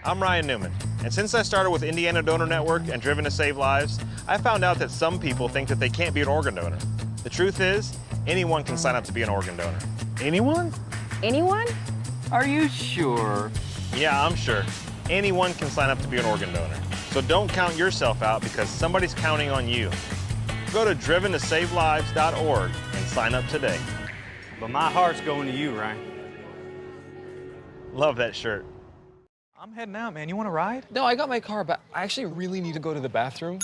I'm Ryan Newman, and since I started with Indiana Donor Network and Driven to Save Lives, I found out that some people think that they can't be an organ donor. The truth is, anyone can sign up to be an organ donor. Anyone? Anyone? Are you sure? Yeah, I'm sure. Anyone can sign up to be an organ donor. So don't count yourself out because somebody's counting on you. Go to driventosavelives.org and sign up today. But my heart's going to you, Ryan. Love that shirt. I'm heading out, man. You want to ride? No, I got my car, but I actually really need to go to the bathroom.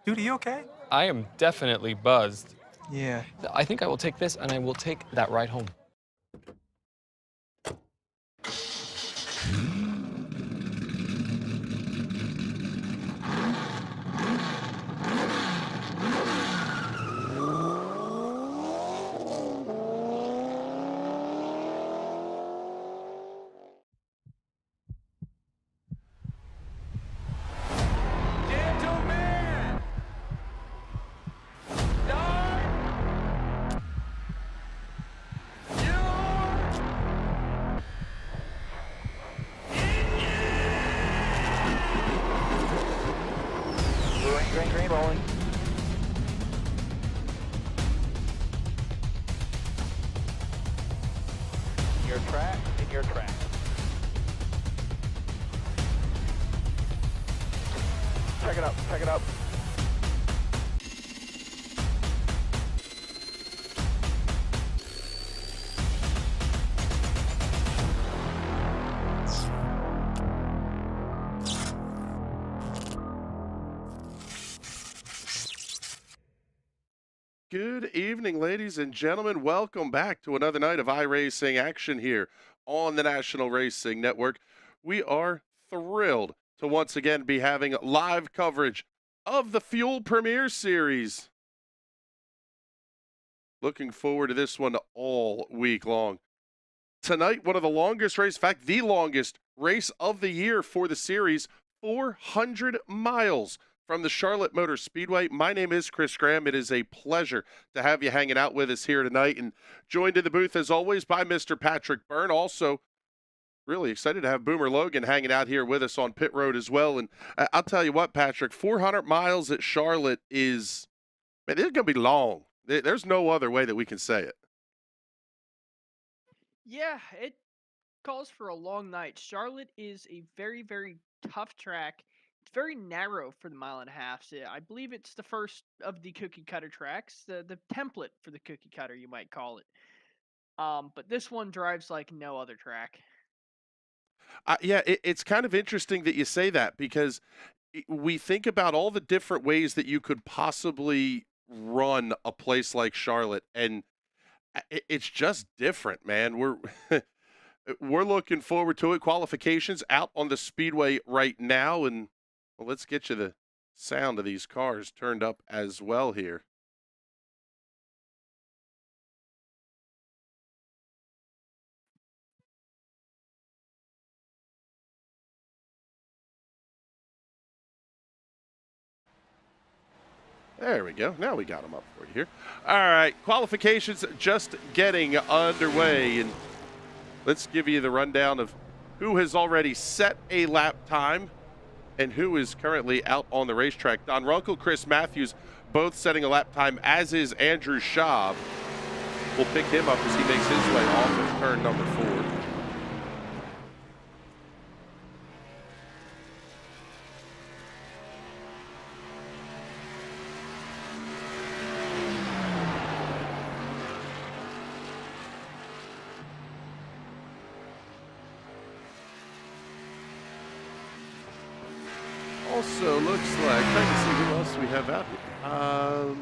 Dude, are you okay? I am definitely buzzed. Yeah. I think I will take this, and I will take that ride home. Green, rolling. Your track, in your track. Check it up, check it up. Good evening, ladies and gentlemen. Welcome back to another night of iRacing action here on the National Racing Network. We are thrilled to once again be having live coverage of the Fuel Premier Series. Looking forward to this one all week long. Tonight, one of the longest races, in fact, the longest race of the year for the series, 400 miles. From the Charlotte Motor Speedway, my name is Chris Graham. It is a pleasure to have you hanging out with us here tonight, and joined in the booth as always by Mr. Patrick Byrne. Also, really excited to have Boomer Logan hanging out here with us on pit road as well. And I'll tell you what, Patrick, 400 miles at Charlotte is, man, it's going to be long. There's no other way that we can say it. Yeah, it calls for a long night. Charlotte is a very, very tough track. It's very narrow for the mile and a half. So I believe it's the first of the cookie cutter tracks, the template for the cookie cutter, you might call it. But this one drives like no other track. Yeah, it's kind of interesting that you say that because we think about all the different ways that you could possibly run a place like Charlotte, and it's just different, man. We're looking forward to it. Qualifications out on the speedway right now, and well, let's get you the sound of these cars turned up as well here. There we go. Now we got them up for you here. All right, qualifications just getting underway, and let's give you the rundown of who has already set a lap time and who is currently out on the racetrack. Don Runkle, Chris Matthews, both setting a lap time, as is Andrew Schaub. We'll pick him up as he makes his way off of turn number 4. Also looks like, trying to see who else we have out here.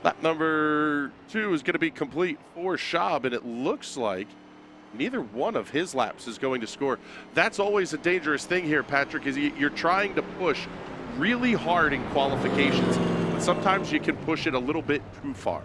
Lap number 2 is going to be complete for Schaub, and it looks like neither one of his laps is going to score. That's always a dangerous thing here, Patrick, is you're trying to push really hard in qualifications, but sometimes you can push it a little bit too far.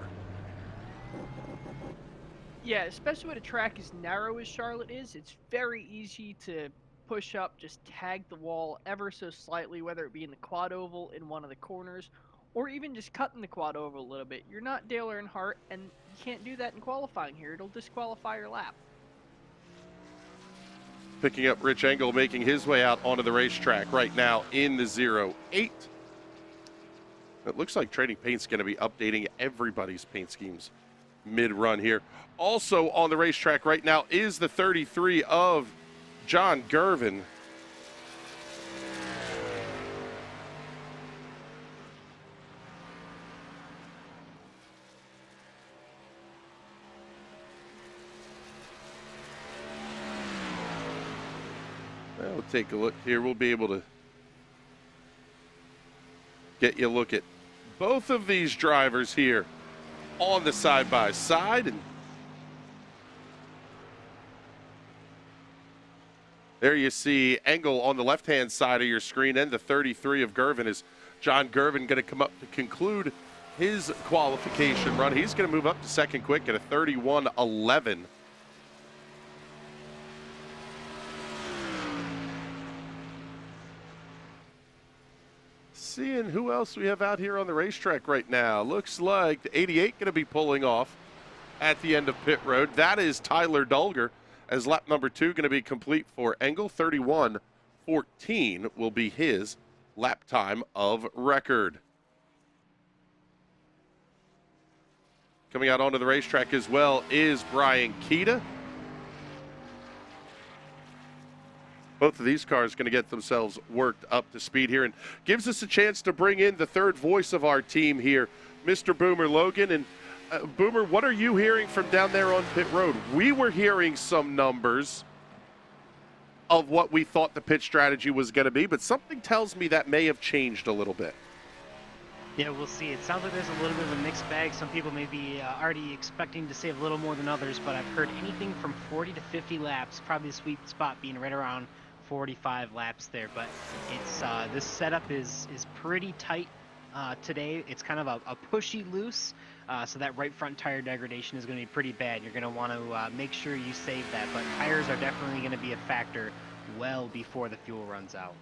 Yeah, especially when a track as narrow as Charlotte is, it's very easy to push up, just tag the wall ever so slightly, whether it be in the quad oval in one of the corners or even just cutting the quad over a little bit. You're not Dale Earnhardt, and you can't do that in qualifying here. It'll disqualify your lap. Picking up Rich Engel, making his way out onto the racetrack right now in the 0-8. It looks like Trading Paint's going to be updating everybody's paint schemes mid-run here. Also on the racetrack right now is the 33 of John Gervin. We'll take a look here. We'll be able to get you a look at both of these drivers here on the side-by-side. And there you see Engel on the left-hand side of your screen, and the 33 of Gervin is John Gervin going to come up to conclude his qualification run. He's going to move up to second quick at a 31:11. Seeing who else we have out here on the racetrack right now. Looks like the 88 going to be pulling off at the end of pit road. That is Tyler Dulger, as lap number 2 going to be complete for Engel. 31:14 will be his lap time of record. Coming out onto the racetrack as well is Brian Keita. Both of these cars going to get themselves worked up to speed here, and gives us a chance to bring in the third voice of our team here, Mr. Boomer Logan. And Boomer, what are you hearing from down there on pit road? We were hearing some numbers of what we thought the pit strategy was going to be, but something tells me that may have changed a little bit. Yeah, we'll see. It sounds like there's a little bit of a mixed bag. Some people may be already expecting to save a little more than others, but I've heard anything from 40 to 50 laps, probably the sweet spot being right around 45 laps there. But it's this setup is pretty tight today. It's kind of a pushy loose, so that right front tire degradation is going to be pretty bad. You're going to want to make sure you save that, but tires are definitely going to be a factor well before the fuel runs out.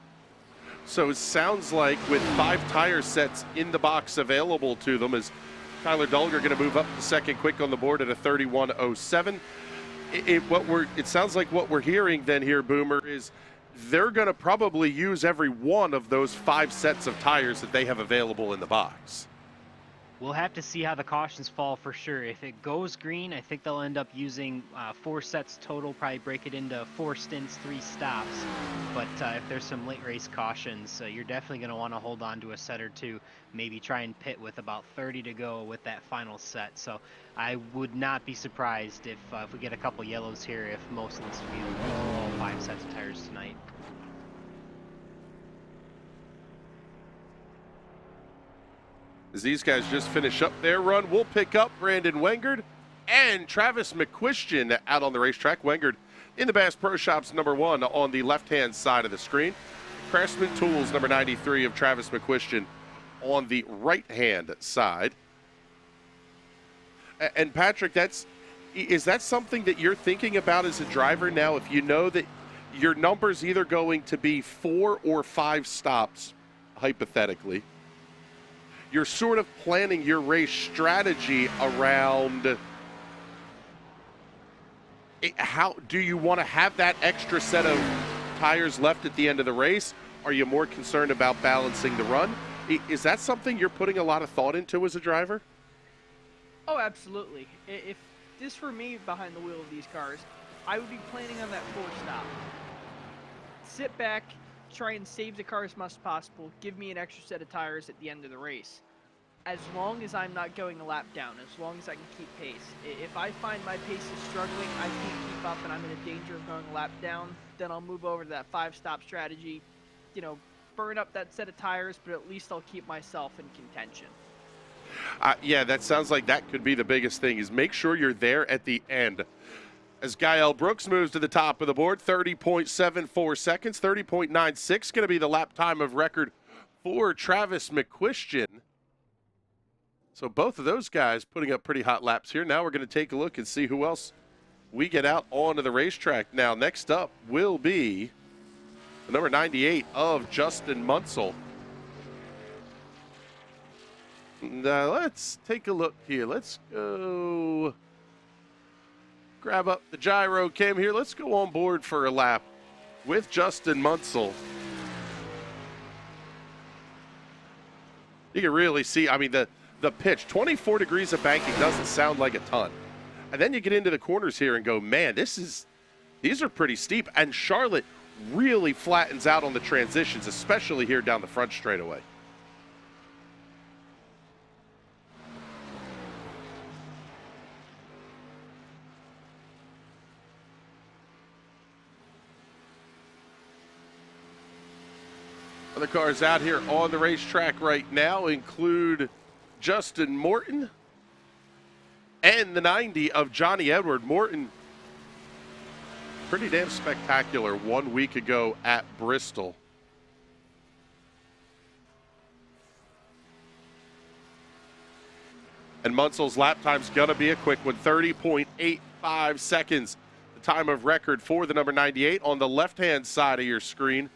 So it sounds like with 5 tire sets in the box available to them, as Tyler Dulger going to move up to second quick on the board at a 31:07. It sounds like what we're hearing then here, Boomer, is they're going to probably use every one of those 5 sets of tires that they have available in the box. We'll have to see how the cautions fall for sure. If it goes green, I think they'll end up using 4 sets total, probably break it into 4 stints, 3 stops. But if there's some late race cautions, you're definitely going to want to hold on to a set or two, maybe try and pit with about 30 to go with that final set. So I would not be surprised if we get a couple yellows here, if most of this field uses all 5 sets of tires tonight. As these guys just finish up their run, we'll pick up Brandon Wengard and Travis McQuistion out on the racetrack. Wengard in the Bass Pro Shops #1 on the left-hand side of the screen. Craftsman Tools #93 of Travis McQuistion on the right-hand side. And Patrick, is that something that you're thinking about as a driver now? If you know that your number's either going to be 4 or 5 stops, hypothetically, you're sort of planning your race strategy around how do you want to have that extra set of tires left at the end of the race? Are you more concerned about balancing the run? Is that something you're putting a lot of thought into as a driver? Oh, absolutely. If this were me behind the wheel of these cars, I would be planning on that 4 stop. Sit back, try and save the car as much as possible, give me an extra set of tires at the end of the race. As long as I'm not going a lap down, as long as I can keep pace. If I find my pace is struggling, I can't keep up, and I'm in a danger of going a lap down, then I'll move over to that 5-stop strategy, burn up that set of tires, but at least I'll keep myself in contention. Yeah, that sounds like that could be the biggest thing, is make sure you're there at the end. As Gael Brooks moves to the top of the board, 30.74 seconds, 30.96 going to be the lap time of record for Travis McQuistion. So both of those guys putting up pretty hot laps here. Now we're going to take a look and see who else we get out onto the racetrack. Now next up will be the number 98 of Justin Munsell. Now let's take a look here. Let's go grab up the gyro cam here. Let's go on board for a lap with Justin Munsell. You can really see, I mean, the pitch, 24 degrees of banking doesn't sound like a ton. And then you get into the corners here and go, man, these are pretty steep. And Charlotte really flattens out on the transitions, especially here down the front straightaway. Other cars out here on the racetrack right now include Justin Morton and the 90 of Johnny Edward. Morton, pretty damn spectacular 1 week ago at Bristol. And Munsell's lap time's going to be a quick one, 30.85 seconds. The time of record for the number 98 on the left-hand side of your screen.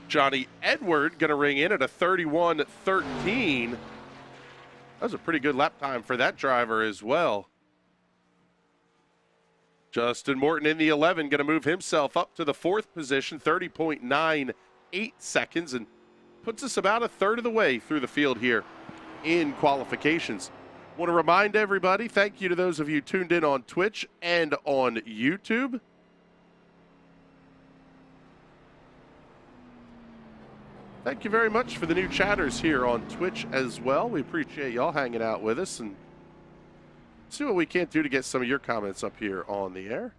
Johnny Edward going to ring in at a 31.13. That was a pretty good lap time for that driver as well. Justin Morton in the 11 going to move himself up to the 4th position, 30.98 seconds, and puts us about a third of the way through the field here in qualifications. Want to remind everybody, thank you to those of you tuned in on Twitch and on YouTube. Thank you very much for the new chatters here on Twitch as well. We appreciate y'all hanging out with us and see what we can't do to get some of your comments up here on the air.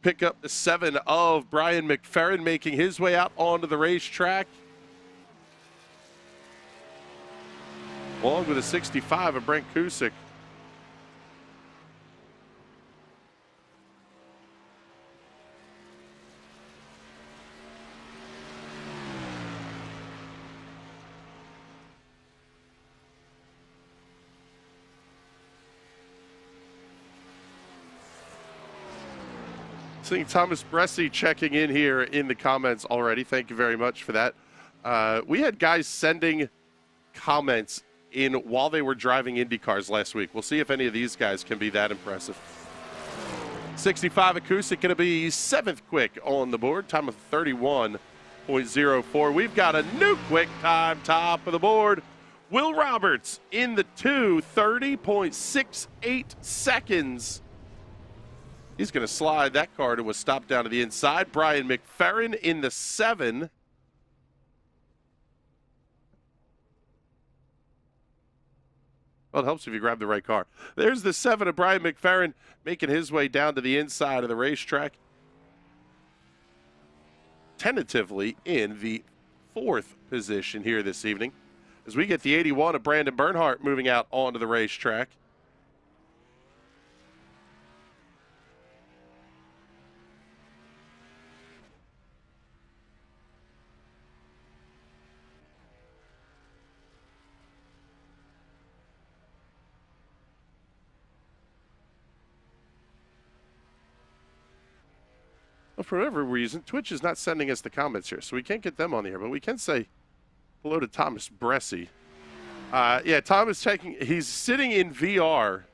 Pick up the 7 of Brian McFerrin making his way out onto the racetrack. Along with a 65 of Brent Kusick. Seeing Thomas Bressy checking in here in the comments already. Thank you very much for that. We had guys sending comments in while they were driving Indy cars last week. We'll see if any of these guys can be that impressive. 65 Acoustic going to be 7th quick on the board. Time of 31.04. We've got a new quick time top of the board. Will Roberts in the 2, 30.68 seconds. He's going to slide that car to a stop down to the inside. Brian McFerrin in the 7. Well, it helps if you grab the right car. There's the 7 of Brian McFerrin making his way down to the inside of the racetrack. Tentatively in the 4th position here this evening. As we get the 81 of Brandon Bernhardt moving out onto the racetrack. Well, for whatever reason, Twitch is not sending us the comments here, so we can't get them on the air, but we can say hello to Thomas Bressy. Yeah, Tom is he's sitting in VR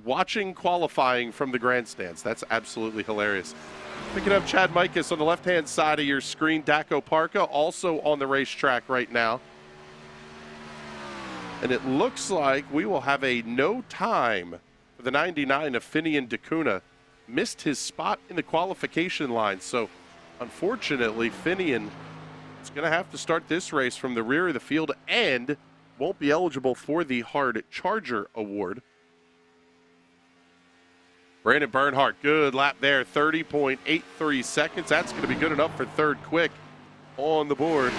watching qualifying from the grandstands. That's absolutely hilarious. Picking up Chad Mikas on the left-hand side of your screen. Daco Parka also on the racetrack right now. And it looks like we will have a no time for the 99 of Finian DeCuna. Missed his spot in the qualification line. So, unfortunately, Finian is going to have to start this race from the rear of the field and won't be eligible for the Hard Charger Award. Brandon Bernhardt, good lap there, 30.83 seconds. That's going to be good enough for 3rd quick on the board.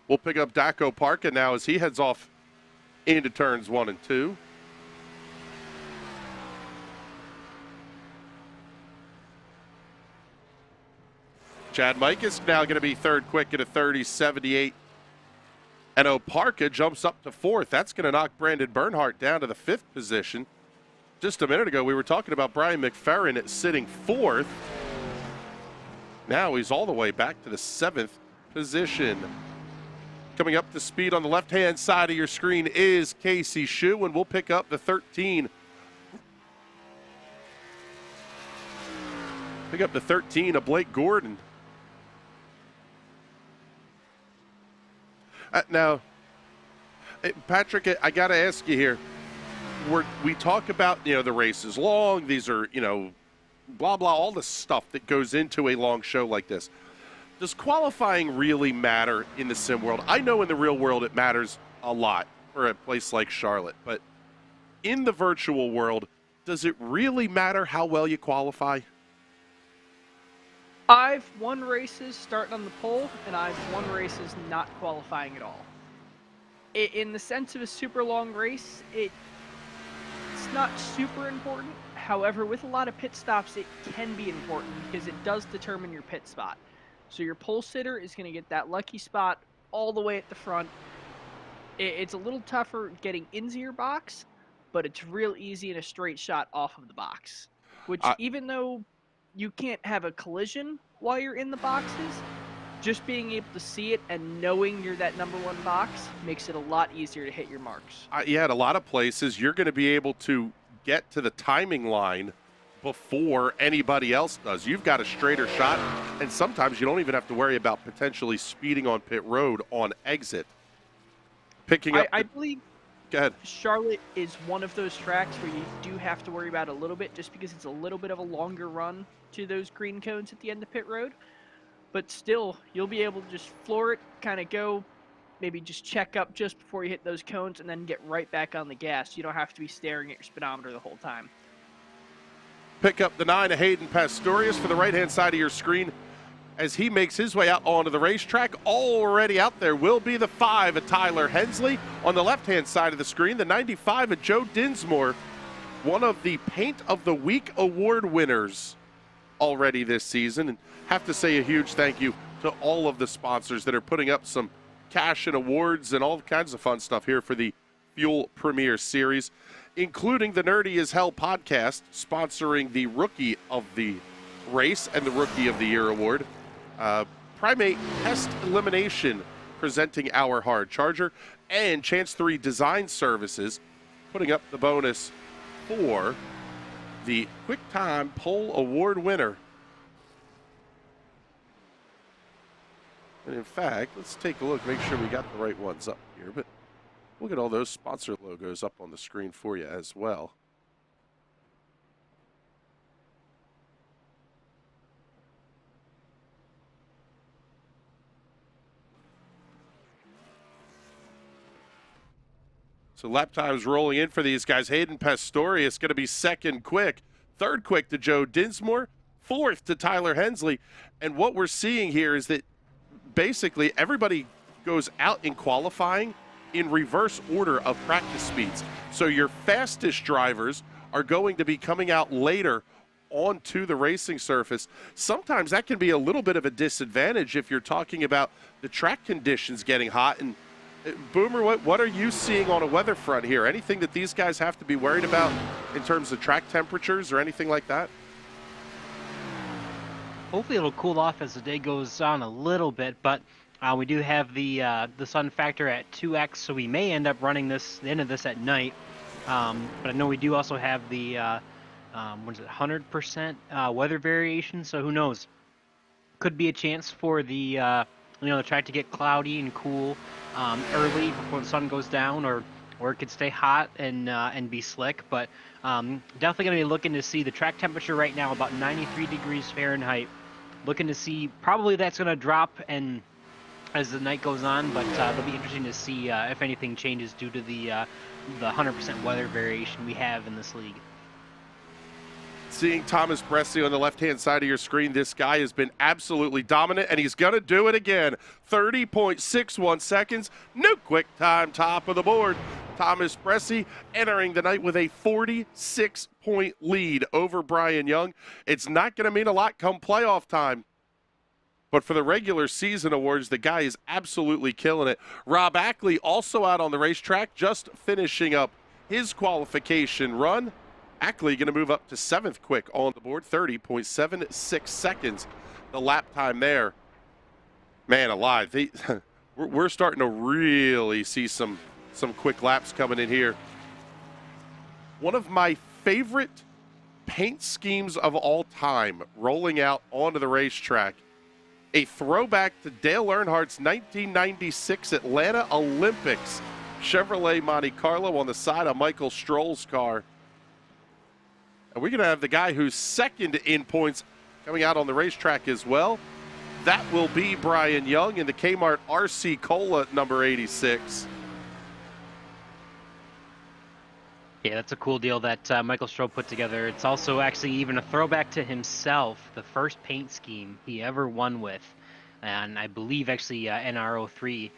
We'll pick up Daco Parka now as he heads off into turns 1 and 2. Chad Mike is now going to be third quick at a 30.78. And Oparka jumps up to fourth. That's going to knock Brandon Bernhardt down to the fifth position. Just a minute ago, we were talking about Brian McFerrin sitting fourth. Now he's all the way back to the seventh position. Coming up to speed on the left-hand side of your screen is Casey Shue, and we'll pick up the 13. Pick up the 13 of Blake Gordon. Now, Patrick, I got to ask you here. We talk about, the race is long. These are, blah, blah, all the stuff that goes into a long show like this. Does qualifying really matter in the sim world? I know in the real world it matters a lot for a place like Charlotte, but in the virtual world, does it really matter how well you qualify? I've won races starting on the pole, and I've won races not qualifying at all. In the sense of a super long race, it's not super important. However, with a lot of pit stops, it can be important because it does determine your pit spot. So your pole sitter is going to get that lucky spot all the way at the front. It's a little tougher getting into your box, but it's real easy in a straight shot off of the box. Which, even though you can't have a collision while you're in the boxes, just being able to see it and knowing you're that number one box makes it a lot easier to hit your marks. Yeah, at a lot of places, you're going to be able to get to the timing line before anybody else does. You've got a straighter shot, and sometimes you don't even have to worry about potentially speeding on pit road on exit. Picking up. I believe Go ahead. Charlotte is one of those tracks where you do have to worry about a little bit just because it's a little bit of a longer run to those green cones at the end of pit road. But still, you'll be able to just floor it, kind of go, maybe just check up just before you hit those cones and then get right back on the gas. You don't have to be staring at your speedometer the whole time. Pick up the 9 of Hayden Pastorius for the right-hand side of your screen as he makes his way out onto the racetrack. Already out there will be the 5 of Tyler Hensley. On the left-hand side of the screen, the 95 of Joe Dinsmore, one of the Paint of the Week award winners already this season. And have to say a huge thank you to all of the sponsors that are putting up some cash and awards and all kinds of fun stuff here for the Fuel Premier Series, including the Nerdy as Hell podcast, sponsoring the Rookie of the Race and the Rookie of the Year award. Primate Pest Elimination presenting our hard charger, and Chance 3 Design Services putting up the bonus for the QuickTime Poll Award winner. And in fact, let's take a look, make sure we got the right ones up here. But we'll get all those sponsor logos up on the screen for you as well. So lap times rolling in for these guys. Hayden Pastorius going to be second quick. Third quick to Joe Dinsmore. Fourth to Tyler Hensley. And what we're seeing here is that basically everybody goes out in qualifying in reverse order of practice speeds. So your fastest drivers are going to be coming out later onto the racing surface. Sometimes that can be a little bit of a disadvantage if you're talking about the track conditions getting hot. And Boomer, what are you seeing on a weather front here? Anything that these guys have to be worried about in terms of track temperatures or anything like that? Hopefully it'll cool off as the day goes on a little bit, but we do have the sun factor at 2x, so we may end up running the end of this at night. But I know we do also have the 100% weather variation, so who knows? Could be a chance for the the track to get cloudy and cool early before the sun goes down, or it could stay hot and be slick. But definitely going to be looking to see the track temperature right now about 93 degrees Fahrenheit. Looking to see, probably that's going to drop and as the night goes on, but it'll be interesting to see if anything changes due to the 100% weather variation we have in this league. Seeing Thomas Bresci on the left-hand side of your screen, this guy has been absolutely dominant, and he's going to do it again. 30.61 seconds, new quick time, top of the board. Thomas Bresci entering the night with a 46-point lead over Brian Young. It's not going to mean a lot come playoff time. But for the regular season awards, the guy is absolutely killing it. Rob Ackley also out on the racetrack, just finishing up his qualification run. Ackley going to move up to 7th quick on the board, 30.76 seconds. The lap time there. Man alive, we're starting to really see some quick laps coming in here. One of my favorite paint schemes of all time rolling out onto the racetrack. A throwback to Dale Earnhardt's 1996 Atlanta Olympics Chevrolet Monte Carlo on the side of Michael Stroll's car. And we're going to have the guy who's second in points coming out on the racetrack as well. That will be Brian Young in the Kmart RC Cola number 86. Yeah, that's a cool deal that Michael Stroh put together. It's also actually even a throwback to himself, the first paint scheme he ever won with. And I believe actually NR03,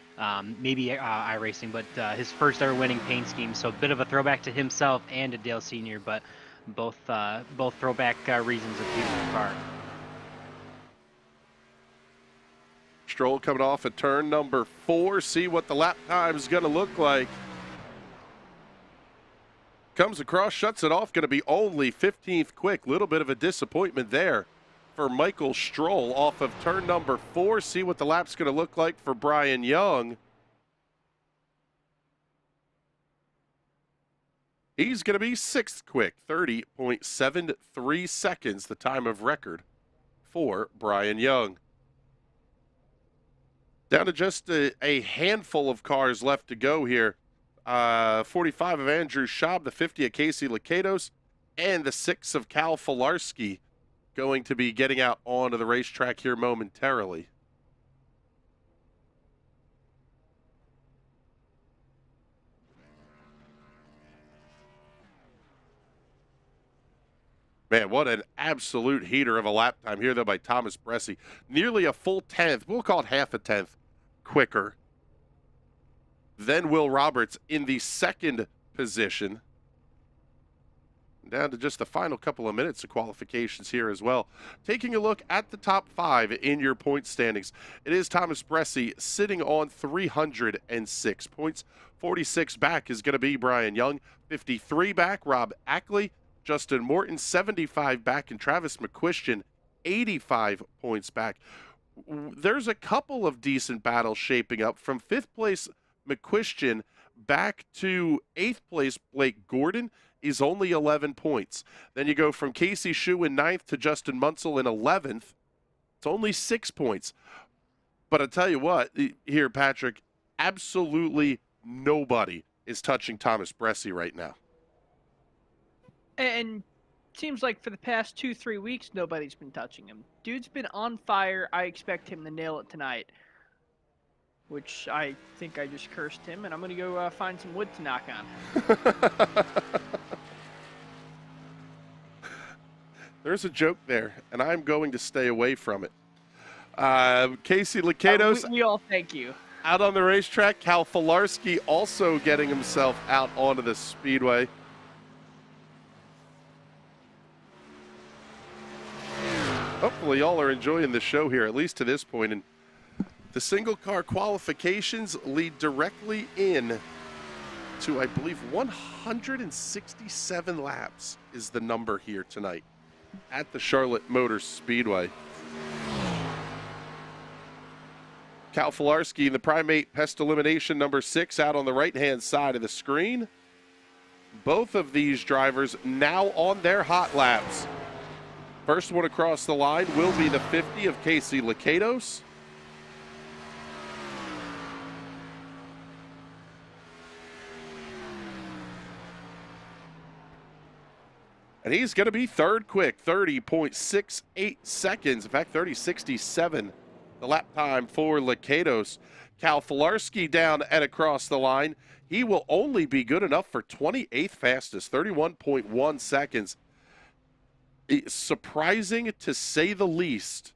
maybe iRacing, but his first ever winning paint scheme. So a bit of a throwback to himself and to Dale Sr., but both throwback reasons of beautiful car. Stroll coming off at turn number 4. See what the lap time is going to look like. Comes across, shuts it off, going to be only 15th quick. Little bit of a disappointment there for Michael Stroll off of turn number 4. See what the lap's going to look like for Brian Young. He's going to be 6th quick, 30.73 seconds, the time of record for Brian Young. Down to just a handful of cars left to go here. 45 of Andrew Schaub, the 50 of Casey Lakatos, and the 6 of Cal Filarski going to be getting out onto the racetrack here momentarily. Man, what an absolute heater of a lap time here, though, by Thomas Bressi. Nearly a full 10th, we'll call it half a 10th, quicker than Will Roberts in the 2nd position. Down to just the final couple of minutes of qualifications here as well. Taking a look at the top 5 in your point standings, it is Thomas Bressi sitting on 306 points. 46 back is going to be Brian Young. 53 back, Rob Ackley. Justin Morton, 75 back, and Travis McQuistion, 85 points back. There's a couple of decent battles shaping up. From 5th place McQuistion back to 8th place Blake Gordon is only 11 points. Then you go from Casey Shue in 9th to Justin Munsell in 11th. It's only 6 points. But I tell you what, here, Patrick, absolutely nobody is touching Thomas Bressi right now. And seems like for the past 2-3 weeks, nobody's been touching him. Dude's been on fire. I expect him to nail it tonight. Which I think I just cursed him, and I'm going to go find some wood to knock on. There's a joke there, and I'm going to stay away from it. Casey Lakatos. We all thank you. Out on the racetrack. Cal Filarski also getting himself out onto the speedway. Hopefully y'all are enjoying the show here, at least to this point. And the single car qualifications lead directly in to, I believe, 167 laps is the number here tonight at the Charlotte Motor Speedway. Cal Filarski in the Primate Pest Elimination number 6 out on the right-hand side of the screen. Both of these drivers now on their hot laps. First one across the line will be the 50 of Casey Lakatos. And he's going to be 3rd quick, 30.68 seconds. In fact, 30.67, the lap time for Lakatos. Cal Filarski down and across the line. He will only be good enough for 28th fastest, 31.1 seconds. It's surprising to say the least,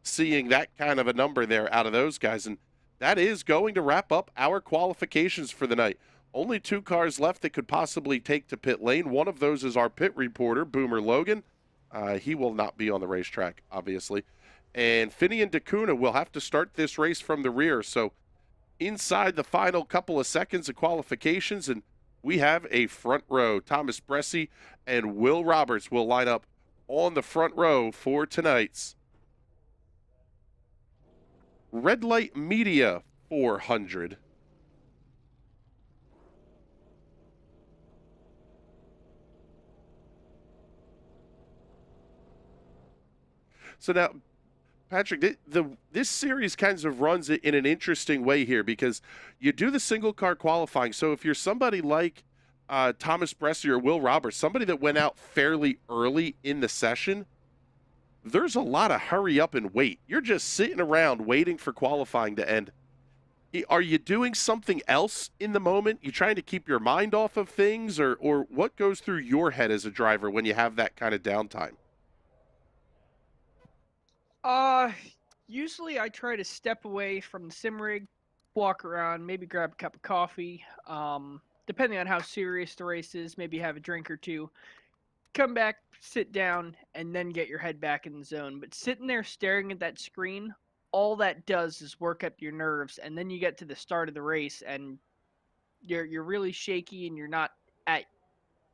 seeing that kind of a number there out of those guys. And that is going to wrap up our qualifications for the night. Only 2 cars left that could possibly take to pit lane. One of those is our pit reporter, Boomer Logan. He will not be on the racetrack, obviously. and Finian DeCuna will have to start this race from the rear. So inside the final couple of seconds of qualifications, and we have a front row. Thomas Bressi and Will Roberts will line up on the front row for tonight's Red Light Media 400. So now, Patrick, this series kind of runs it in an interesting way here because you do the single car qualifying. So if you're somebody like Thomas Bressi or Will Roberts, somebody that went out fairly early in the session, there's a lot of hurry up and wait. You're just sitting around waiting for qualifying to end. Are you doing something else in the moment? You trying to keep your mind off of things, or what goes through your head as a driver when you have that kind of downtime? Usually I try to step away from the sim rig, walk around, maybe grab a cup of coffee. Depending on how serious the race is, maybe have a drink or two. Come back, sit down, and then get your head back in the zone. But sitting there staring at that screen, all that does is work up your nerves, and then you get to the start of the race, and you're really shaky, and you're not at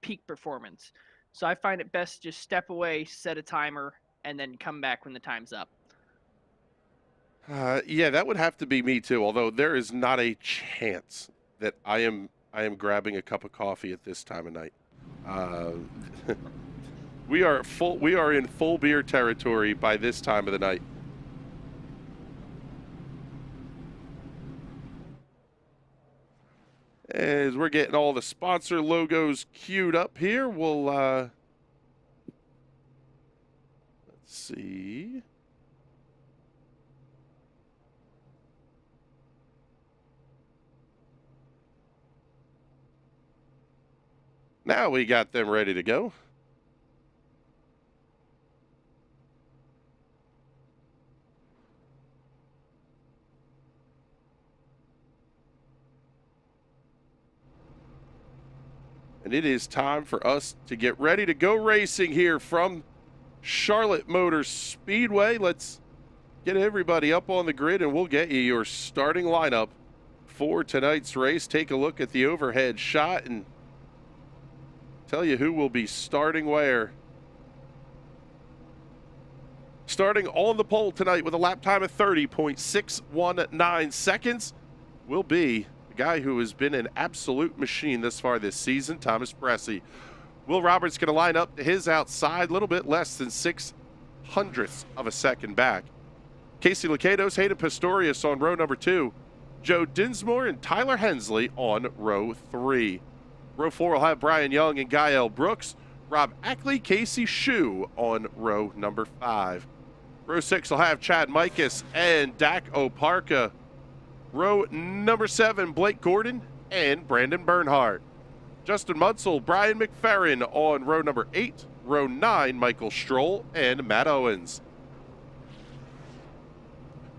peak performance. So I find it best to just step away, set a timer, and then come back when the time's up. Yeah, that would have to be me too. Although there is not a chance that I am grabbing a cup of coffee at this time of night. We are in full beer territory by this time of the night. As we're getting all the sponsor logos queued up here, we'll let's see. Now we got them ready to go. And it is time for us to get ready to go racing here from Charlotte Motor Speedway. Let's get everybody up on the grid and we'll get you your starting lineup for tonight's race. Take a look at the overhead shot and tell you who will be starting where. Starting on the pole tonight with a lap time of 30.619 seconds will be guy who has been an absolute machine thus far this season, Thomas Bressi. Will Roberts going to line up to his outside, a little bit less than 0.06 of a second back. Casey Lacados, Hayden Pistorius on row number 2. Joe Dinsmore and Tyler Hensley on row 3. Row 4 will have Brian Young and Gael Brooks. Rob Ackley, Casey Shue on row number 5. Row 6 will have Chad Mikas and Dak Oparka. Row number 7, Blake Gordon and Brandon Bernhardt. Justin Munsell, Brian McFerrin on row number 8. Row 9, Michael Stroll and Matt Owens.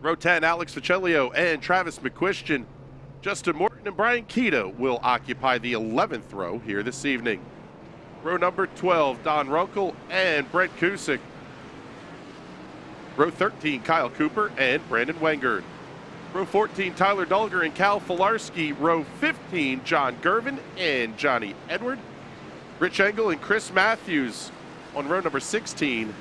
Row 10, Alex Ficellio and Travis McQuistion. Justin Morton and Brian Keto will occupy the 11th row here this evening. Row number 12, Don Runkle and Brent Kusick. Row 13, Kyle Cooper and Brandon Wenger. Row 14, Tyler Dulger and Cal Filarski. Row 15, John Gervin and Johnny Edward. Rich Engel and Chris Matthews on row number 16.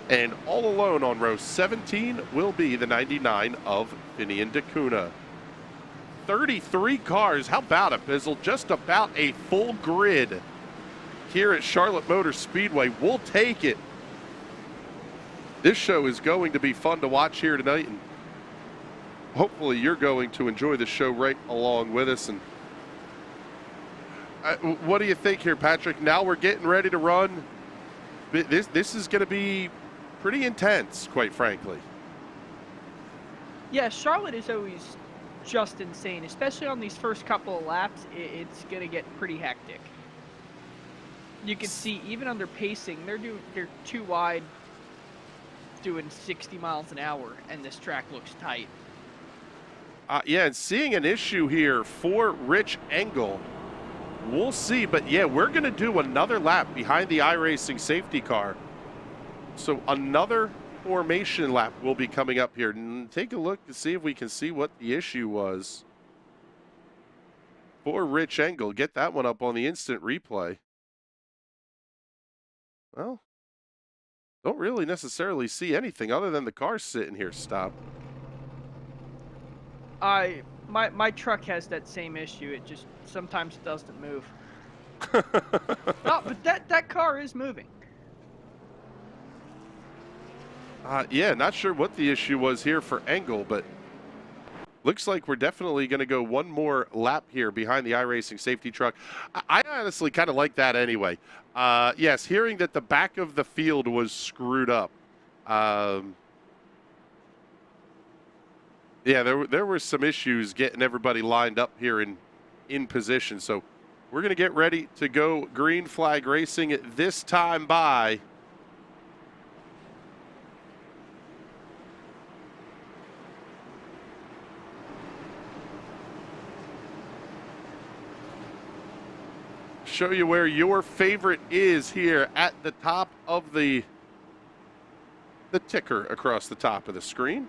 And all alone on row 17 will be the 99 of Finian DeCuna. 33 cars. How about it, Bizzle? Just about a full grid here at Charlotte Motor Speedway. We'll take it. This show is going to be fun to watch here tonight, and hopefully you're going to enjoy the show right along with us. And what do you think here, Patrick? Now we're getting ready to run. This is going to be pretty intense, quite frankly. Yeah, Charlotte is always just insane, especially on these first couple of laps. It's going to get pretty hectic. You can see even under pacing, they're too wide, doing 60 miles an hour, and this track looks tight. Yeah, and seeing an issue here for Rich Engel. We'll see, but yeah, we're going to do another lap behind the iRacing safety car. So another formation lap will be coming up here. Take a look to see if we can see what the issue was for Rich Engel. Get that one up on the instant replay. Well, don't really necessarily see anything other than the car sitting here stopped. My truck has that same issue. It just sometimes doesn't move. No, but that car is moving. Yeah, not sure what the issue was here for Engel, but looks like we're definitely going to go one more lap here behind the iRacing safety truck. I honestly kind of like that anyway. Yes, hearing that the back of the field was screwed up. Yeah, there were some issues getting everybody lined up here in position. So we're going to get ready to go green flag racing at this time by show you where your favorite is here at the top of the ticker across the top of the screen.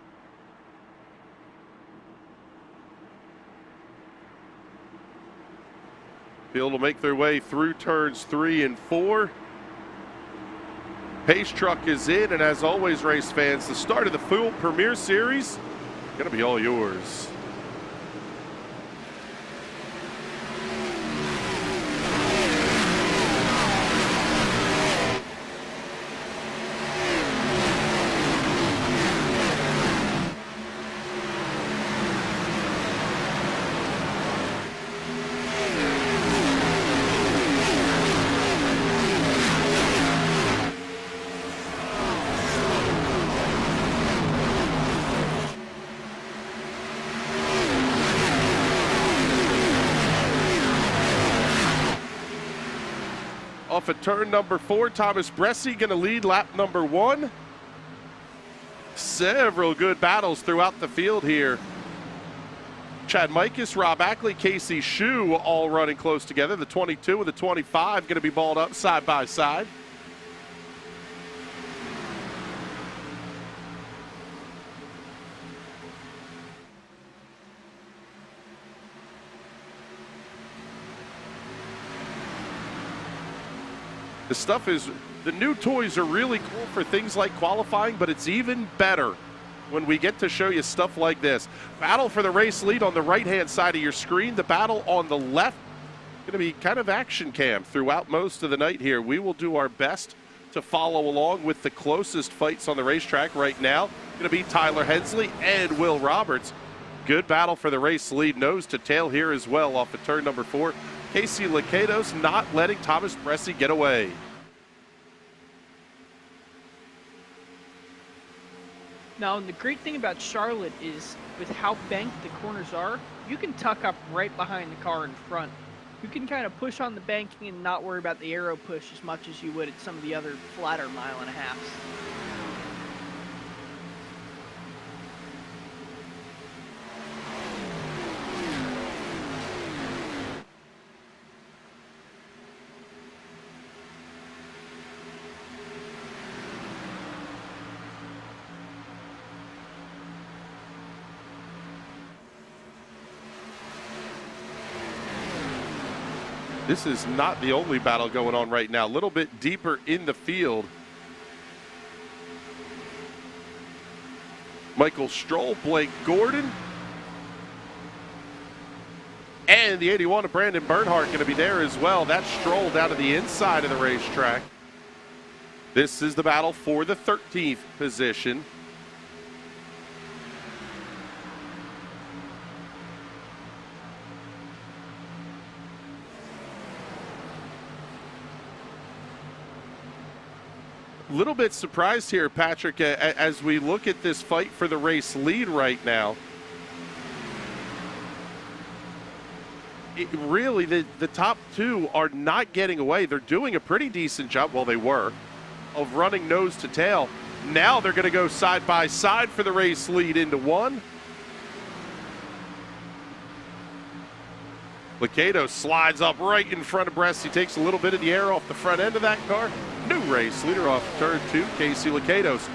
Field will make their way through turns 3 and 4. Pace truck is in, and as always, race fans, the start of the Fuel Premier Series going to be all yours. Off at turn number 4, Thomas Bressi going to lead lap number 1. Several good battles throughout the field here. Chad Mikus, Rob Ackley, Casey Shue all running close together. The 22 and the 25 going to be balled up side by side. The stuff is, the new toys are really cool for things like qualifying, but it's even better when we get to show you stuff like this. Battle for the race lead on the right-hand side of your screen. The battle on the left, going to be kind of action cam throughout most of the night here. We will do our best to follow along with the closest fights on the racetrack right now. Going to be Tyler Hensley and Will Roberts. Good battle for the race lead, nose to tail here as well off of turn number 4. Casey Lacados not letting Thomas Bressi get away. Now, the great thing about Charlotte is with how banked the corners are, you can tuck up right behind the car in front. You can kind of push on the banking and not worry about the aero push as much as you would at some of the other flatter mile and a halves. This is not the only battle going on right now. A little bit deeper in the field. Michael Stroll, Blake Gordon, and the 81 of Brandon Bernhardt going to be there as well. That's Stroll down to the inside of the racetrack. This is the battle for the 13th position. Little bit surprised here, Patrick, as we look at this fight for the race lead right now. Really, the top two are not getting away. They're doing a pretty decent job, well, they were, of running nose to tail. Now they're going to go side by side for the race lead into one. Lacados slides up right in front of Bressi, takes a little bit of the air off the front end of that car. New race leader off turn 2, Casey Lacados.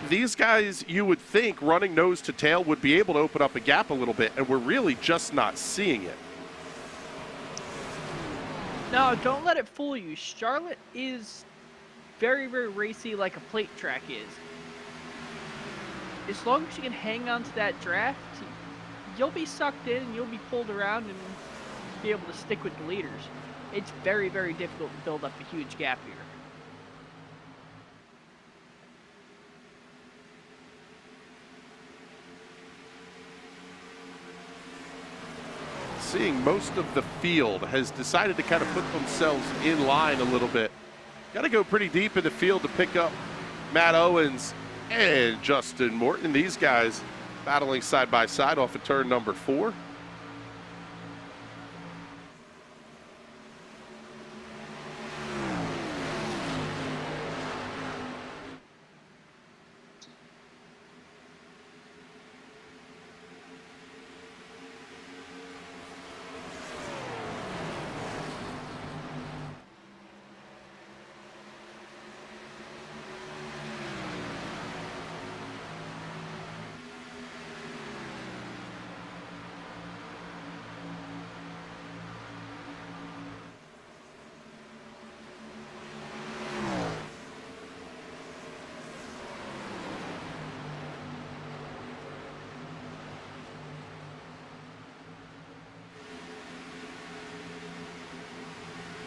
these guys, you would think, running nose to tail would be able to open up a gap a little bit, and we're really just not seeing it. No, don't let it fool you. Charlotte is very, very racy like a plate track is. As long as you can hang on to that draft, you'll be sucked in and you'll be pulled around and be able to stick with the leaders. It's very, very difficult to build up a huge gap here. Seeing most of the field has decided to kind of put themselves in line a little bit. Got to go pretty deep in the field to pick up Matt Owens and Justin Morton. These guys battling side by side off of turn number 4.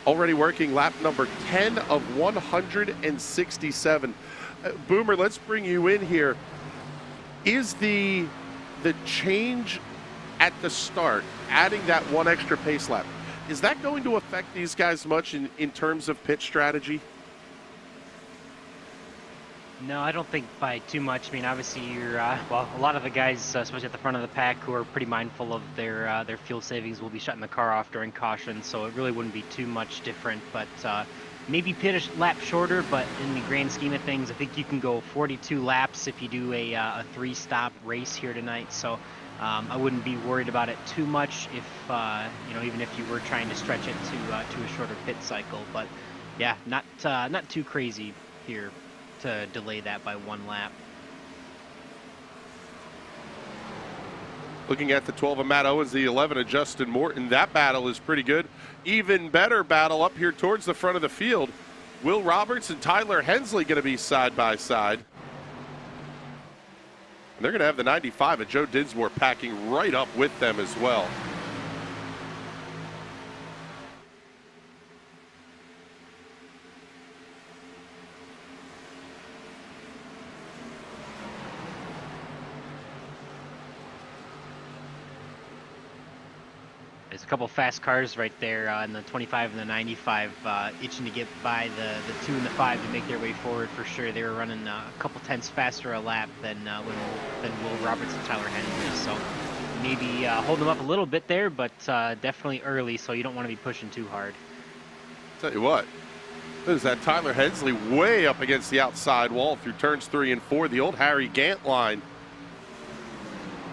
Already working lap number 10 of 167. Boomer, let's bring you in here. Is the change at the start, adding that one extra pace lap, is that going to affect these guys much in terms of pit strategy? No, I don't think by too much. I mean, obviously, you're well, a lot of the guys, especially at the front of the pack, who are pretty mindful of their fuel savings, will be shutting the car off during caution, so it really wouldn't be too much different. But maybe pit a lap shorter, but in the grand scheme of things, I think you can go 42 laps if you do a 3-stop race here tonight. So I wouldn't be worried about it too much if even if you were trying to stretch it to a shorter pit cycle. But yeah, not too crazy here to delay that by 1 lap. Looking at the 12 of Matt Owens, the 11 of Justin Morton, that battle is pretty good. Even better battle up here towards the front of the field. Will Roberts and Tyler Hensley going to be side by side. And they're going to have the 95 of Joe Dinsmore packing right up with them as well. There's a couple fast cars right there in the 25 and the 95 itching to get by the 2 and the 5 to make their way forward for sure. They were running a couple tenths faster a lap than Will Roberts and Tyler Hensley. So maybe hold them up a little bit there, but definitely early, so you don't want to be pushing too hard. Tell you what, there's that Tyler Hensley way up against the outside wall through turns 3 and 4. The old Harry Gant line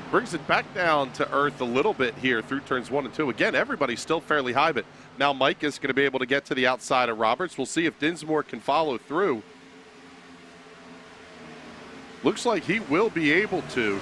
brings it back down to earth a little bit here through turns 1 and 2. Again, everybody's still fairly high, but now Mike is going to be able to get to the outside of Roberts. We'll see if Dinsmore can follow through. Looks like he will be able to.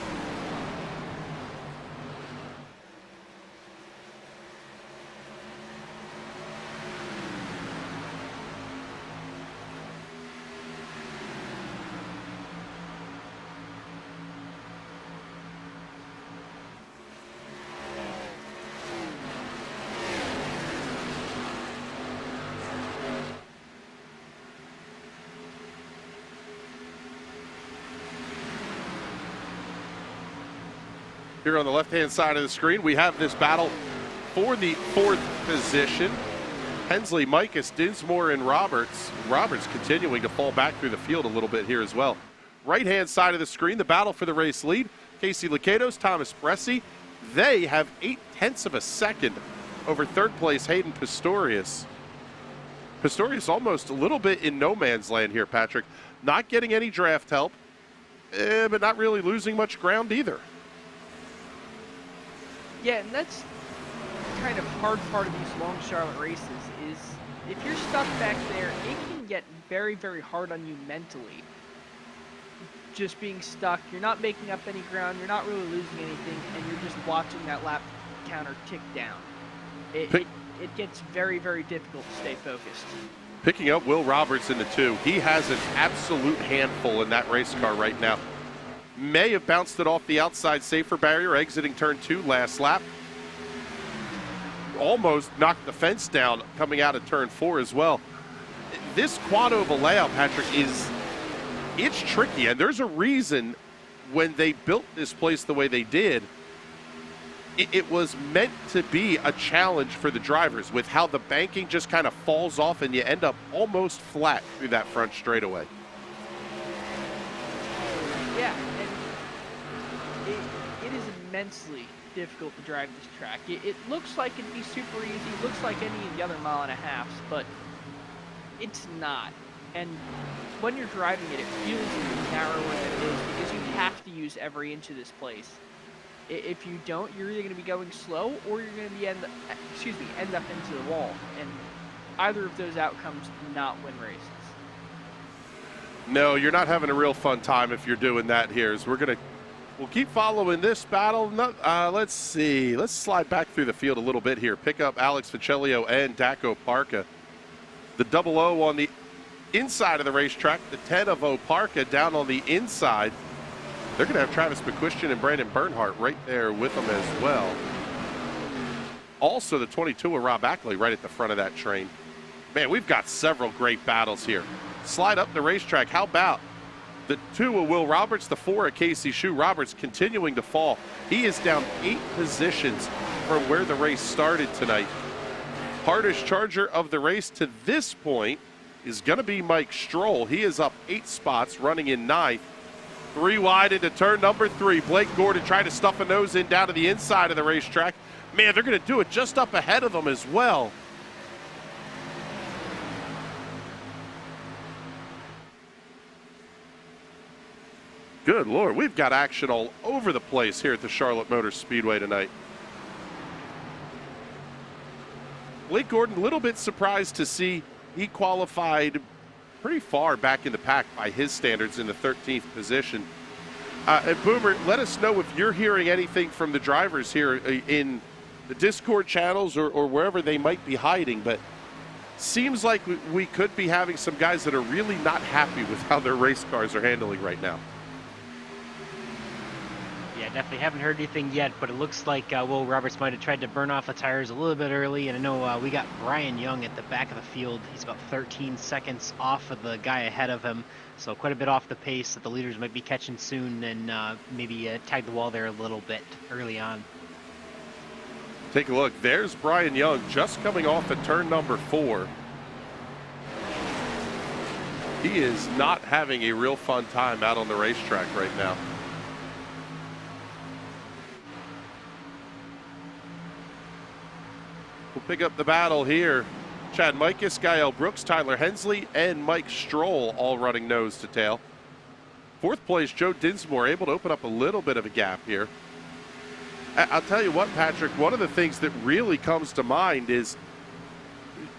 Here on the left-hand side of the screen, we have this battle for the 4th position. Hensley, Mikas, Dinsmore, and Roberts. Roberts continuing to fall back through the field a little bit here as well. Right-hand side of the screen, the battle for the race lead. Casey Licados, Thomas Bresci. They have 0.8 of a second over 3rd place Hayden Pistorius. Pistorius almost a little bit in no man's land here, Patrick. Not getting any draft help, but not really losing much ground either. Yeah, and that's kind of hard part of these long Charlotte races is if you're stuck back there, it can get very, very hard on you mentally. just being stuck. You're not making up any ground. You're not really losing anything, and you're just watching that lap counter tick down. It gets very, very difficult to stay focused. Picking up Will Roberts in the 2. He has an absolute handful in that race car right now. May have bounced it off the outside safer barrier, exiting turn 2 last lap. Almost knocked the fence down coming out of turn 4 as well. This quad oval layout, Patrick, it's tricky, and there's a reason when they built this place the way they did, it was meant to be a challenge for the drivers with how the banking just kind of falls off and you end up almost flat through that front straightaway. Yeah, and it is immensely difficult to drive this track. It looks like it'd be super easy, looks like any of the other mile and a halves, but it's not. And when you're driving it, it feels even narrower than it is because you have to use every inch of this place. If you don't, you're either going to be going slow or you're going to end up into the wall. And either of those outcomes do not win races. No, you're not having a real fun time if you're doing that here. As we'll keep following this battle. Let's see. Let's slide back through the field a little bit here. Pick up Alex Ficellio and Daco Parka. The 00 on the inside of the racetrack. The 10 of Oparka down on the inside. They're going to have Travis McQuistion and Brandon Bernhardt right there with them as well. Also, the 22 of Rob Ackley right at the front of that train. Man, we've got several great battles here. Slide up the racetrack. How about the 2 of Will Roberts, the 4 of Casey Shue. Roberts continuing to fall. He is down 8 positions from where the race started tonight. Hardest charger of the race to this point is going to be Mike Stroll. He is up 8 spots, running in 9th. 3 wide into turn number 3. Blake Gordon trying to stuff a nose in down to the inside of the racetrack. Man, they're going to do it just up ahead of them as well. Good Lord, we've got action all over the place here at the Charlotte Motor Speedway tonight. Blake Gordon, a little bit surprised to see he qualified pretty far back in the pack by his standards in the 13th position. And Boomer, let us know if you're hearing anything from the drivers here in the Discord channels or wherever they might be hiding, but seems like we could be having some guys that are really not happy with how their race cars are handling right now. Yeah, definitely haven't heard anything yet, but it looks like Will Roberts might have tried to burn off the tires a little bit early. And I know we got Brian Young at the back of the field. He's about 13 seconds off of the guy ahead of him, so quite a bit off the pace that the leaders might be catching soon, and maybe tag the wall there a little bit early on. Take a look. There's Brian Young just coming off at turn number 4. He is not having a real fun time out on the racetrack right now. We'll pick up the battle here. Chad Mikus, Gael Brooks, Tyler Hensley, and Mike Stroll all running nose to tail. 4th place, Joe Dinsmore, able to open up a little bit of a gap here. I'll tell you what, Patrick, one of the things that really comes to mind is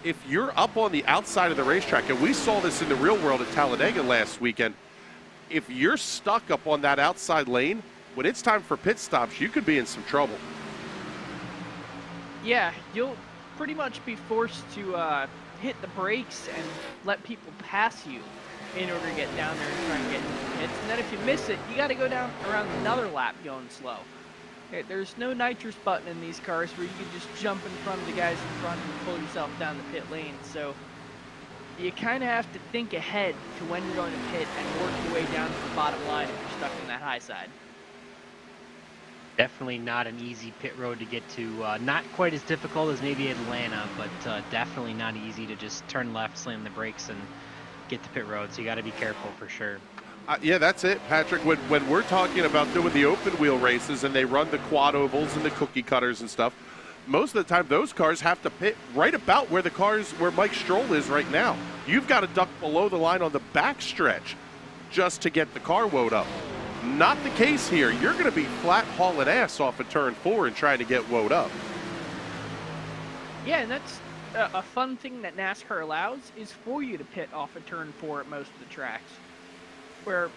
if you're up on the outside of the racetrack, and we saw this in the real world at Talladega last weekend, if you're stuck up on that outside lane, when it's time for pit stops, you could be in some trouble. Yeah, you'll pretty much be forced to hit the brakes and let people pass you in order to get down there and try and get into pits. And then if you miss it, you got to go down around another lap going slow. There's no nitrous button in these cars where you can just jump in front of the guys in front and pull yourself down the pit lane. So you kind of have to think ahead to when you're going to pit and work your way down to the bottom line if you're stuck on that high side. Definitely not an easy pit road to get to. Not quite as difficult as maybe Atlanta, but definitely not easy to just turn left, slam the brakes, and get to pit road. So you got to be careful for sure. Yeah, that's it, Patrick. When we're talking about doing the open wheel races and they run the quad ovals and the cookie cutters and stuff, most of the time those cars have to pit right about where Mike Stroll is right now. You've got to duck below the line on the back stretch just to get the car woed up. Not the case here. You're going to be flat hauling ass off of turn 4 and trying to get woed up. Yeah, and that's a fun thing that NASCAR allows is for you to pit off of turn 4 at most of the tracks. Where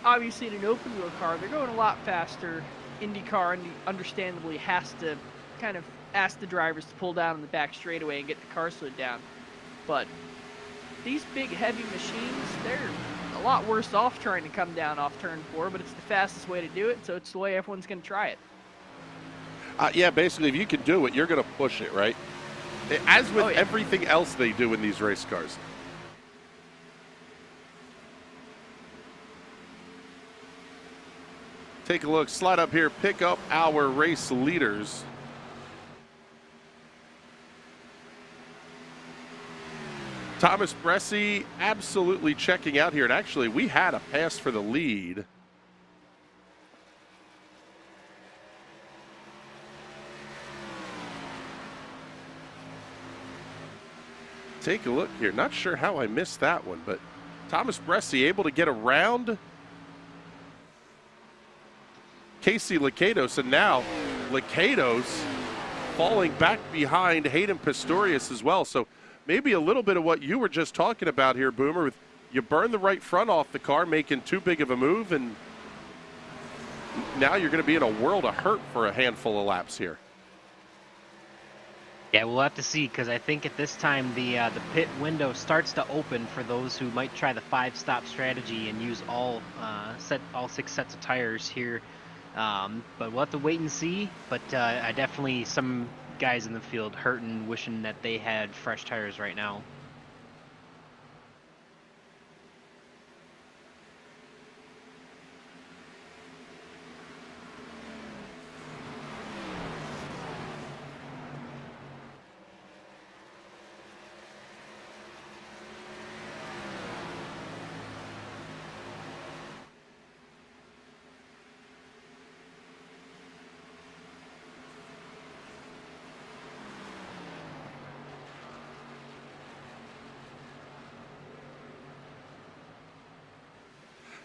obviously in an open wheel car, they're going a lot faster. IndyCar understandably has to kind of ask the drivers to pull down in the back straightaway and get the car slowed down. But these big heavy machines, they're a lot worse off trying to come down off turn 4, but it's the fastest way to do it, so it's the way everyone's going to try it. Yeah, basically, if you can do it, you're going to push it, right? As with everything else they do in these race cars. Take a look, slide up here, pick up our race leaders. Thomas Bressi absolutely checking out here. And actually, we had a pass for the lead. Take a look here. Not sure how I missed that one, but Thomas Bressi able to get around Casey Lakatos, and now Lakatos falling back behind Hayden Pistorius as well. So maybe a little bit of what you were just talking about here, Boomer, with you burn the right front off the car, making too big of a move, and now you're going to be in a world of hurt for a handful of laps here. Yeah, we'll have to see, because I think at this time the pit window starts to open for those who might try the 5-stop strategy and use all 6 sets of tires here. But we'll have to wait and see. But I definitely, some guys in the field hurting, wishing that they had fresh tires right now.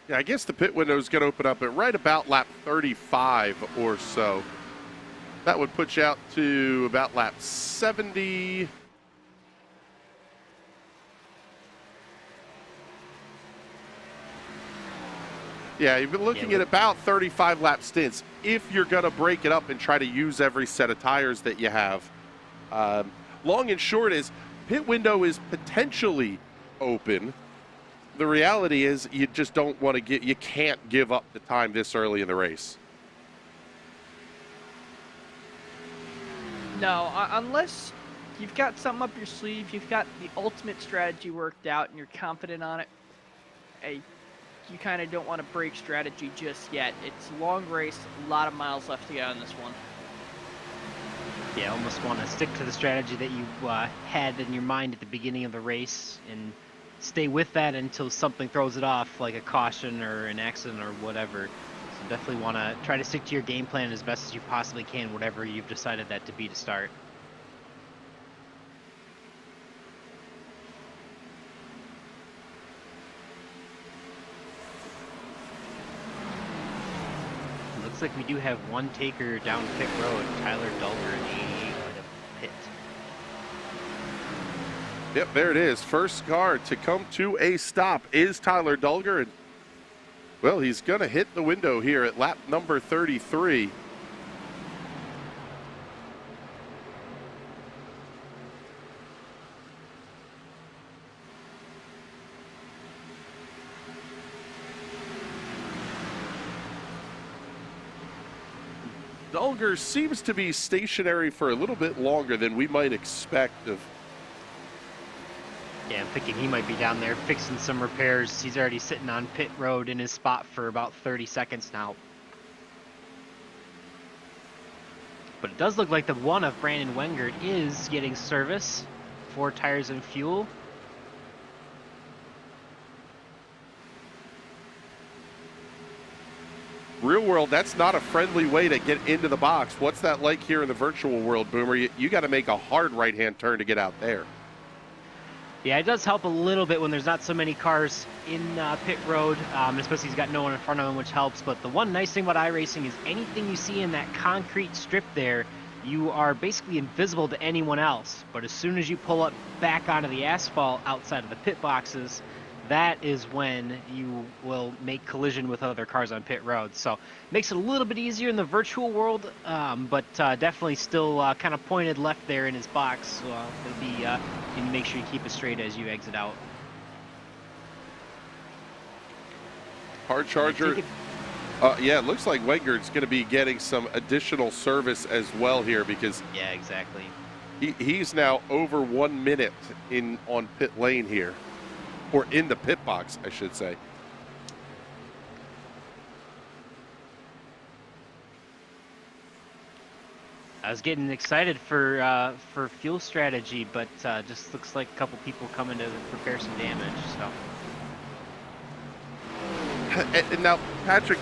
Yeah, I guess the pit window is going to open up at right about lap 35 or so. That would put you out to about lap 70. Yeah, you've been looking at about 35 lap stints if you're going to break it up and try to use every set of tires that you have. Long and short is pit window is potentially open. The reality is you just don't want to you can't give up the time this early in the race. No, unless you've got something up your sleeve, you've got the ultimate strategy worked out and you're confident on it, you kind of don't want to break strategy just yet. It's a long race, a lot of miles left to go in this one. Yeah, almost want to stick to the strategy that you had in your mind at the beginning of the race and stay with that until something throws it off, like a caution or an accident or whatever. So definitely want to try to stick to your game plan as best as you possibly can, whatever you've decided that to be to start. Looks like we do have one taker down pit road, Tyler Dulger in 88 by the pit. Yep, there it is. First car to come to a stop is Tyler Dulger. And, well, he's going to hit the window here at lap number 33. Dulger seems to be stationary for a little bit longer than we might expect of. Yeah, I'm thinking he might be down there fixing some repairs. He's already sitting on pit road in his spot for about 30 seconds now. But it does look like the one of Brandon Wengert is getting service for tires and fuel. Real world, that's not a friendly way to get into the box. What's that like here in the virtual world, Boomer? You got to make a hard right-hand turn to get out there. Yeah, it does help a little bit when there's not so many cars in pit road, especially he's got no one in front of him, which helps. But the one nice thing about iRacing is anything you see in that concrete strip there, you are basically invisible to anyone else. But as soon as you pull up back onto the asphalt outside of the pit boxes, that is when you will make collision with other cars on pit road. So makes it a little bit easier in the virtual world, but definitely still kind of pointed left there in his box. So it'll be you need to make sure you keep it straight as you exit out. Hard charger. Yeah, it looks like Wengard's going to be getting some additional service as well here because yeah, exactly. He's now over 1 minute on pit lane here, or in the pit box, I should say. I was getting excited for fuel strategy, but just looks like a couple people coming to repair some damage. So. And now, Patrick,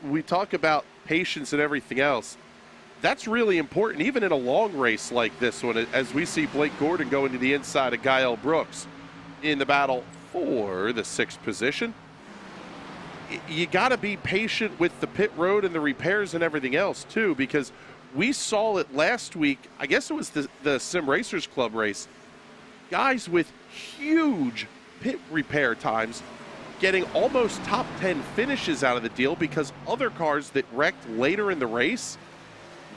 we talk about patience and everything else. That's really important, even in a long race like this one, as we see Blake Gordon going to the inside of Gael Brooks in the battle for the 6th position. You got to be patient with the pit road and the repairs and everything else, too, because we saw it last week. I guess it was the Sim Racers Club race. Guys with huge pit repair times getting almost top 10 finishes out of the deal because other cars that wrecked later in the race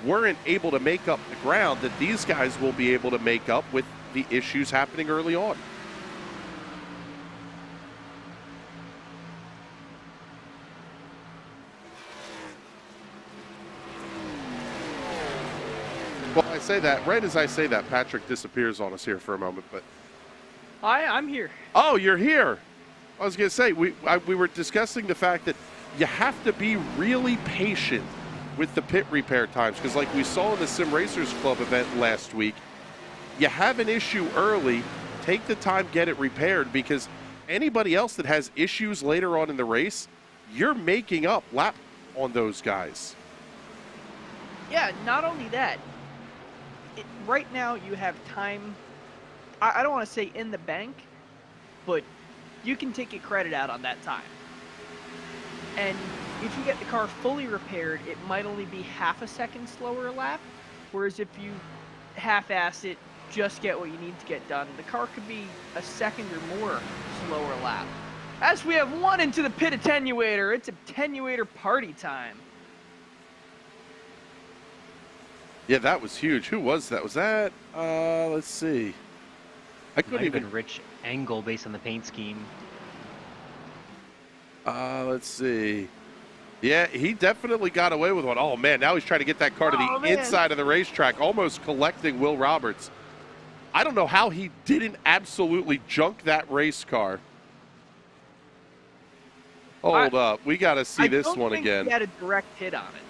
weren't able to make up the ground that these guys will be able to make up with the issues happening early on. Well, I say that, right as I say that, Patrick disappears on us here for a moment, but... I'm here. Oh, you're here. I was going to say, we were discussing the fact that you have to be really patient with the pit repair times because like we saw in the Sim Racers Club event last week, you have an issue early, take the time, get it repaired because anybody else that has issues later on in the race, you're making up lap on those guys. Yeah, not only that, right now you have time, I don't want to say in the bank, but you can take a credit out on that time. And if you get the car fully repaired, it might only be half a second slower a lap. Whereas if you half-ass it, just get what you need to get done, the car could be a second or more slower lap. As we have one into the pit attenuator, it's attenuator party time. Yeah, that was huge. Who was that? Was that, let's see. I couldn't even... Rich Angle based on the paint scheme. Let's see. Yeah, he definitely got away with one. Oh, man, now he's trying to get that car to the inside of the racetrack, almost collecting Will Roberts. I don't know how he didn't absolutely junk that race car. Hold up. We got to see this one again. I don't think he had a direct hit on it.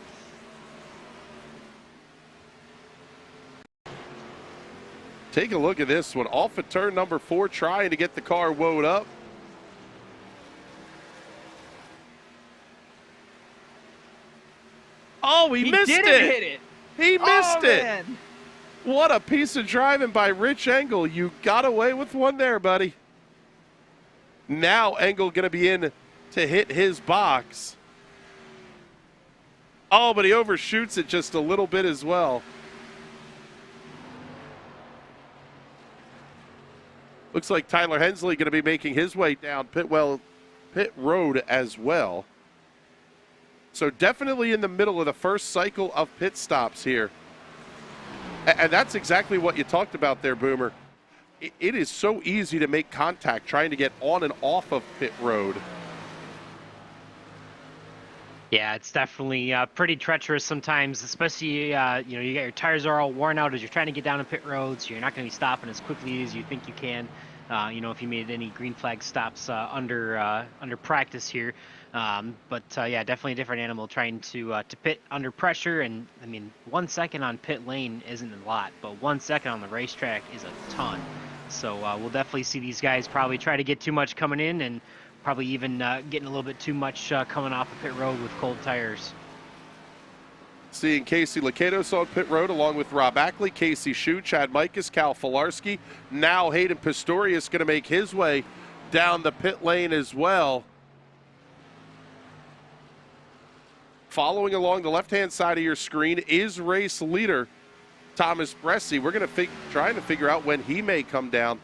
Take a look at this one. Off of turn number 4, trying to get the car woed up. Oh, he missed it. Hit it. He missed it. Man. What a piece of driving by Rich Engel. You got away with one there, buddy. Now Engel going to be in to hit his box. Oh, but he overshoots it just a little bit as well. Looks like Tyler Hensley going to be making his way down pit road as well. So definitely in the middle of the first cycle of pit stops here. And that's exactly what you talked about there, Boomer. It is so easy to make contact trying to get on and off of pit road. Yeah, it's definitely pretty treacherous sometimes, especially, you know, you got your tires are all worn out as you're trying to get down to pit road, so you're not going to be stopping as quickly as you think you can. You know, if you made any green flag stops under practice here. But yeah, definitely a different animal trying to pit under pressure. And I mean, 1 second on pit lane isn't a lot, but 1 second on the racetrack is a ton. So we'll definitely see these guys probably try to get too much coming in and probably even getting a little bit too much coming off of pit road with cold tires. Seeing Casey Lakatos on pit road along with Rob Ackley, Casey Shue, Chad Mikas, Cal Filarski. Now Hayden Pistorius going to make his way down the pit lane as well. Following along the left-hand side of your screen is race leader Thomas Bressi. We're going to trying to figure out when he may come down.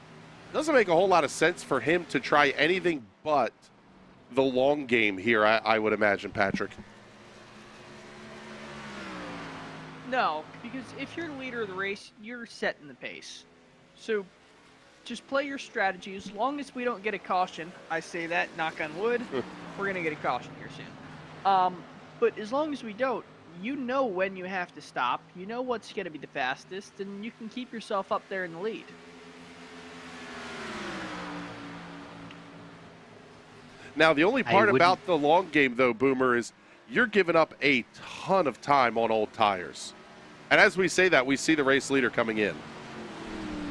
doesn't make a whole lot of sense for him to try anything but the long game here, I would imagine, Patrick. No, because if you're the leader of the race, you're setting the pace. So just play your strategy. As long as we don't get a caution, I say that, knock on wood, we're going to get a caution here soon. But as long as we don't, you know when you have to stop, you know what's going to be the fastest, and you can keep yourself up there in the lead. Now, the only part about the long game, though, Boomer, is you're giving up a ton of time on old tires. And as we say that, we see the race leader coming in.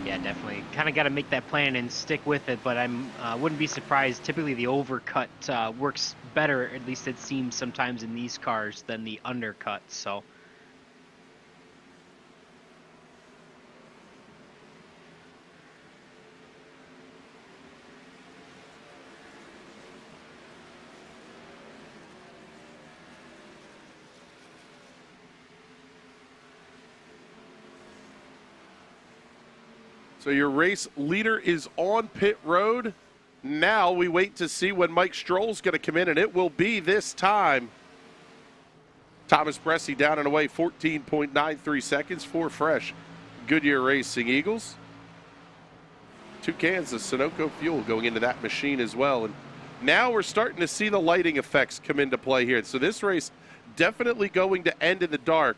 Yeah, definitely. Kind of got to make that plan and stick with it, but I wouldn't be surprised. Typically, the overcut works better, at least it seems sometimes in these cars, than the undercut, so... So your race leader is on pit road. Now we wait to see when Mike Stroll's going to come in, and it will be this time. Thomas Bresci down and away, 14.93 seconds for fresh Goodyear Racing Eagles. 2 cans of Sunoco fuel going into that machine as well. And now we're starting to see the lighting effects come into play here. So this race definitely going to end in the dark.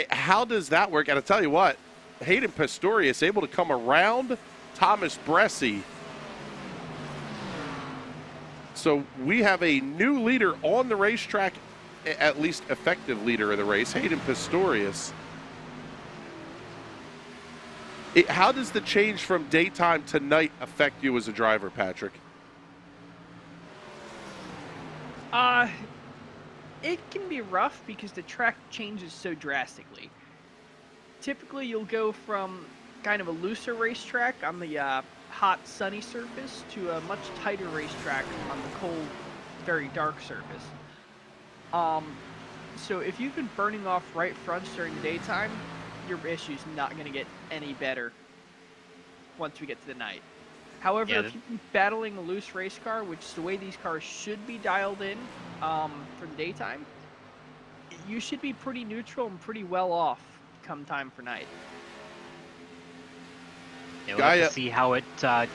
How does that work? And I'll tell you what, Hayden Pistorius able to come around Thomas Bresci. So we have a new leader on the racetrack, at least effective leader of the race, Hayden Pistorius. How does the change from daytime to night affect you as a driver, Patrick? It can be rough because the track changes so drastically. Typically, you'll go from kind of a looser racetrack on the hot, sunny surface to a much tighter racetrack on the cold, very dark surface. So if you've been burning off right fronts during the daytime, your issue's not going to get any better once we get to the night. However, if you've been battling a loose race car, which is the way these cars should be dialed in for the daytime, you should be pretty neutral and pretty well off come time for night. Yeah, we'll have to see how it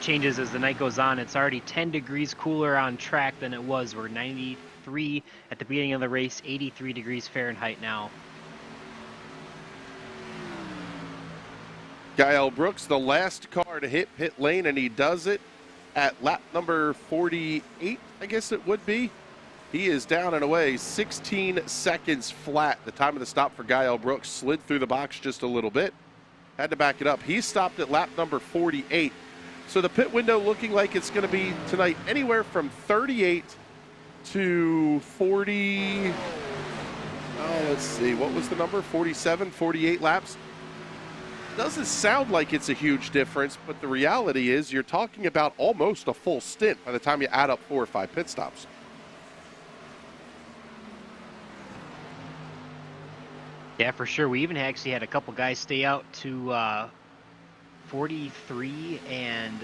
changes as the night goes on. It's already 10 degrees cooler on track than it was. We're 93 at the beginning of the race, 83 degrees Fahrenheit now. Gael Brooks, the last car to hit pit lane, and he does it at lap number 48, I guess it would be. He is down and away, 16 seconds flat. The time of the stop for Gael Brooks slid through the box just a little bit. Had to back it up. He stopped at lap number 48. So the pit window looking like it's going to be tonight anywhere from 38 to 40. Oh, let's see. What was the number? 47, 48 laps? Doesn't sound like it's a huge difference, but the reality is you're talking about almost a full stint by the time you add up 4 or 5 pit stops. Yeah, for sure. We even actually had a couple guys stay out to 43 and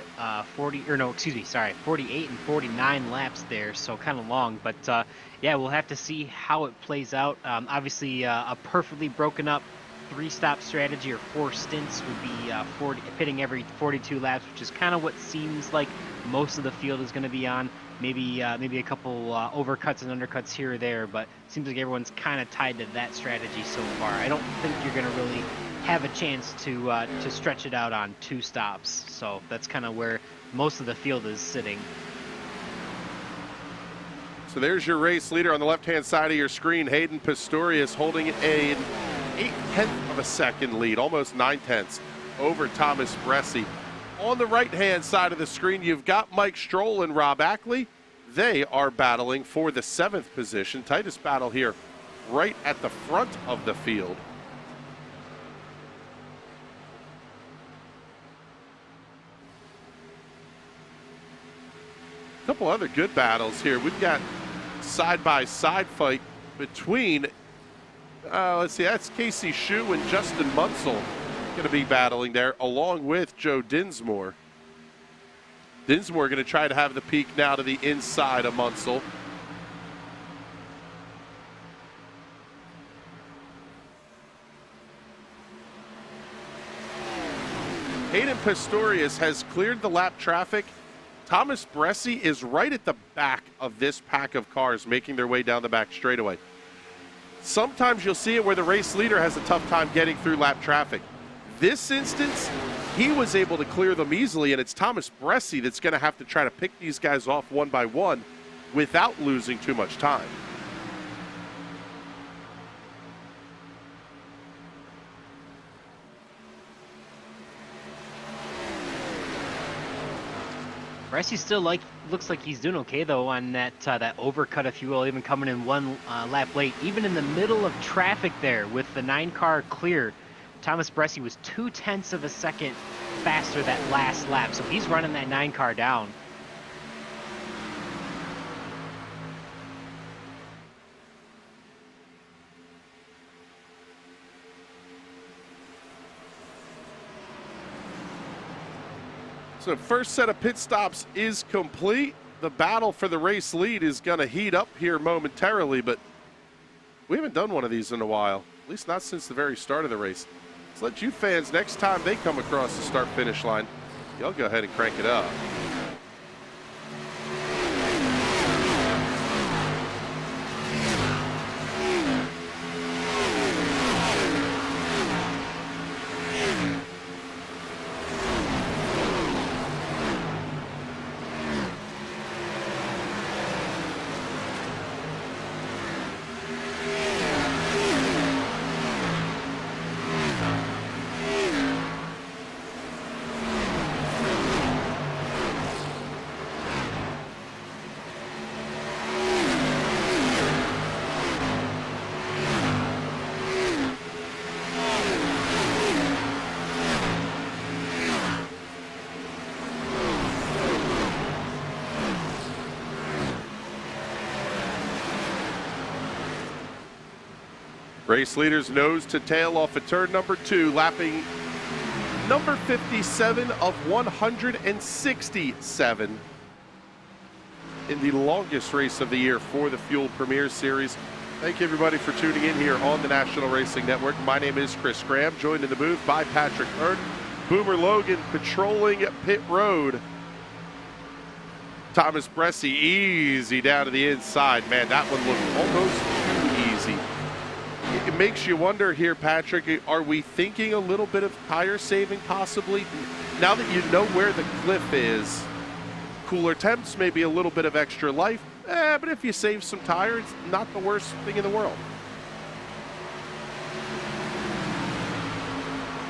48 and 49 laps there, so kind of long. But yeah, we'll have to see how it plays out. Obviously, a perfectly broken up 3-stop strategy or 4 stints would be pitting every 42 laps, which is kind of what seems like most of the field is going to be on. Maybe a couple overcuts and undercuts here or there, but it seems like everyone's kind of tied to that strategy so far. I don't think you're going to really have a chance to stretch it out on 2 stops. So that's kind of where most of the field is sitting. So there's your race leader on the left-hand side of your screen, Hayden Pistorius, holding an 8/10 of a second lead, almost 9/10 over Thomas Bresci. On the right-hand side of the screen, you've got Mike Stroll and Rob Ackley. They are battling for the 7th position. Tightest battle here right at the front of the field. A couple other good battles here. We've got side-by-side fight between, let's see, that's Casey Shue and Justin Munsell going to be battling there, along with Joe Dinsmore. Dinsmore going to try to have the peak now to the inside of Munsell. Hayden Pistorius has cleared the lap traffic. Thomas Bressi is right at the back of this pack of cars making their way down the back straightaway. Sometimes you'll see it where the race leader has a tough time getting through lap traffic. This instance, he was able to clear them easily, and it's Thomas Bressi that's going to have to try to pick these guys off one by one without losing too much time. Bressi still looks like he's doing okay though on that that overcut, if you will, even coming in one lap late, even in the middle of traffic there with the 9-car clear. Thomas Bressi was 0.2 of a second faster that last lap, so he's running that 9-car down. So first set of pit stops is complete. The battle for the race lead is going to heat up here momentarily, but we haven't done one of these in a while, at least not since the very start of the race. Let's let you fans, next time they come across the start-finish line, y'all go ahead and crank it up. Race leaders nose to tail off of turn number 2, lapping number 57 of 167 in the longest race of the year for the Fuel Premier Series. Thank you everybody for tuning in here on the National Racing Network. My name is Chris Graham, joined in the booth by Patrick Hearn. Boomer Logan patrolling pit road. Thomas Bressi easy down to the inside. Man, that one looked almost too easy. It makes you wonder here, Patrick, are we thinking a little bit of tire saving possibly? Now that you know where the cliff is, cooler temps, maybe a little bit of extra life, but if you save some tire, it's not the worst thing in the world.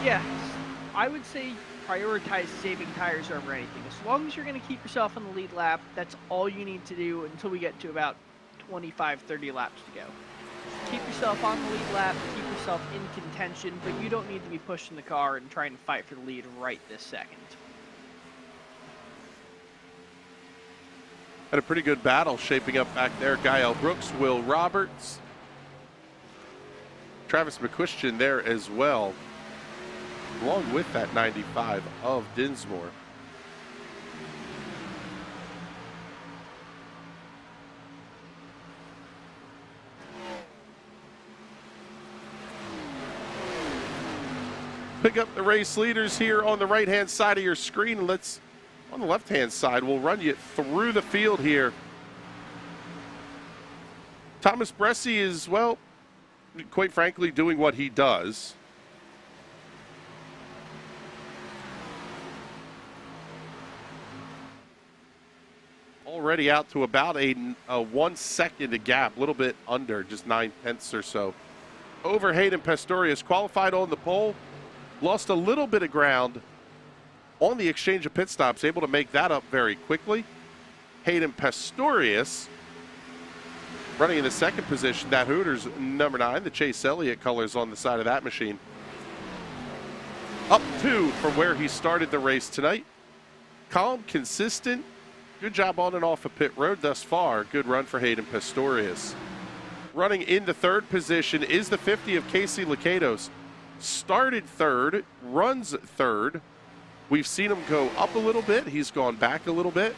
Yeah, I would say prioritize saving tires over anything. As long as you're going to keep yourself on the lead lap, that's all you need to do until we get to about 25, 30 laps to go. Keep yourself on the lead lap, keep yourself in contention, but you don't need to be pushing the car and trying to fight for the lead right this second. Had a pretty good battle shaping up back there. Gael Brooks, Will Roberts, Travis McQuistion there as well, along with that 95 of Dinsmore. Pick up the race leaders here on the right-hand side of your screen. On the left-hand side, we'll run you through the field here. Thomas Bressi is, well, quite frankly, doing what he does. Already out to about a 1 second gap, a little bit under, just 9/10 or so. Over Hayden Pistorius, qualified on the pole. Lost a little bit of ground on the exchange of pit stops, able to make that up very quickly. Hayden Pistorius running in the second position. That Hooters number 9, the Chase Elliott colors on the side of that machine. Up 2 from where he started the race tonight. Calm, consistent, good job on and off of pit road thus far. Good run for Hayden Pistorius. Running in the third position is the 50 of Casey Lacados. Started third, runs third, We've seen him go up a little bit. He's gone back a little bit.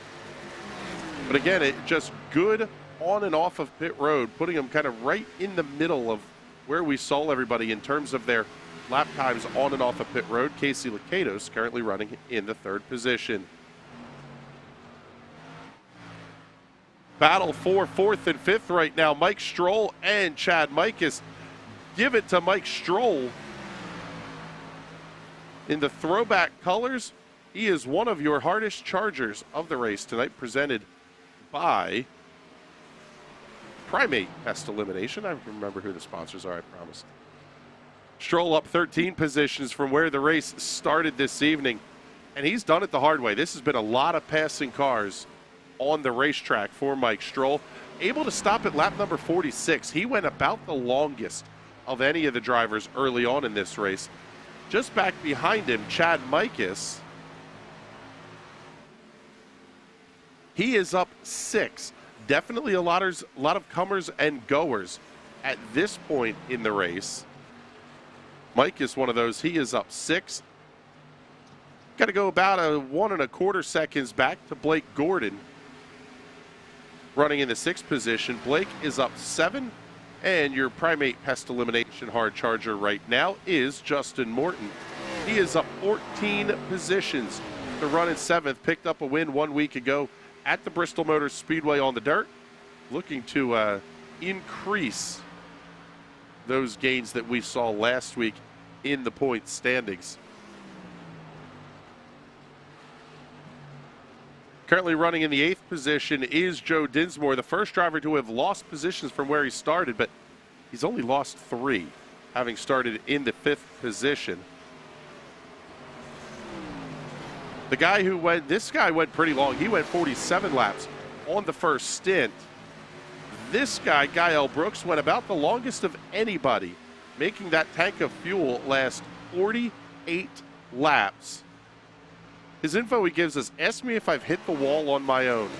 But again, it just good on and off of pit road, putting him kind of right in the middle of where we saw everybody in terms of their lap times on and off of pit road. Casey Lakatos currently running in the 3rd position. Battle for 4th and 5th right now. Mike Stroll and Chad Mikus. Give it to Mike Stroll. In the throwback colors, he is one of your hardest chargers of the race tonight, presented by Primate Pest Elimination. I remember who the sponsors are, I promise. Stroll up 13 positions from where the race started this evening, and he's done it the hard way. This has been a lot of passing cars on the racetrack for Mike Stroll. Able to stop at lap number 46. He went about the longest of any of the drivers early on in this race. Just back behind him, Chad Mikus. He is up 6. Definitely a lot of comers and goers at this point in the race. Mike is one of those. He is up 6. Got to go about 1 1/4 seconds back to Blake Gordon, running in the 6th position. Blake is up 7, and your Primate Pest Elimination hard charger right now is Justin Morton. He is up 14 positions to run in 7th. Picked up a win 1 week ago at the Bristol Motor Speedway on the dirt. Looking to increase those gains that we saw last week in the point standings. Currently running in the 8th position is Joe Dinsmore, the first driver to have lost positions from where he started, but he's only lost 3, having started in the 5th position. The guy who went, this guy went pretty long. He went 47 laps on the first stint. This guy, Gael Brooks, went about the longest of anybody, making that tank of fuel last 48 laps. His info he gives us, ask me if I've hit the wall on my own.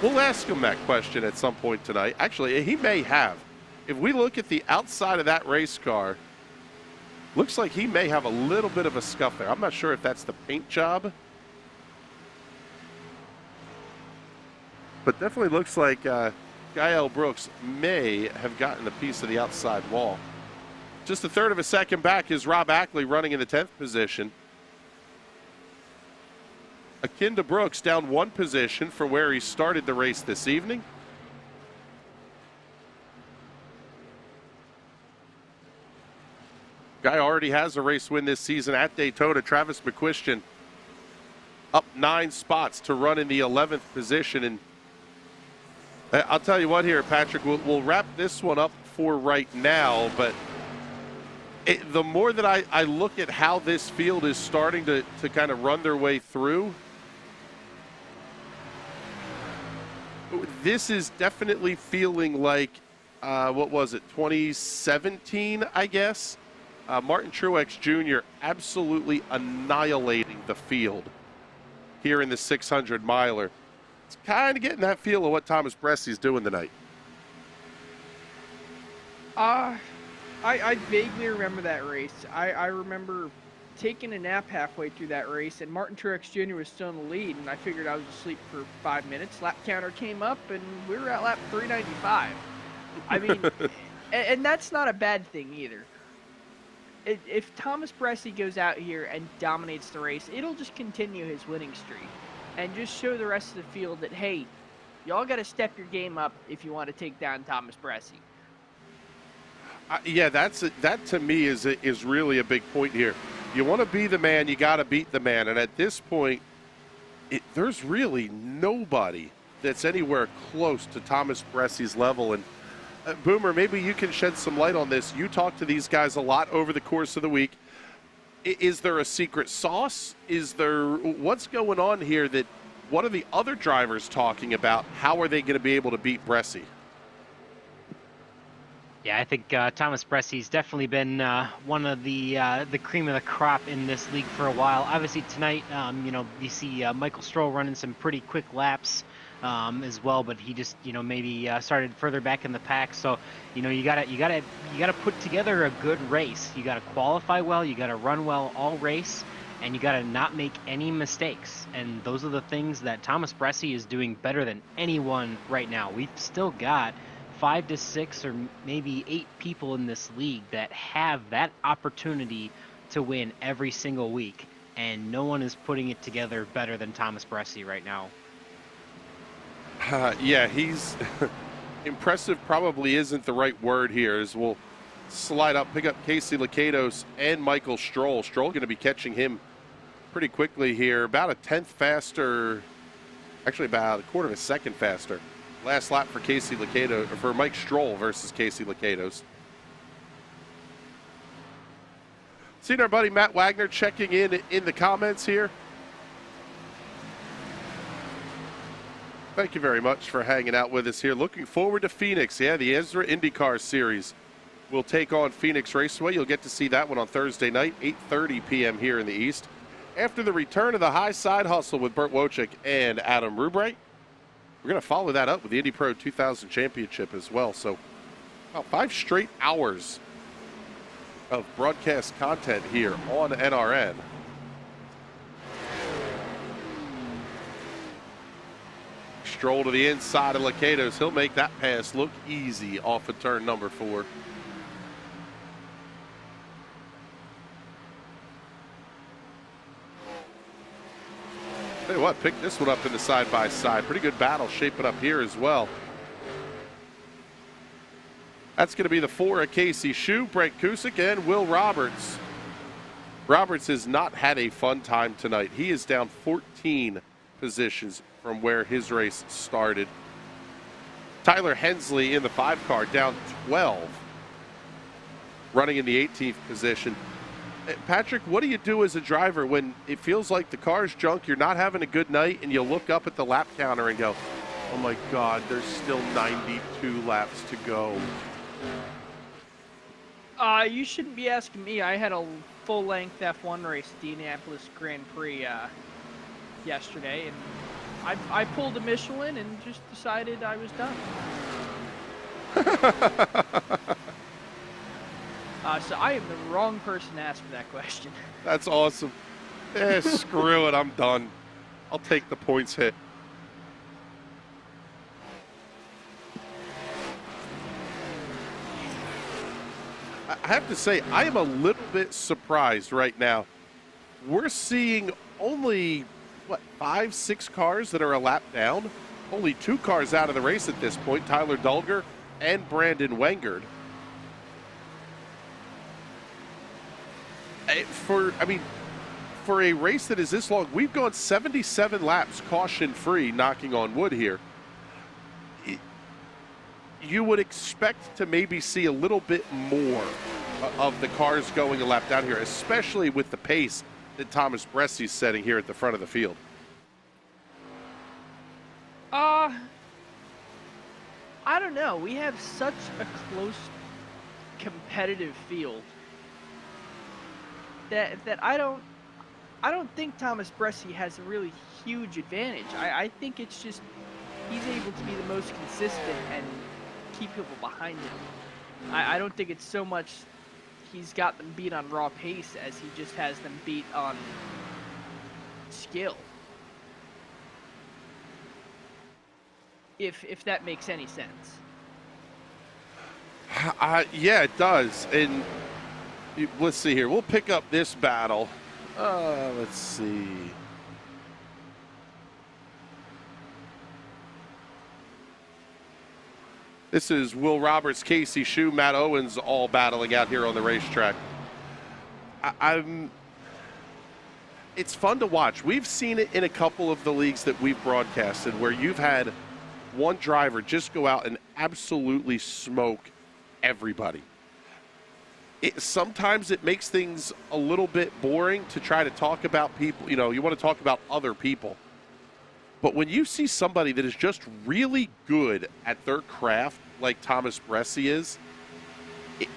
We'll ask him that question at some point tonight. Actually, he may have. If we look at the outside of that race car, looks like he may have a little bit of a scuff there. I'm not sure if that's the paint job, but definitely looks like Gael Brooks may have gotten a piece of the outside wall. Just a third of a second back is Rob Ackley running in the 10th position. Akin to Brooks, down 1 position from where he started the race this evening. Guy already has a race win this season at Daytona. Travis McQuistion up 9 spots to run in the 11th position. And I'll tell you what here, Patrick, we'll wrap this one up for right now, but the more that I look at how this field is starting to kind of run their way through, this is definitely feeling like, what was it, 2017, I guess? Martin Truex Jr. absolutely annihilating the field here in the 600-miler. It's kind of getting that feel of what Thomas Bressy's doing tonight. I vaguely remember that race. I remember taking a nap halfway through that race, and Martin Truex Jr. was still in the lead, and I figured I was asleep for 5 minutes. Lap counter came up, and we were at lap 395. I mean, and that's not a bad thing either. If Thomas Bressy goes out here and dominates the race, it'll just continue his winning streak and just show the rest of the field that, hey, y'all got to step your game up if you want to take down Thomas Bressy. Yeah, that to me is really a big point here. You want to be the man, you got to beat the man. And at this point, there's really nobody that's anywhere close to Thomas Bressy's level. And Boomer, maybe you can shed some light on this. You talk to these guys a lot over the course of the week. Is there a secret sauce? What's going on here? What are the other drivers talking about? How are they going to be able to beat Bressy? Yeah, I think Thomas Bressy's definitely been one of the cream of the crop in this league for a while. Obviously tonight, you see Michael Stroll running some pretty quick laps as well, but he just maybe started further back in the pack. So you gotta put together a good race. You gotta qualify well, you gotta run well all race, and you got to not make any mistakes. And those are the things that Thomas Bressi is doing better than anyone right now. We've still got 5 to 6 or maybe 8 people in this league that have that opportunity to win every single week, and no one is putting it together better than Thomas Bressi right now. Yeah, he's impressive. Probably isn't the right word here. As we'll slide up, pick up Casey Lakatos and Michael Stroll. Stroll going to be catching him pretty quickly here, about a 10th faster, actually about a quarter of a second faster. Last lap for Casey Lakatos, or for Mike Stroll versus Casey Lakatos. Seeing our buddy Matt Wagner checking in the comments here. Thank you very much for hanging out with us here. Looking forward to Phoenix. Yeah, the Ezra IndyCar Series will take on Phoenix Raceway. You'll get to see that one on Thursday night, 8:30 p.m. here in the East. After the return of the High Side Hustle with Burt Wojcik and Adam Rubright, we're going to follow that up with the Indy Pro 2000 Championship as well. So about 5 straight hours of broadcast content here on NRN. Stroll to the inside of Lakatos. He'll make that pass look easy off of turn number 4. Tell you what, pick this one up in the side-by-side. Pretty good battle shaping up here as well. That's going to be the 4 of Casey Shue, Brent Kusick, and Will Roberts. Roberts has not had a fun time tonight. He is down 14 positions from where his race started. Tyler Hensley in the 5 car down 12, running in the 18th position. Patrick, what do you do as a driver when it feels like the car's junk, you're not having a good night, and you look up at the lap counter and go, oh my God, there's still 92 laps to go? You shouldn't be asking me. I had a full-length F1 race at the Indianapolis Grand Prix yesterday, and I pulled a Michelin and just decided I was done. So I am the wrong person to ask me that question. That's awesome. Screw it, I'm done. I'll take the points hit. I have to say, I am a little bit surprised right now. We're seeing only, 5, 6 cars that are a lap down? Only 2 cars out of the race at this point, Tyler Dulger and Brandon Wengard. For a race that is this long, we've gone 77 laps caution-free, knocking on wood here. You would expect to maybe see a little bit more of the cars going a lap down here, especially with the pace that Thomas Bresci's setting here at the front of the field. I don't know. We have such a close, competitive field that I don't think Thomas Bresci has a really huge advantage. I think it's just he's able to be the most consistent and keep people behind him. I don't think it's so much he's got them beat on raw pace as he just has them beat on skill. If that makes any sense. Yeah, it does. And let's see here. We'll pick up this battle. Let's see. This is Will Roberts, Casey Shue, Matt Owens all battling out here on the racetrack. It's fun to watch. We've seen it in a couple of the leagues that we've broadcasted where you've had one driver just go out and absolutely smoke everybody. Sometimes it makes things a little bit boring to try to talk about people. You know, you want to talk about other people. But when you see somebody that is just really good at their craft, like Thomas Bresci is,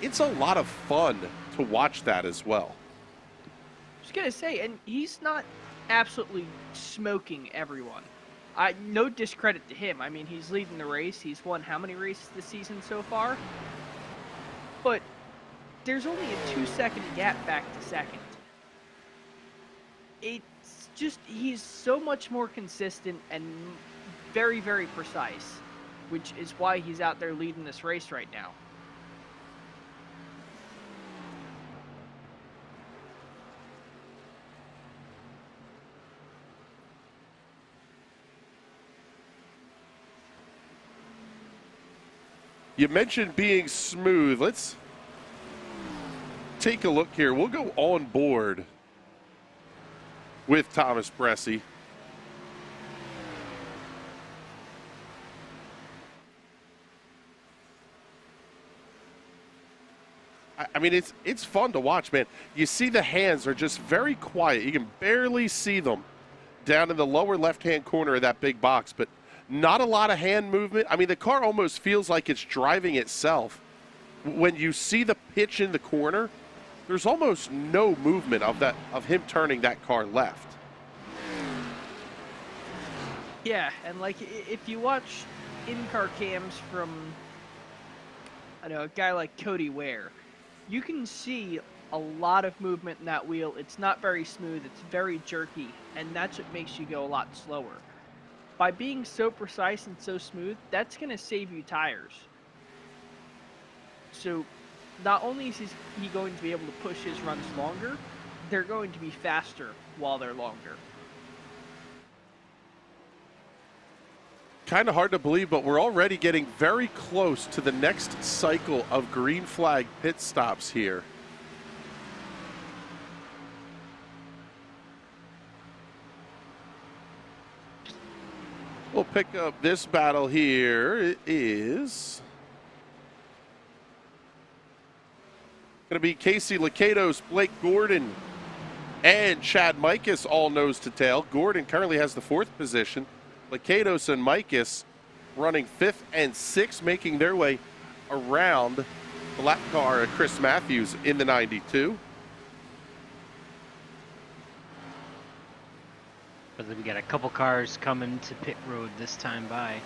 it's a lot of fun to watch that as well. I was going to say, and he's not absolutely smoking everyone. No discredit to him. I mean, he's leading the race. He's won how many races this season so far? But there's only a 2-second gap back to second. It's just he's so much more consistent and very, very precise, which is why he's out there leading this race right now. You mentioned being smooth. Let's take a look here. We'll go on board with Thomas Bressy. I mean, it's fun to watch, man. You see the hands are just very quiet. You can barely see them down in the lower left-hand corner of that big box, but not a lot of hand movement. I mean, the car almost feels like it's driving itself. When you see the pitch in the corner, there's almost no movement of him turning that car left. Yeah, and like if you watch in-car cams from, I don't know, a guy like Cody Ware, you can see a lot of movement in that wheel. It's not very smooth, it's very jerky, and that's what makes you go a lot slower. By being so precise and so smooth, that's going to save you tires. So not only is he going to be able to push his runs longer, they're going to be faster while they're longer. Kind of hard to believe, but we're already getting very close to the next cycle of green flag pit stops here. We'll pick up this battle here. It is going to be Casey Licados, Blake Gordon, and Chad Mikas all nose to tail. Gordon currently has the 4th position. Licados and Mikas running 5th and 6th, making their way around the lap car of Chris Matthews in the 92. But we got a couple cars coming to pit road this time by.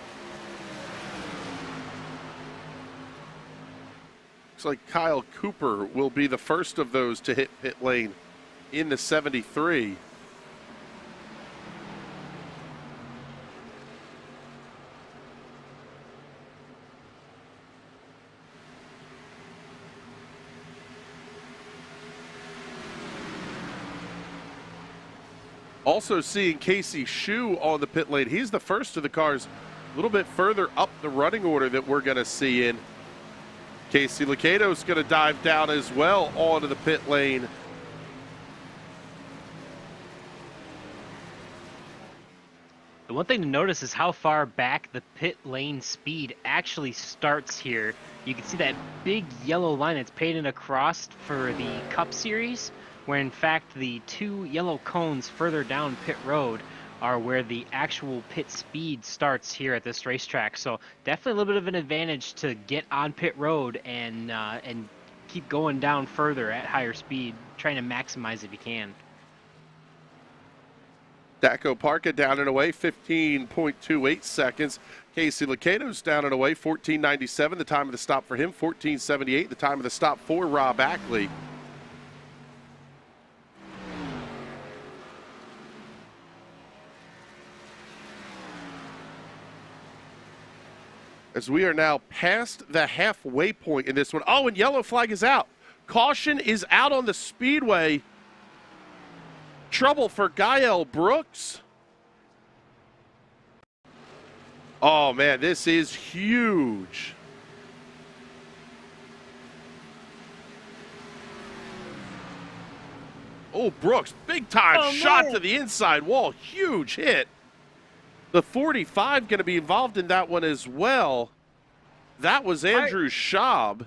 Looks like Kyle Cooper will be the first of those to hit pit lane in the 73. Also seeing Casey Shue on the pit lane. He's the first of the cars a little bit further up the running order that we're going to see in. Casey Licado's going to dive down as well onto the pit lane. The one thing to notice is how far back the pit lane speed actually starts here. You can see that big yellow line that's painted across for the Cup Series, where in fact the 2 yellow cones further down pit road are where the actual pit speed starts here at this racetrack. So definitely a little bit of an advantage to get on pit road and keep going down further at higher speed, trying to maximize if you can. Daco Parka down and away, 15.28 seconds. Casey Licado's down and away, 14.97, the time of the stop for him, 14.78, the time of the stop for Rob Ackley. As we are now past the halfway point in this one. Oh, and yellow flag is out. Caution is out on the speedway. Trouble for Gael Brooks. Oh, man, this is huge. Oh, Brooks, big time shot to the inside wall. Huge hit. The 45 going to be involved in that one as well. That was Andrew Schaub.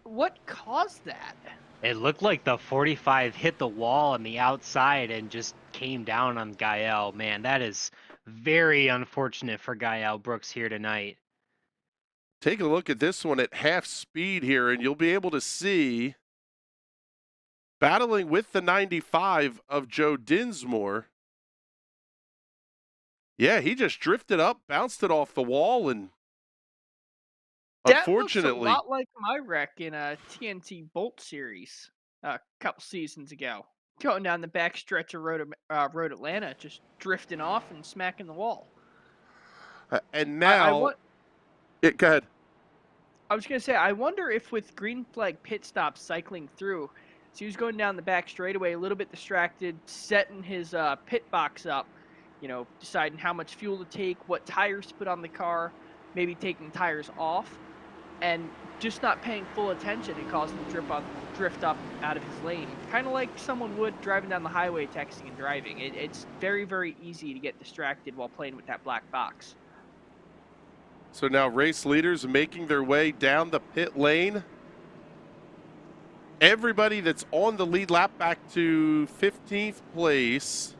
What caused that? It looked like the 45 hit the wall on the outside and just came down on Gael. Man, that is very unfortunate for Gael Brooks here tonight. Take a look at this one at half speed here, and you'll be able to see battling with the 95 of Joe Dinsmore. Yeah, he just drifted up, bounced it off the wall, and unfortunately, that looks a lot like my wreck in a TNT Bolt series a couple seasons ago. Going down the back stretch of Road Atlanta, just drifting off and smacking the wall. And I now, want. go ahead. I was gonna say, I wonder if with green flag pit stops cycling through, so he was going down the back straightaway, a little bit distracted, setting his pit box up, deciding how much fuel to take, what tires to put on the car, maybe taking tires off, and just not paying full attention and causing him to drift up out of his lane. Kind of like someone would driving down the highway, texting and driving. It's very, very easy to get distracted while playing with that black box. So now race leaders making their way down the pit lane. Everybody that's on the lead lap back to 15th place,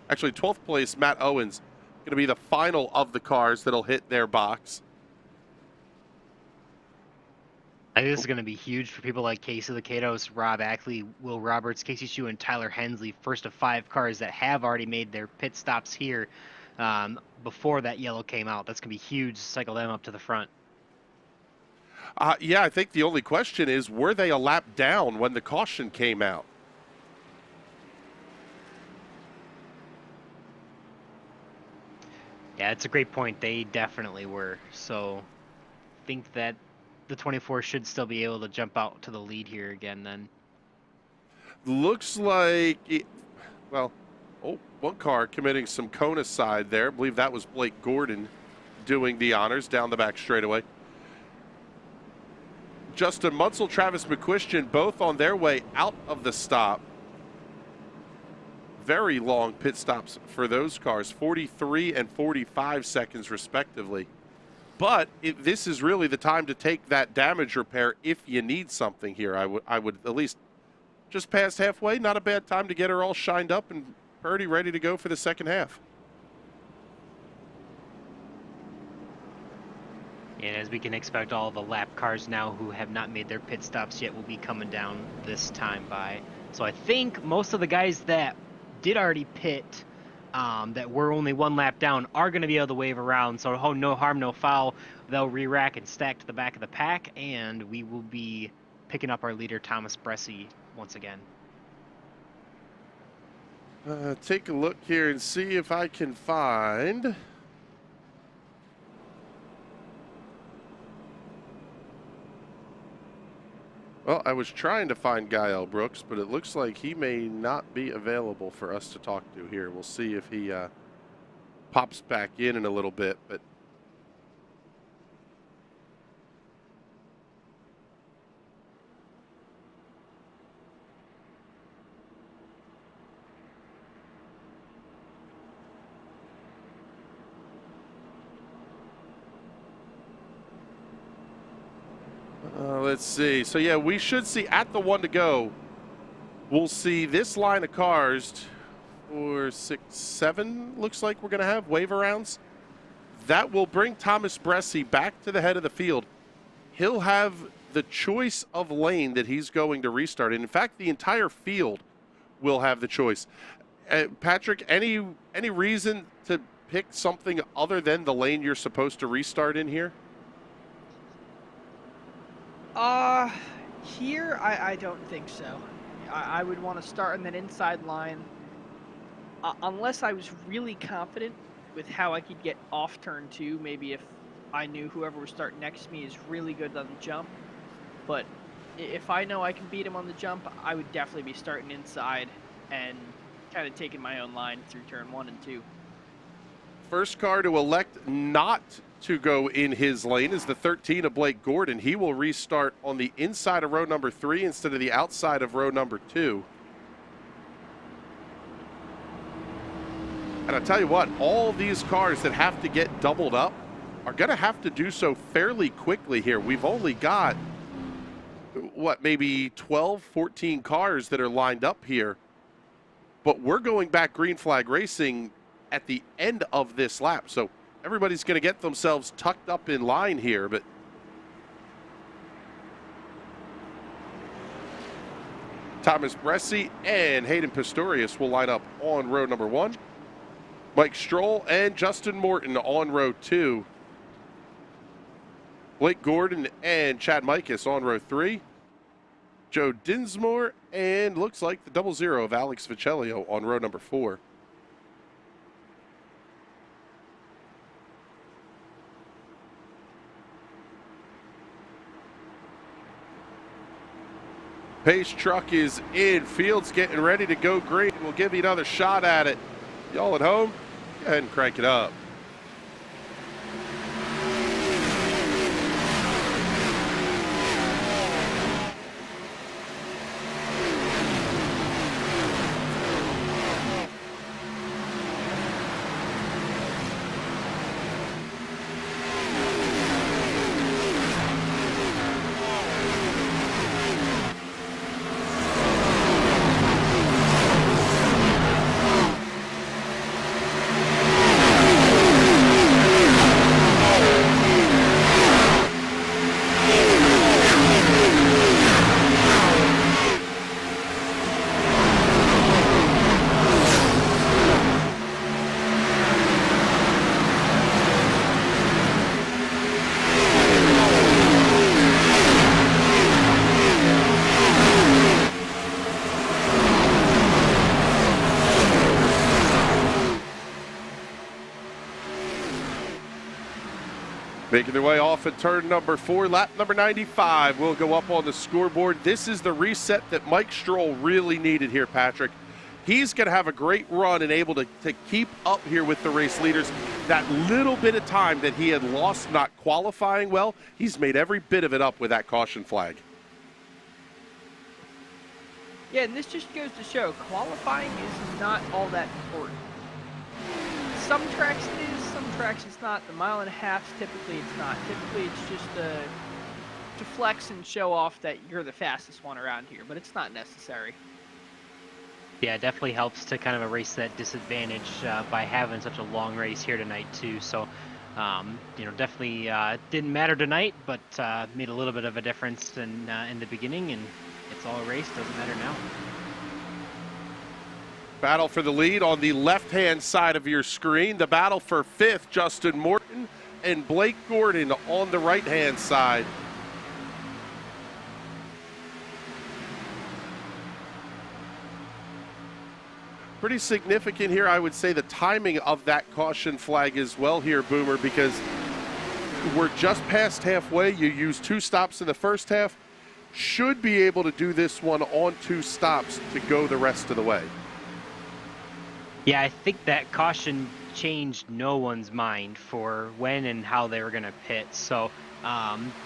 actually 12th place, Matt Owens, going to be the final of the cars that'll hit their box. I think this is going to be huge for people like Casey Lakatos, Rob Ackley, Will Roberts, Casey Shue, and Tyler Hensley, first of 5 cars that have already made their pit stops here before that yellow came out. That's going to be huge to cycle them up to the front. Yeah, I think the only question is, were they a lap down when the caution came out? Yeah, it's a great point. They definitely were. So I think that the 24 should still be able to jump out to the lead here again then. Looks like, one car committing some Kona side there. I believe that was Blake Gordon doing the honors down the back straightaway. Justin Munsell, Travis McQuistion, both on their way out of the stop. Very long pit stops for those cars, 43 and 45 seconds respectively. But this is really the time to take that damage repair if you need something here. I would at least just past halfway, not a bad time to get her all shined up and Purdy ready to go for the second half. And as we can expect, all the lap cars now who have not made their pit stops yet will be coming down this time by. So I think most of the guys that did already pit, that were only 1 lap down, are going to be able to wave around. So no harm, no foul. They'll re-rack and stack to the back of the pack, and we will be picking up our leader, Thomas Bressi, once again. Take a look here and see if I can find... Well, I was trying to find Gael Brooks, but it looks like he may not be available for us to talk to here. We'll see if he pops back in a little bit. But let's see. So, yeah, we should see at the 1 to go, we'll see this line of cars, 4, 6, 7, looks like we're going to have wave arounds. That will bring Thomas Bressi back to the head of the field. He'll have the choice of lane that he's going to restart. And in fact, the entire field will have the choice. Patrick, any reason to pick something other than the lane you're supposed to restart in here? Here, I don't think so. I would want to start in that inside line, unless I was really confident with how I could get off turn 2, maybe if I knew whoever was starting next to me is really good on the jump. But if I know I can beat him on the jump, I would definitely be starting inside and kind of taking my own line through turn 1 and 2. First car to elect not to go in his lane is the 13 of Blake Gordon. He will restart on the inside of row number 3 instead of the outside of row number 2. And I tell you what, all these cars that have to get doubled up are going to have to do so fairly quickly here. We've only got, maybe 12, 14 cars that are lined up here. But we're going back green flag racing at the end of this lap. So everybody's going to get themselves tucked up in line here, but Thomas Bressi and Hayden Pistorius will line up on row number 1. Mike Stroll and Justin Morton on row 2. Blake Gordon and Chad Mikas on row 3. Joe Dinsmore, and looks like the 00 of Alex Vicelio on row number 4. Pace truck is in. Field's getting ready to go green. We'll give you another shot at it. Y'all at home, go ahead and crank it up. Making their way off at turn number 4, lap number 95 will go up on the scoreboard. This is the reset that Mike Stroll really needed here, Patrick. He's going to have a great run and able to keep up here with the race leaders. That little bit of time that he had lost not qualifying well, he's made every bit of it up with that caution flag. Yeah, and this just goes to show qualifying is not all that important. Some tracks it is, some tracks it's not. The mile and a half, typically it's not. Typically it's just to flex and show off that you're the fastest one around here, but it's not necessary. Yeah, it definitely helps to kind of erase that disadvantage by having such a long race here tonight too. So, definitely didn't matter tonight, but made a little bit of a difference in the beginning, and it's all a race. Doesn't matter now. Battle for the lead on the left-hand side of your screen. The battle for 5th, Justin Morton and Blake Gordon on the right-hand side. Pretty significant here, I would say, the timing of that caution flag as well here, Boomer, because we're just past halfway. You used 2 stops in the first half. Should be able to do this one on 2 stops to go the rest of the way. Yeah, I think that caution changed no one's mind for when and how they were going to pit. So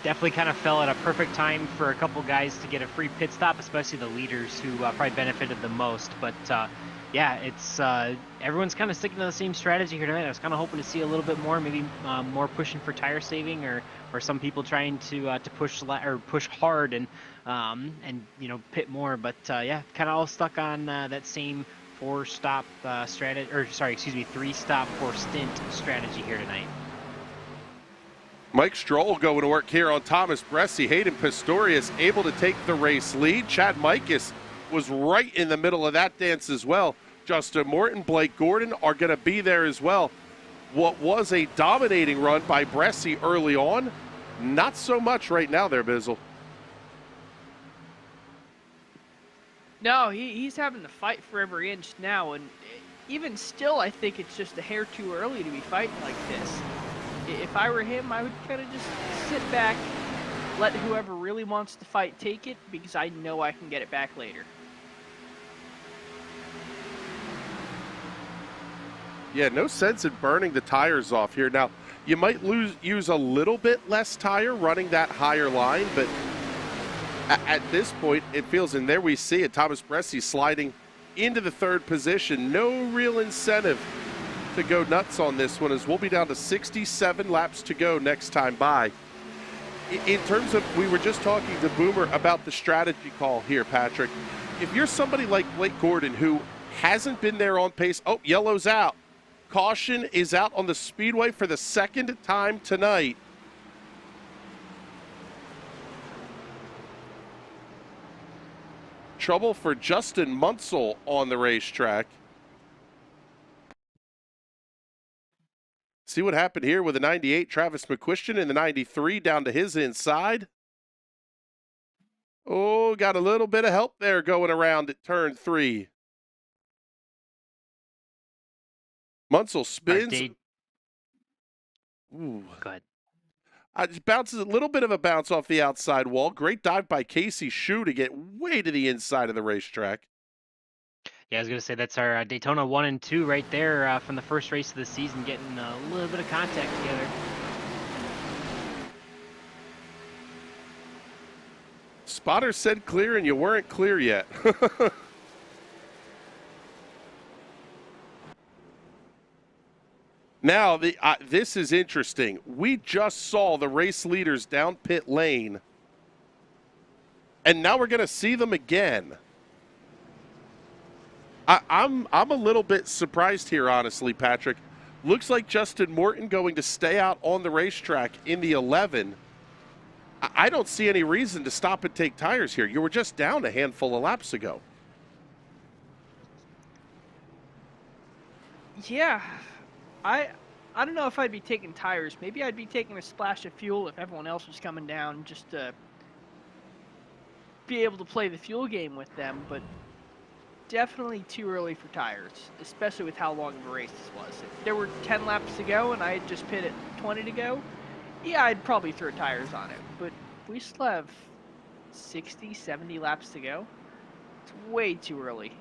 definitely kind of fell at a perfect time for a couple guys to get a free pit stop, especially the leaders who probably benefited the most. But yeah, it's everyone's kind of sticking to the same strategy here tonight. I was kind of hoping to see a little bit more, maybe more pushing for tire saving, or some people trying to push hard and pit more. But yeah, kind of all stuck on that same 4-stop strategy, or sorry, excuse me, 3-stop 4-stint strategy here tonight. Mike Stroll going to work here on Thomas Bresci. Hayden Pistorius able to take the race lead. Chad Mikas was right in the middle of that dance as well. Justin Morton, Blake Gordon are going to be there as well. What was a dominating run by Bresci early on, not so much right now there, Bizzle. No, he's having to fight for every inch now, and even still, I think it's just a hair too early to be fighting like this. If I were him, I would kind of just sit back, let whoever really wants to fight take it, because I know I can get it back later. Yeah, no sense in burning the tires off here. Now, you might use a little bit less tire running that higher line, but at this point, it feels, and there we see it, Thomas Bresci sliding into the 3rd position. No real incentive to go nuts on this one, as we'll be down to 67 laps to go next time by. In terms of, we were just talking to Boomer about the strategy call here, Patrick. If you're somebody like Blake Gordon, who hasn't been there on pace, oh, yellow's out. Caution is out on the speedway for the 2nd time tonight. Trouble for Justin Munsell on the racetrack. See what happened here with the 98, Travis McQuistion, and the 93 down to his inside. Oh, got a little bit of help there going around at turn 3. Munsell spins. Ooh. Go ahead. Just bounces a little bit of a bounce off the outside wall. Great dive by Casey Shue to get way to the inside of the racetrack. Yeah, I was going to say that's our Daytona 1 and 2 right there from the first race of the season, getting a little bit of contact together. Spotter said clear, and you weren't clear yet. Now, this is interesting. We just saw the race leaders down pit lane, and now we're going to see them again. I'm a little bit surprised here, honestly, Patrick. Looks like Justin Morton going to stay out on the racetrack in the 11. I don't see any reason to stop and take tires here. You were just down a handful of laps ago. Yeah, I don't know if I'd be taking tires. Maybe I'd be taking a splash of fuel if everyone else was coming down, just to be able to play the fuel game with them, but definitely too early for tires, especially with how long of a race this was. If there were 10 laps to go and I had just pit at 20 to go, yeah, I'd probably throw tires on it, but we still have 60, 70 laps to go. It's way too early.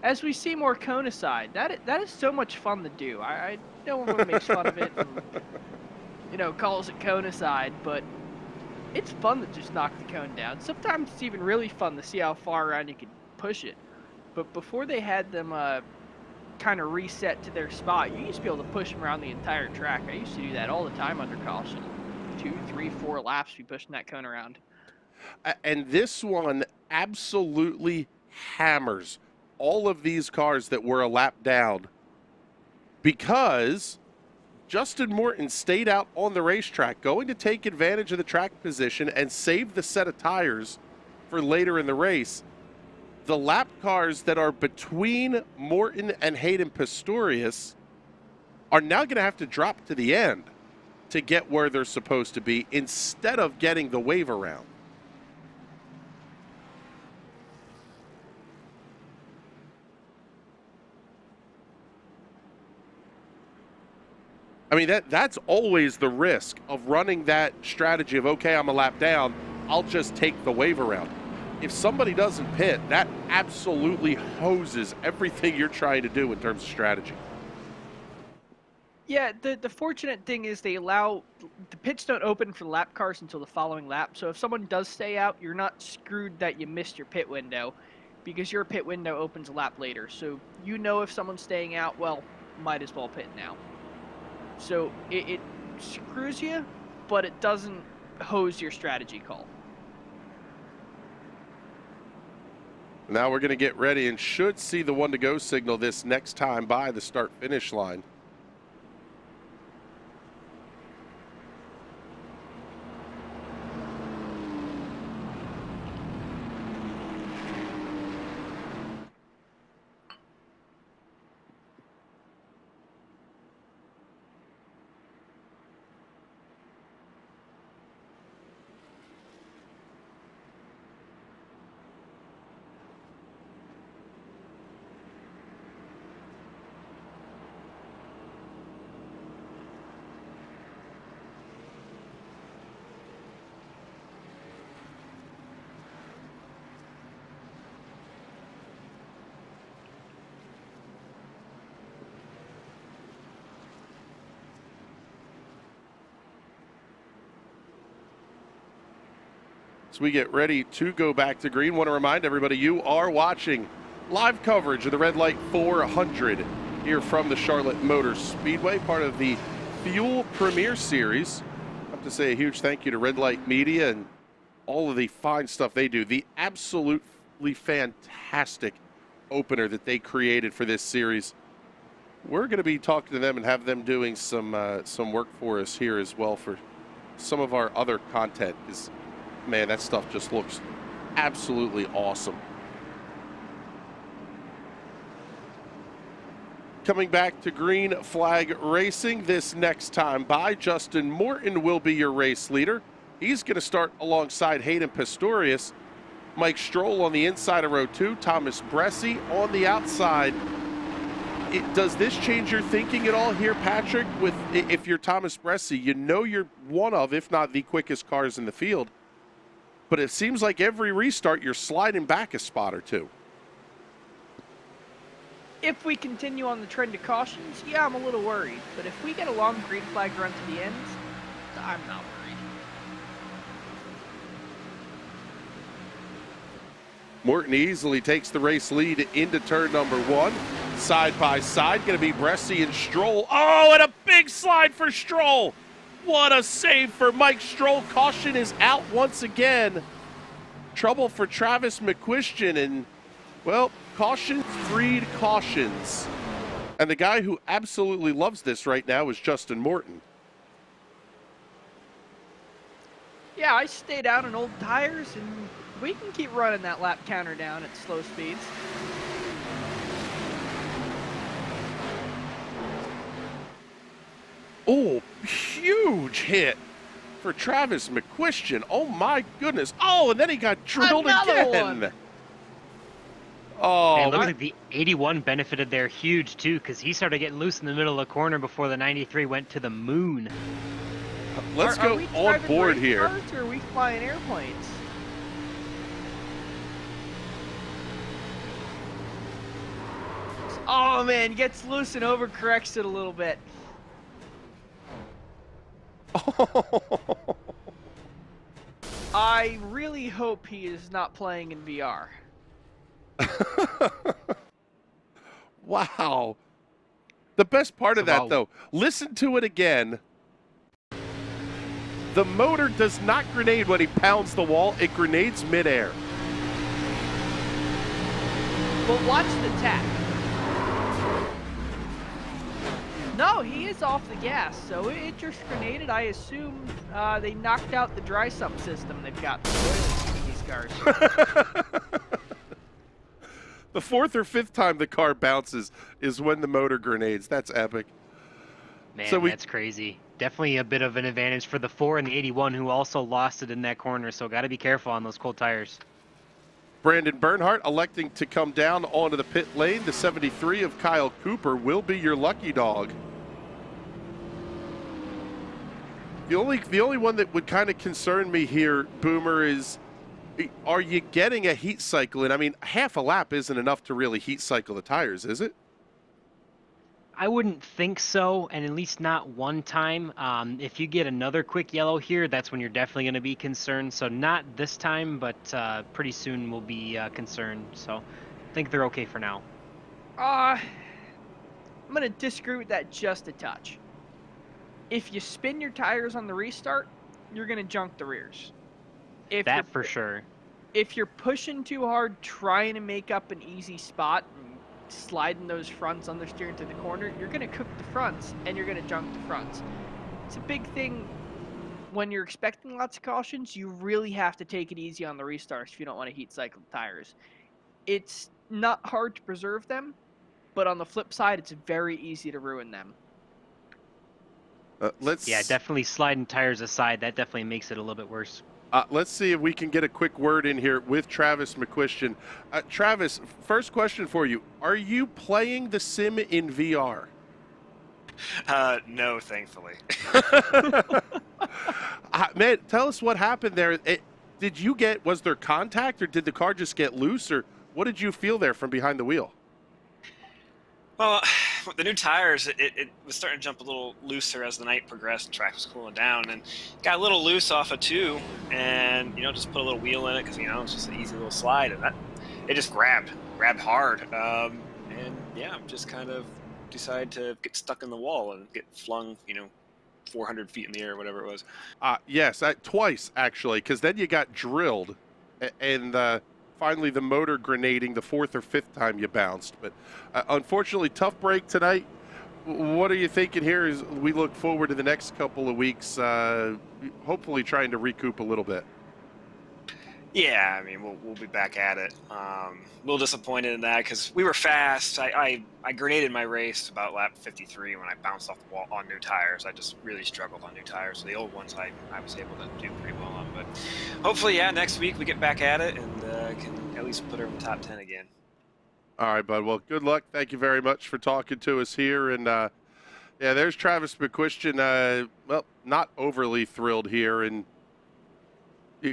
As we see more Kona side, that is so much fun to do. I know everyone makes fun of it and, calls it Kona side, but it's fun to just knock the cone down. Sometimes it's even really fun to see how far around you can push it. But before they had them kind of reset to their spot, you used to be able to push them around the entire track. I used to do that all the time under caution. 2, 3, 4 laps, be pushing that cone around. And this one absolutely hammers all of these cars that were a lap down, because Justin Morton stayed out on the racetrack, going to take advantage of the track position and save the set of tires for later in the race. The lap cars that are between Morton and Hayden Pistorius are now going to have to drop to the end to get where they're supposed to be instead of getting the wave around. I mean, that's always the risk of running that strategy of, okay, I'm a lap down, I'll just take the wave around. If somebody doesn't pit, that absolutely hoses everything you're trying to do in terms of strategy. Yeah, the fortunate thing is they allow the pits don't open for lap cars until the following lap. So if someone does stay out, you're not screwed that you missed your pit window, because your pit window opens a lap later. So if someone's staying out, well, might as well pit now. So it screws you, but it doesn't hose your strategy call. Now we're going to get ready and should see the 1-to-go signal this next time by the start-finish line. As we get ready to go back to green, want to remind everybody you are watching live coverage of the Red Light 400 here from the Charlotte Motor Speedway, part of the Fuel Premier Series. I have to say a huge thank you to Red Light Media and all of the fine stuff they do. The absolutely fantastic opener that they created for this series. We're going to be talking to them and have them doing some work for us here as well for some of our other content, because man, that stuff just looks absolutely awesome. Coming back to Green Flag Racing this next time by, Justin Morton will be your race leader. He's going to start alongside Hayden Pistorius. Mike Stroll on the inside of row 2, Thomas Bressi on the outside. Does this change your thinking at all here, Patrick? With if you're Thomas Bressi, you know you're one of, if not the quickest cars in the field. But it seems like every restart you're sliding back a spot or two. If we continue on the trend of cautions, yeah, I'm a little worried. But if we get a long green flag run to the end, I'm not worried. Morton easily takes the race lead into turn number 1. Side by side, going to be Bressi and Stroll. Oh, and a big slide for Stroll. What a save for Mike Stroll. Caution is out once again. Trouble for Travis McQuistion, and, well, cautions breed cautions. And the guy who absolutely loves this right now is Justin Morton. Yeah, I stayed out on old tires, and we can keep running that lap counter down at slow speeds. Oh, huge hit for Travis McQuistion. Oh, my goodness. Oh, and then he got drilled Another again. one. Oh, And it looks like the 81 benefited there huge, too, because he started getting loose in the middle of the corner before the 93 went to the moon. let's Are go we on driving board race here. cars, or are we flying airplanes? Oh man, gets loose and overcorrects it a little bit. I really hope he is not playing in VR. Wow. The best part of So that, while- though, listen to it again. The motor does not grenade when he pounds the wall. It grenades midair. But watch the tap. No, he is off the gas, so it just grenaded. I assume they knocked out the dry sump system they've got in these cars. The fourth or fifth time the car bounces is when the motor grenades. That's epic. Man, So we- that's crazy. Definitely a bit of an advantage for the 4 and the 81, who also lost it in that corner, so got to be careful on those cold tires. Brandon Bernhardt electing to come down onto the pit lane. The 73 of Kyle Cooper will be your lucky dog. The only one that would kind of concern me here, Boomer, is are you getting a heat cycle? And I mean, half a lap isn't enough to really heat cycle the tires, is it? I wouldn't think so, and at least not one time. If you get another quick yellow here, that's when you're definitely going to be concerned. So not this time, but pretty soon we'll be concerned. So I think they're okay for now. I'm going to disagree with that just a touch. If you spin your tires on the restart, you're going to junk the rears. If That you're- for sure. If you're pushing too hard, trying to make up an easy spot, and sliding those fronts understeering to the corner, you're going to cook the fronts, and you're going to junk the fronts. It's a big thing when you're expecting lots of cautions. You really have to take it easy on the restarts if you don't want to heat cycle the tires. It's not hard to preserve them, but on the flip side, it's very easy to ruin them. Yeah, definitely sliding tires aside. That definitely makes it a little bit worse. Let's see if we can get a quick word in here with Travis McQuistion. Travis, first question for you. Are you playing the sim in VR? No, thankfully. Man, tell us what happened there. Was there contact, or did the car just get loose, or what did you feel there from behind the wheel? Well, with the new tires, it was starting to jump a little looser as the night progressed. The track was cooling down, and got a little loose off of 2, and just put a little wheel in it because it's just an easy little slide, and it just grabbed hard, and yeah, just kind of decided to get stuck in the wall and get flung, 400 feet in the air, whatever it was. Yes, twice actually, because then you got drilled, and finally the motor grenading the fourth or fifth time you bounced. But unfortunately, tough break tonight. What are you thinking here as we look forward to the next couple of weeks, hopefully trying to recoup a little bit? Yeah, I mean, we'll be back at it. A little disappointed in that because we were fast. I grenaded my race about lap 53 when I bounced off the wall on new tires. I just really struggled on new tires. So the old ones I was able to do pretty well on. But hopefully, yeah, next week we get back at it and can at least put her in the top 10 again. All right, bud. Well, good luck. Thank you very much for talking to us here. And, yeah, there's Travis McQuistion. Well, not overly thrilled here. And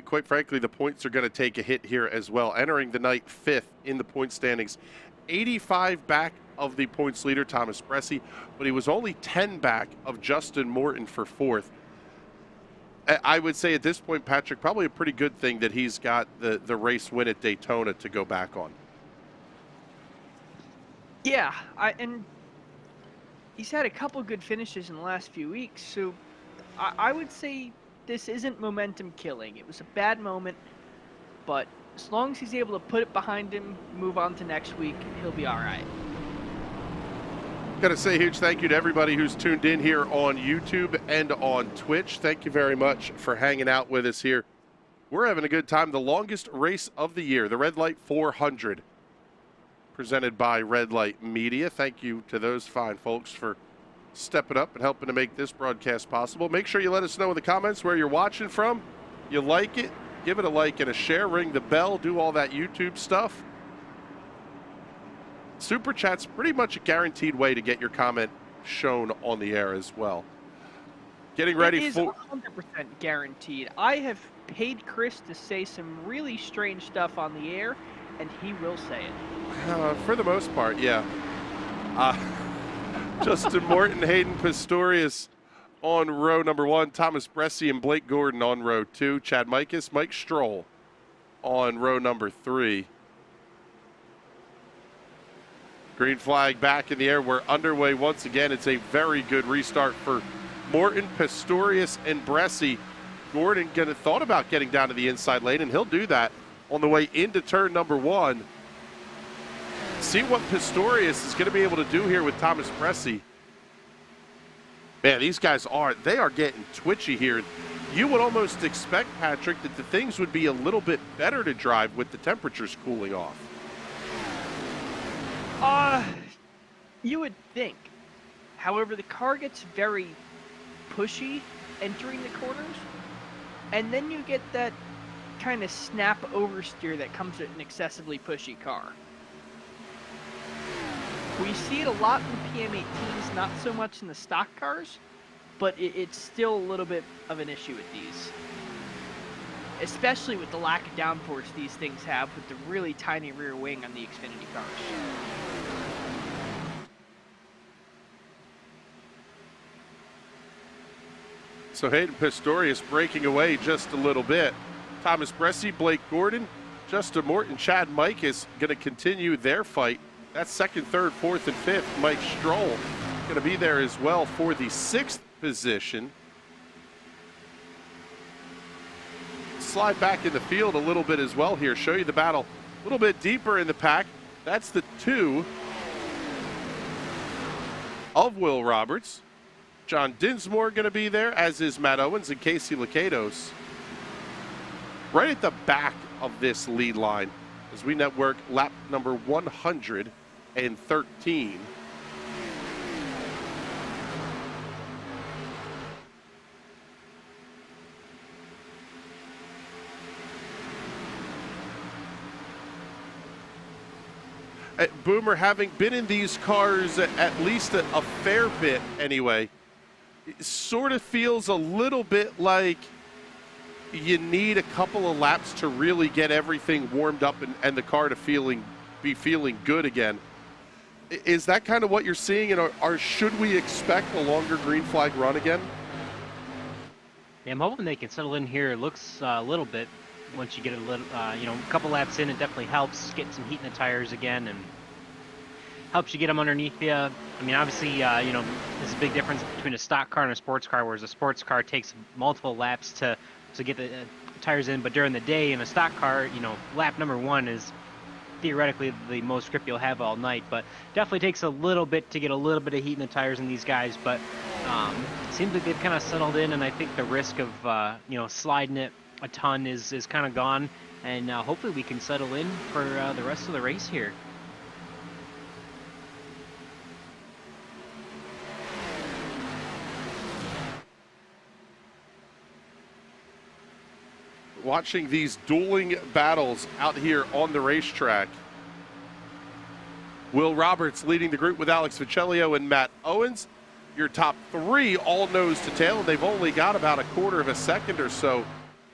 quite frankly, the points are going to take a hit here as well. Entering the night 5th in the point standings. 85 back of the points leader, Thomas Bressi, but he was only 10 back of Justin Morton for 4th. I would say at this point, Patrick, probably a pretty good thing that he's got the race win at Daytona to go back on. Yeah, and he's had a couple good finishes in the last few weeks, so I would say this isn't momentum killing. It was a bad moment, but as long as he's able to put it behind him, move on to next week, he'll be all right. Got to say a huge thank you to everybody who's tuned in here on YouTube and on Twitch. Thank you very much for hanging out with us here. We're having a good time. The longest race of the year, the Red Light 400, presented by Red Light Media. Thank you to those fine folks for stepping up and helping to make this broadcast possible. Make sure you let us know in the comments where you're watching from. You like it, give it a like and a share, ring the bell, do all that YouTube stuff. Super Chat's pretty much a guaranteed way to get your comment shown on the air as well. Getting ready for... It is 100% guaranteed. I have paid Chris to say some really strange stuff on the air, and he will say it. For the most part, yeah. Justin Morton, Hayden Pistorius on row number 1, Thomas Bressi and Blake Gordon on row 2, Chad Mikas, Mike Stroll on row number 3. Green flag back in the air. We're underway once again. It's a very good restart for Morton, Pistorius, and Bressi. Gordon thought about getting down to the inside lane, and he'll do that on the way into turn number 1. See what Pistorius is going to be able to do here with Thomas Bressi. Man, these guys are getting twitchy here. You would almost expect, Patrick, that the things would be a little bit better to drive with the temperatures cooling off. You would think. However, the car gets very pushy entering the corners, and then you get that kind of snap oversteer that comes with an excessively pushy car. We see it a lot in PM18s, not so much in the stock cars, but it's still a little bit of an issue with these. Especially with the lack of downforce these things have with the really tiny rear wing on the Xfinity cars. So Hayden Pistorius breaking away just a little bit. Thomas Bressi, Blake Gordon, Justin Morton, Chad Mikas going to continue their fight. That's 2nd, 3rd, 4th, and 5th. Mike Stroll going to be there as well for the 6th position. Slide back in the field a little bit as well here. Show you the battle a little bit deeper in the pack. That's the 2 of Will Roberts. John Dinsmore going to be there, as is Matt Owens and Casey Lakatos. Right at the back of this lead line as we network lap number 113. Boomer, having been in these cars at least a fair bit anyway, it sort of feels a little bit like you need a couple of laps to really get everything warmed up and the car to be feeling good again. Is that kind of what you're seeing, and should we expect a longer green flag run again? Yeah, I'm hoping they can settle in here. It looks a little bit. Once you get a little, a couple laps in, it definitely helps get some heat in the tires again and helps you get them underneath you. I mean, obviously, there's a big difference between a stock car and a sports car, whereas a sports car takes multiple laps to get the tires in. But during the day in a stock car, lap number 1 is theoretically the most grip you'll have all night. But definitely takes a little bit to get a little bit of heat in the tires in these guys. But it seems like they've kind of settled in, and I think the risk of sliding it a ton is kind of gone. and hopefully we can settle in for the rest of the race here. Watching these dueling battles out here on the racetrack. Will Roberts leading the group with Alex Viccellio and Matt Owens. Your top three all nose to tail, and they've only got about a quarter of a second or so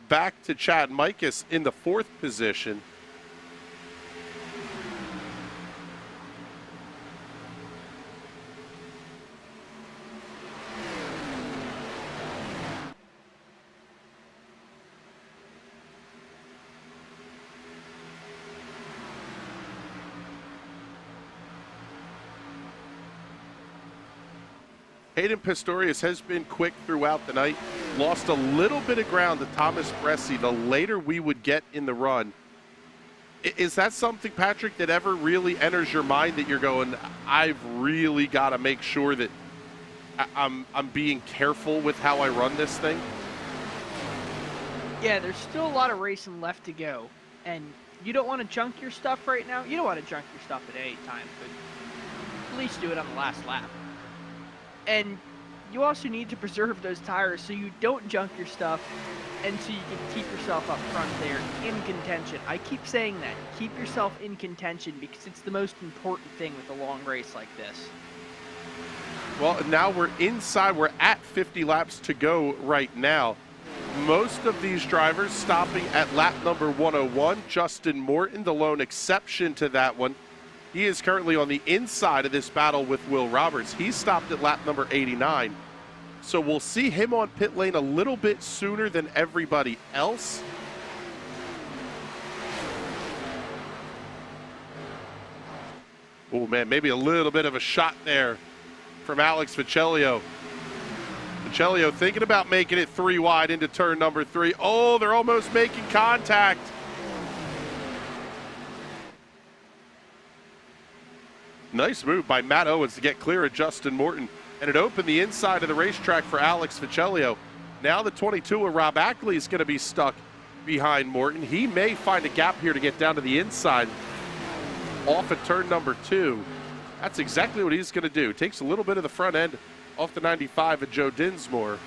back to Chad Mikas in the 4th position. Hayden Pistorius has been quick throughout the night. Lost a little bit of ground to Thomas Bressi the later we would get in the run. Is that something, Patrick, that ever really enters your mind that you're going, I've really got to make sure that I'm being careful with how I run this thing? Yeah, there's still a lot of racing left to go. And you don't want to junk your stuff right now. You don't want to junk your stuff at any time, but at least do it on the last lap. And you also need to preserve those tires so you don't junk your stuff and so you can keep yourself up front there in contention. I keep saying that. Keep yourself in contention because it's the most important thing with a long race like this. Well, now we're inside. We're at 50 laps to go right now. Most of these drivers stopping at lap number 101. Justin Morton, the lone exception to that one. He is currently on the inside of this battle with Will Roberts. He stopped at lap number 89. So we'll see him on pit lane a little bit sooner than everybody else. Oh, man, maybe a little bit of a shot there from Alex Viccellio. Viccellio thinking about making it 3 wide into turn number 3. Oh, they're almost making contact. Nice move by Matt Owens to get clear of Justin Morton. And it opened the inside of the racetrack for Alex Viccellio. Now the 22 of Rob Ackley is going to be stuck behind Morton. He may find a gap here to get down to the inside off at turn number 2. That's exactly what he's going to do. Takes a little bit of the front end off the 95 of Joe Dinsmore.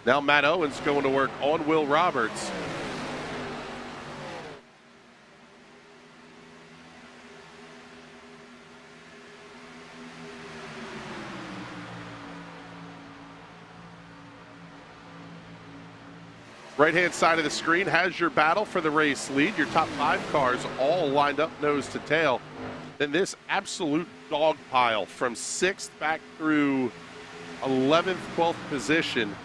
Now Matt Owens going to work on Will Roberts. Right-hand side of the screen has your battle for the race lead. Your top 5 cars all lined up nose to tail. Then this absolute dog pile from 6th back through 11th, 12th position.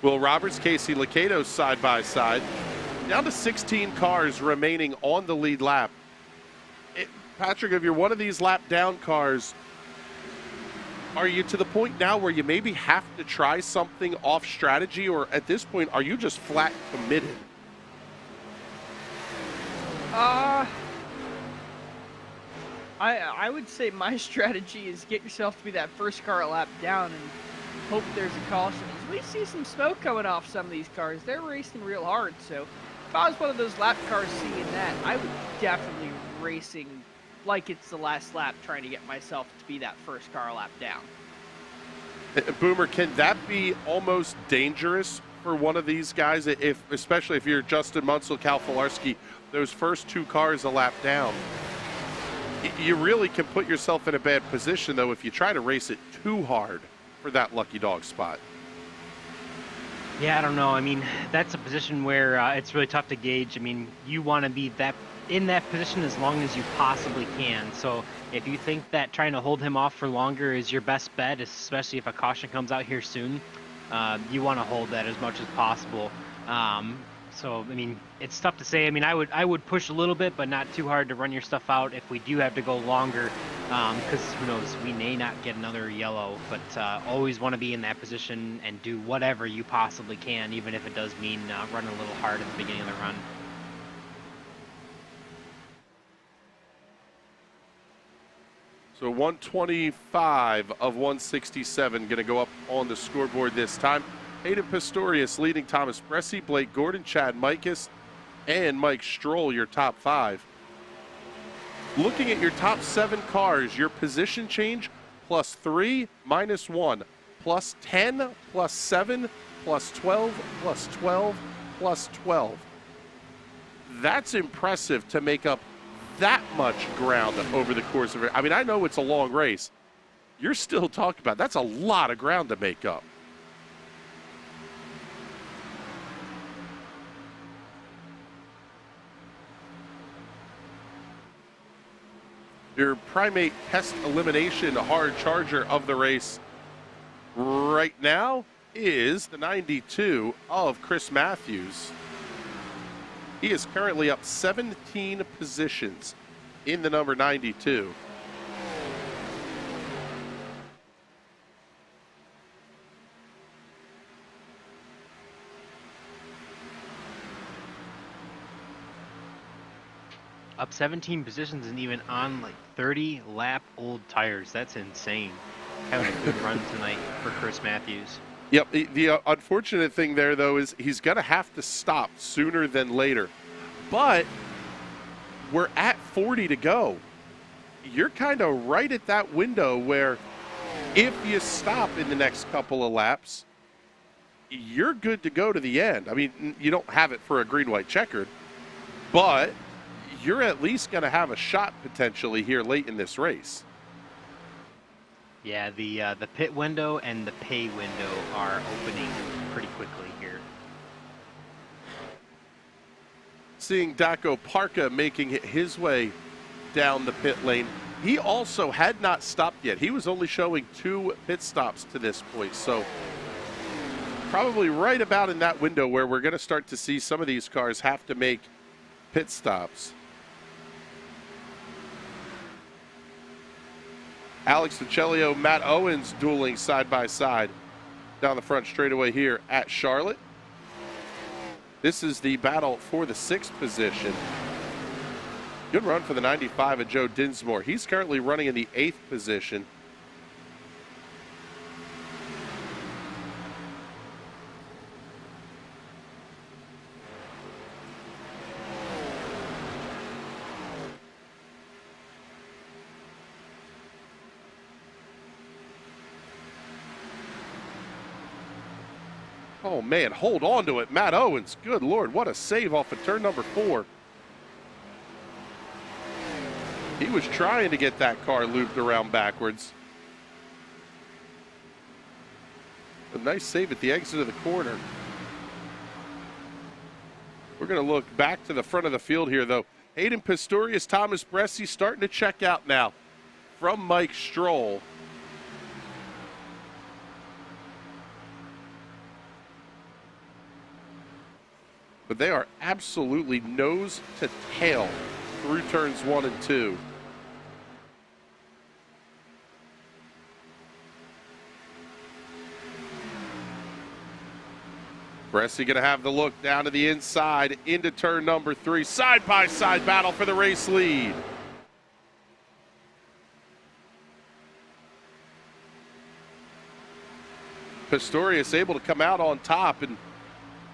Will Roberts, Casey Licato side by side. Down to 16 cars remaining on the lead lap. Patrick, if you're one of these lap down cars, are you to the point now where you maybe have to try something off strategy, or at this point, are you just flat committed? I would say my strategy is get yourself to be that first car a lap down and hope there's a caution. We see some smoke coming off some of these cars. They're racing real hard, so if I was one of those lap cars seeing that, I would definitely racing like it's the last lap, trying to get myself to be that first car lap down. Boomer, can that be almost dangerous for one of these guys, especially if you're Justin Munsell, Cal Filarski, those first 2 cars a lap down? You really can put yourself in a bad position, though, if you try to race it too hard for that lucky dog spot. Yeah, I don't know. I mean, that's a position where it's really tough to gauge. I mean, you want to be in that position as long as you possibly can. So if you think that trying to hold him off for longer is your best bet, especially if a caution comes out here soon, you want to hold that as much as possible. So, I mean, it's tough to say. I mean, I would push a little bit, but not too hard to run your stuff out if we do have to go longer, because who knows, we may not get another yellow, but always want to be in that position and do whatever you possibly can, even if it does mean running a little hard at the beginning of the run. So So 125 of 167 going to go up on the scoreboard this time. Hayden Pistorius leading Thomas Bressi, Blake Gordon, Chad Mikas, and Mike Stroll, your top 5. Looking at your top 7 cars, your position change +3, -1, +10, +7, +12, +12, +12. That's impressive to make up that much ground over the course of it. I mean, I know it's a long race. You're still talking about that's a lot of ground to make up. Your primate pest elimination hard charger of the race right now is the 92 of Chris Matthews. He is currently up 17 positions in the number 92. Up 17 positions and even on like 30 lap old tires. That's insane. Having a good run tonight for Chris Matthews. Yep, the unfortunate thing there, though, is he's going to have to stop sooner than later. But we're at 40 to go. You're kind of right at that window where if you stop in the next couple of laps, you're good to go to the end. I mean, you don't have it for a green-white checkered, but you're at least going to have a shot potentially here late in this race. Yeah, the pit window and the pay window are opening pretty quickly here. Seeing Daco Parka making his way down the pit lane. He also had not stopped yet. He was only showing 2 pit stops to this point. So probably right about in that window where we're going to start to see some of these cars have to make pit stops. Alex Michelio, Matt Owens dueling side by side down the front straightaway here at Charlotte. This is the battle for the 6th position. Good run for the 95 of Joe Dinsmore. He's currently running in the 8th position. Oh, man, hold on to it. Matt Owens, good Lord, what a save off of turn number 4. He was trying to get that car looped around backwards. A nice save at the exit of the corner. We're going to look back to the front of the field here, though. Hayden Pistorius, Thomas Bressi starting to check out now from Mike Stroll. But they are absolutely nose to tail through turns 1 and 2. Bressi going to have the look down to the inside into turn number 3. Side-by-side battle for the race lead. Pistorius able to come out on top, and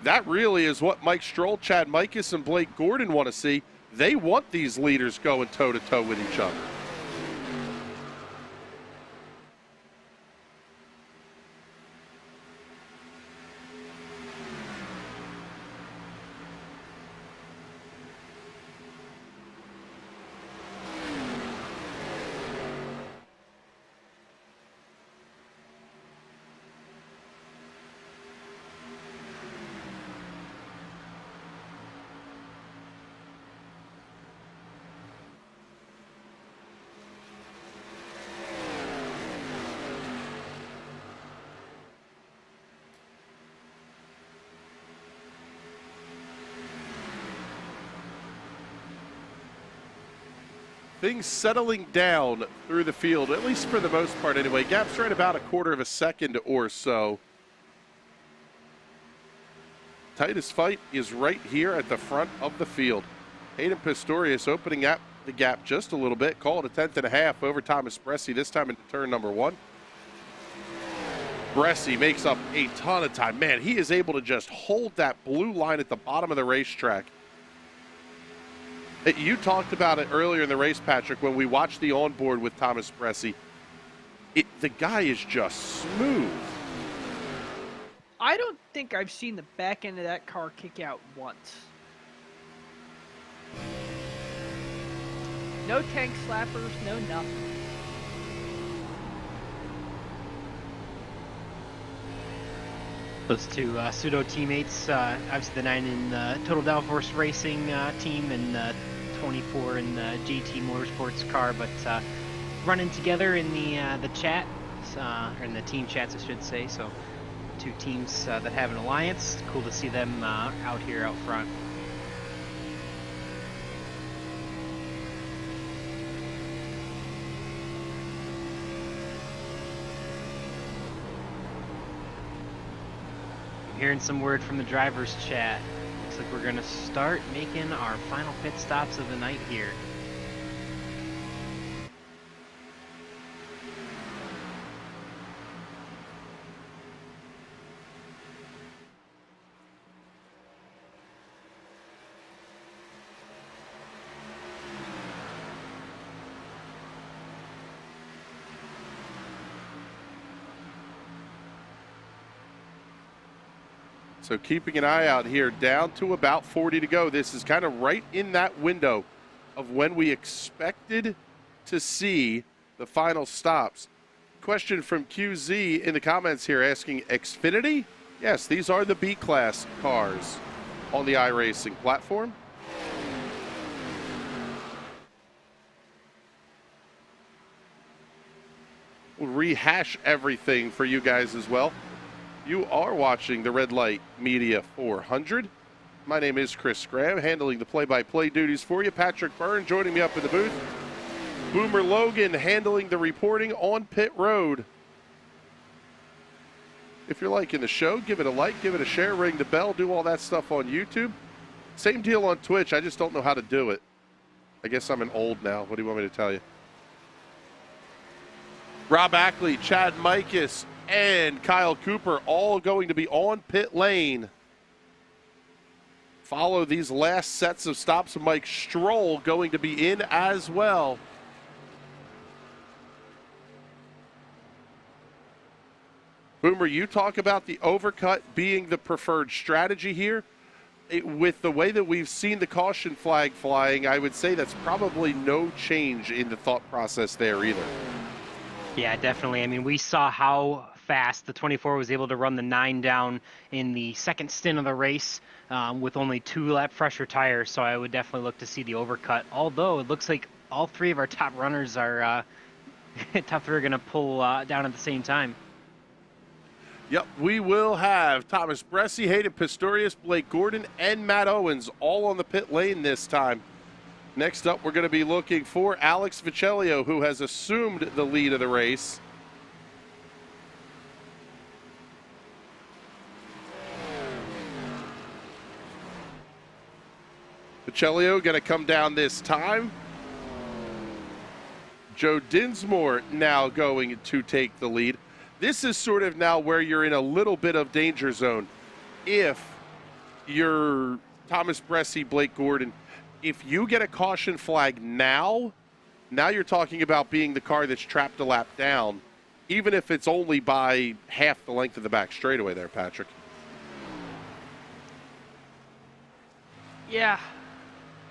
that really is what Mike Stroll, Chad Mikas, and Blake Gordon want to see. They want these leaders going toe-to-toe with each other. Things settling down through the field, at least for the most part anyway. Gap's right about a quarter of a second or so. Tightest fight is right here at the front of the field. Hayden Pistorius opening up the gap just a little bit. Call it a 10th.5 over Thomas Bressi, this time into turn number 1. Bressi makes up a ton of time. Man, he is able to just hold that blue line at the bottom of the racetrack. You talked about it earlier in the race, Patrick, when we watched the onboard with Thomas Bressi. The guy is just smooth. I don't think I've seen the back end of that car kick out once. No tank slappers, no nothing. Those two pseudo teammates, obviously the 9 in the Total Downforce Racing team and 24 in the GT Motorsports car, but running together in the chat, or in the team chats, I should say. So two teams that have an alliance. Cool to see them out here out front. Hearing some word from the driver's chat. Looks like we're gonna start making our final pit stops of the night here. So keeping an eye out here, down to about 40 to go. This is kind of right in that window of when we expected to see the final stops. Question from QZ in the comments here asking, Xfinity? Yes, these are the B-Class cars on the iRacing platform. We'll rehash everything for you guys as well. You are watching the Red Light Media 400. My name is Chris Graham, handling the play-by-play duties for you. Patrick Byrne joining me up in the booth. Boomer Logan handling the reporting on pit road. If you're liking the show, give it a like, give it a share, ring the bell, do all that stuff on YouTube. Same deal on Twitch. I just don't know how to do it. I guess I'm an old now. What do you want me to tell you? Rob Ackley, Chad Mikas, and Kyle Cooper all going to be on pit lane. Follow these last sets of stops. Mike Stroll going to be in as well. Boomer, you talk about the overcut being the preferred strategy here. With the way that we've seen the caution flag flying, I would say that's probably no change in the thought process there either. Yeah, definitely. I mean, we saw how fast the 24 was able to run the 9 down in the second stint of the race with only 2 lap fresher tires, so I would definitely look to see the overcut. Although it looks like all 3 of our top runners are top 3 are going to pull down at the same time. Yep, we will have Thomas Bressi, Hayden Pistorius, Blake Gordon, and Matt Owens all on the pit lane this time. Next up, we're going to be looking for Alex Viccellio, who has assumed the lead of the race. Viccellio going to come down this time. Joe Dinsmore now going to take the lead. This is sort of now where you're in a little bit of danger zone. If you're Thomas Bressi, Blake Gordon, if you get a caution flag now you're talking about being the car that's trapped a lap down, even if it's only by half the length of the back straightaway there, Patrick. Yeah,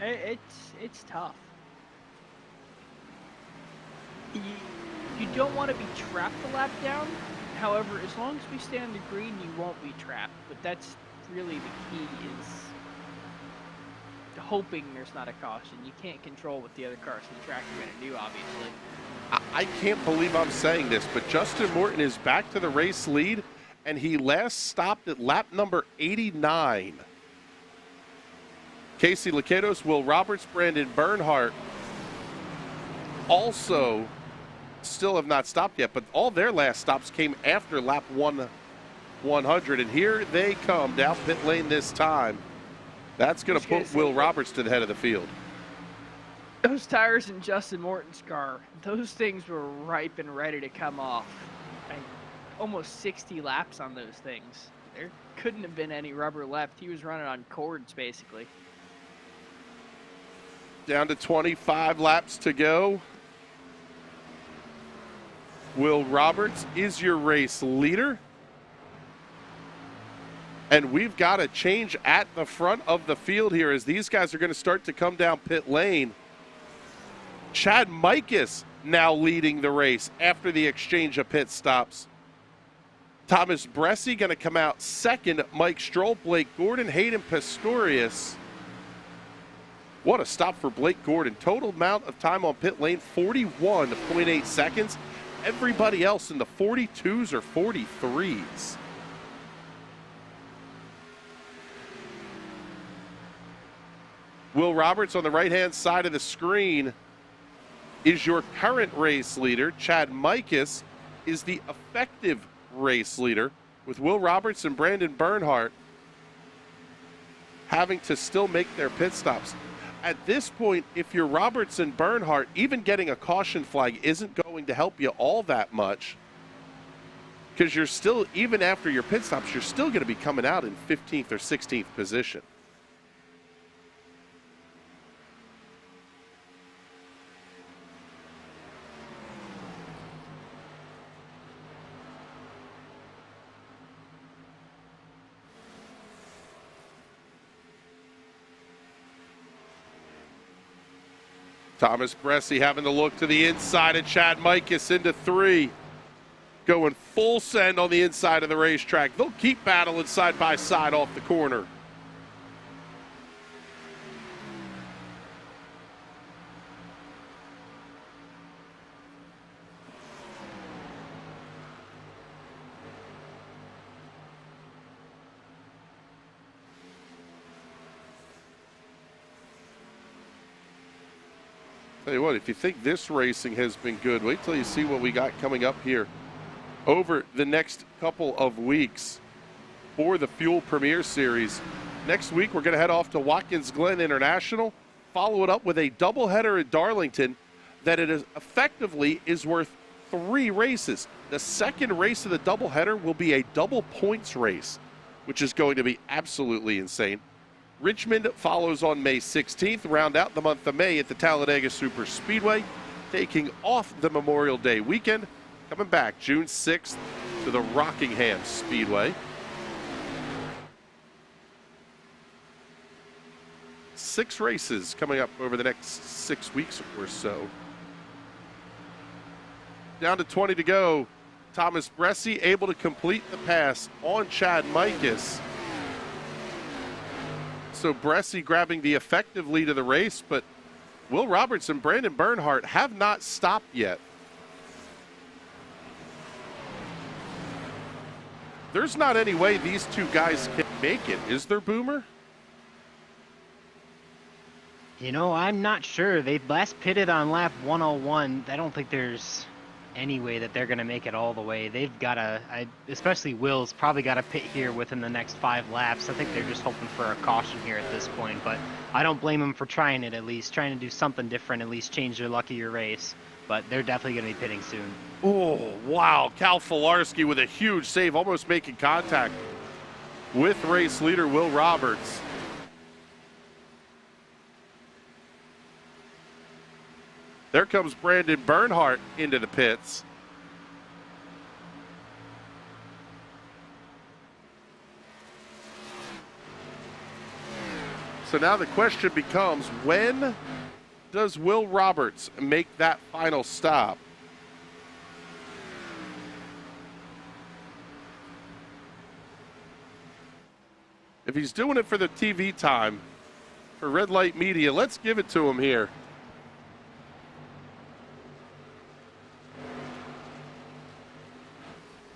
it's tough. You don't want to be trapped a lap down. However, as long as we stay on the green, you won't be trapped. But that's really the key, is hoping there's not a caution. You can't control what the other cars in the track are going to do, obviously. I can't believe I'm saying this, but Justin Morton is back to the race lead, and he last stopped at lap number 89. Casey Lacados, Will Roberts, Brandon Bernhardt also still have not stopped yet, but all their last stops came after lap 100, and here they come down pit lane this time. That's going to put Will Roberts to the head of the field. Those tires in Justin Morton's car, those things were ripe and ready to come off. Almost 60 laps on those things. There couldn't have been any rubber left. He was running on cords, basically. Down to 25 laps to go. Will Roberts is your race leader. And we've got a change at the front of the field here as these guys are going to start to come down pit lane. Chad Mikas now leading the race after the exchange of pit stops. Thomas Bressi going to come out second. Mike Stroll, Blake Gordon, Hayden Pistorius. What a stop for Blake Gordon. Total amount of time on pit lane, 41.8 seconds. Everybody else in the 42s or 43s. Will Roberts on the right-hand side of the screen is your current race leader. Chad Mikas is the effective race leader, with Will Roberts and Brandon Bernhardt having to still make their pit stops. At this point, if you're Roberts and Bernhardt, even getting a caution flag isn't going to help you all that much, because you're still, even after your pit stops, you're still going to be coming out in 15th or 16th position. Thomas Bressi having to look to the inside of Chad Mikas into 3. Going full send on the inside of the racetrack. They'll keep battling side by side off the corner. Tell you what, if you think this racing has been good, wait till you see what we got coming up here over the next couple of weeks for the Fuel Premier Series. Next week, we're going to head off to Watkins Glen International, follow it up with a doubleheader at Darlington that it is effectively is worth 3 races. The second race of the doubleheader will be a double points race, which is going to be absolutely insane. Richmond follows on May 16th, round out the month of May at the Talladega Super Speedway, taking off the Memorial Day weekend, coming back June 6th to the Rockingham Speedway. 6 races coming up over the next 6 weeks or so. Down to 20 to go. Thomas Bressi able to complete the pass on Chad Mikas. So Bressi grabbing the effective lead of the race, but Will Roberts and Brandon Bernhardt have not stopped yet. There's not any way these two guys can make it, is there, Boomer? You know, I'm not sure. They last pitted on lap 101. I don't think there's any way that they're going to make it all the way. They've got to, especially Will's probably got to pit here within the next 5 laps. I think they're just hoping for a caution here at this point, but I don't blame them for trying it at least, trying to do something different, at least change their luck of your race. But they're definitely going to be pitting soon. Oh, wow. Cal Filarski with a huge save, almost making contact with race leader Will Roberts. There comes Brandon Bernhardt into the pits. So now the question becomes, when does Will Roberts make that final stop? If he's doing it for the TV time, for Red Light Media, let's give it to him here.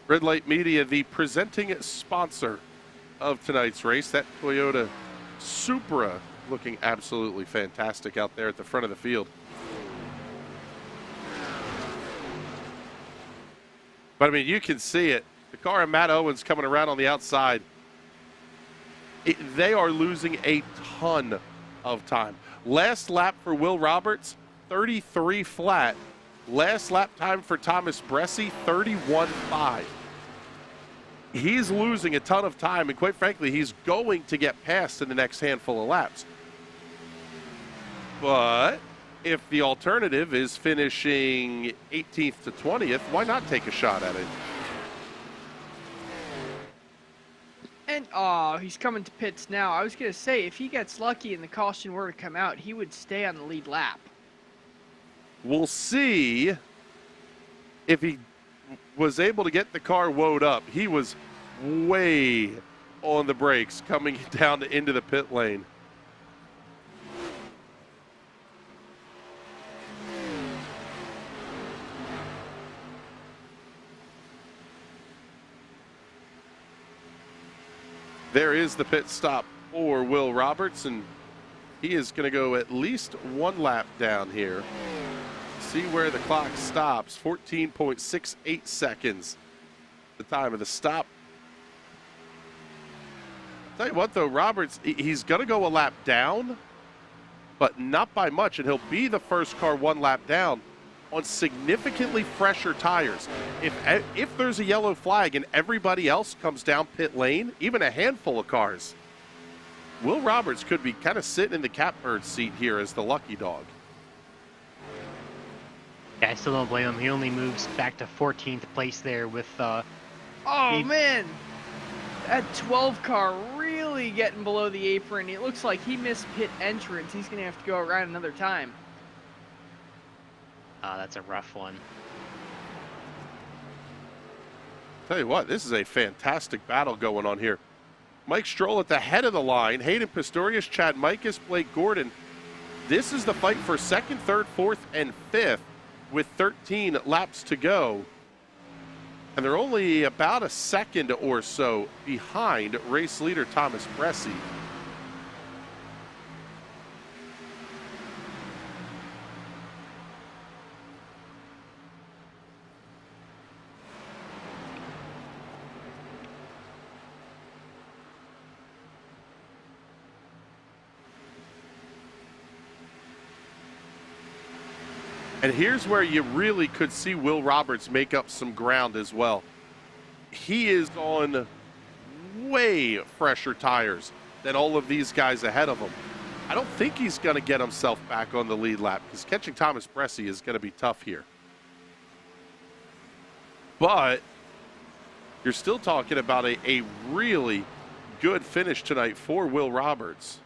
Red Light Media, the presenting sponsor of tonight's race. That Toyota Supra looking absolutely fantastic out there at the front of the field. But, I mean, you can see it. The car of Matt Owens coming around on the outside. They are losing a ton of time. Last lap for Will Roberts, 33 flat. Last lap time for Thomas Bressi, 31.5. He's losing a ton of time, and quite frankly, he's going to get passed in the next handful of laps. But if the alternative is finishing 18th to 20th, why not take a shot at it? And, oh, he's coming to pits now. I was going to say, if he gets lucky and the caution were to come out, he would stay on the lead lap. We'll see if he was able to get the car woed up. He was way on the brakes coming down into the pit lane. There is the pit stop for Will Roberts, and he is going to go at least one lap down here. See where the clock stops. 14.68 seconds. The time of the stop. Tell you what, though, Roberts, he's going to go a lap down, but not by much, and he'll be the first car one lap down on significantly fresher tires. If there's a yellow flag and everybody else comes down pit lane, even a handful of cars, Will Roberts could be kind of sitting in the catbird seat here as the lucky dog. Yeah, I still don't blame him. He only moves back to 14th place there with... Oh, man! That 12 car really getting below the apron. It looks like he missed pit entrance. He's going to have to go around another time. That's a rough one. Tell you what, this is a fantastic battle going on here. Mike Stroll at the head of the line. Hayden Pistorius, Chad Mikas, Blake Gordon. This is the fight for second, third, fourth, and fifth with 13 laps to go. And they're only about a second or so behind race leader Thomas Bressi. And here's where you really could see Will Roberts make up some ground as well. He is on way fresher tires than all of these guys ahead of him. I don't think he's going to get himself back on the lead lap because catching Thomas Bressi is going to be tough here. But you're still talking about a really good finish tonight for Will Roberts.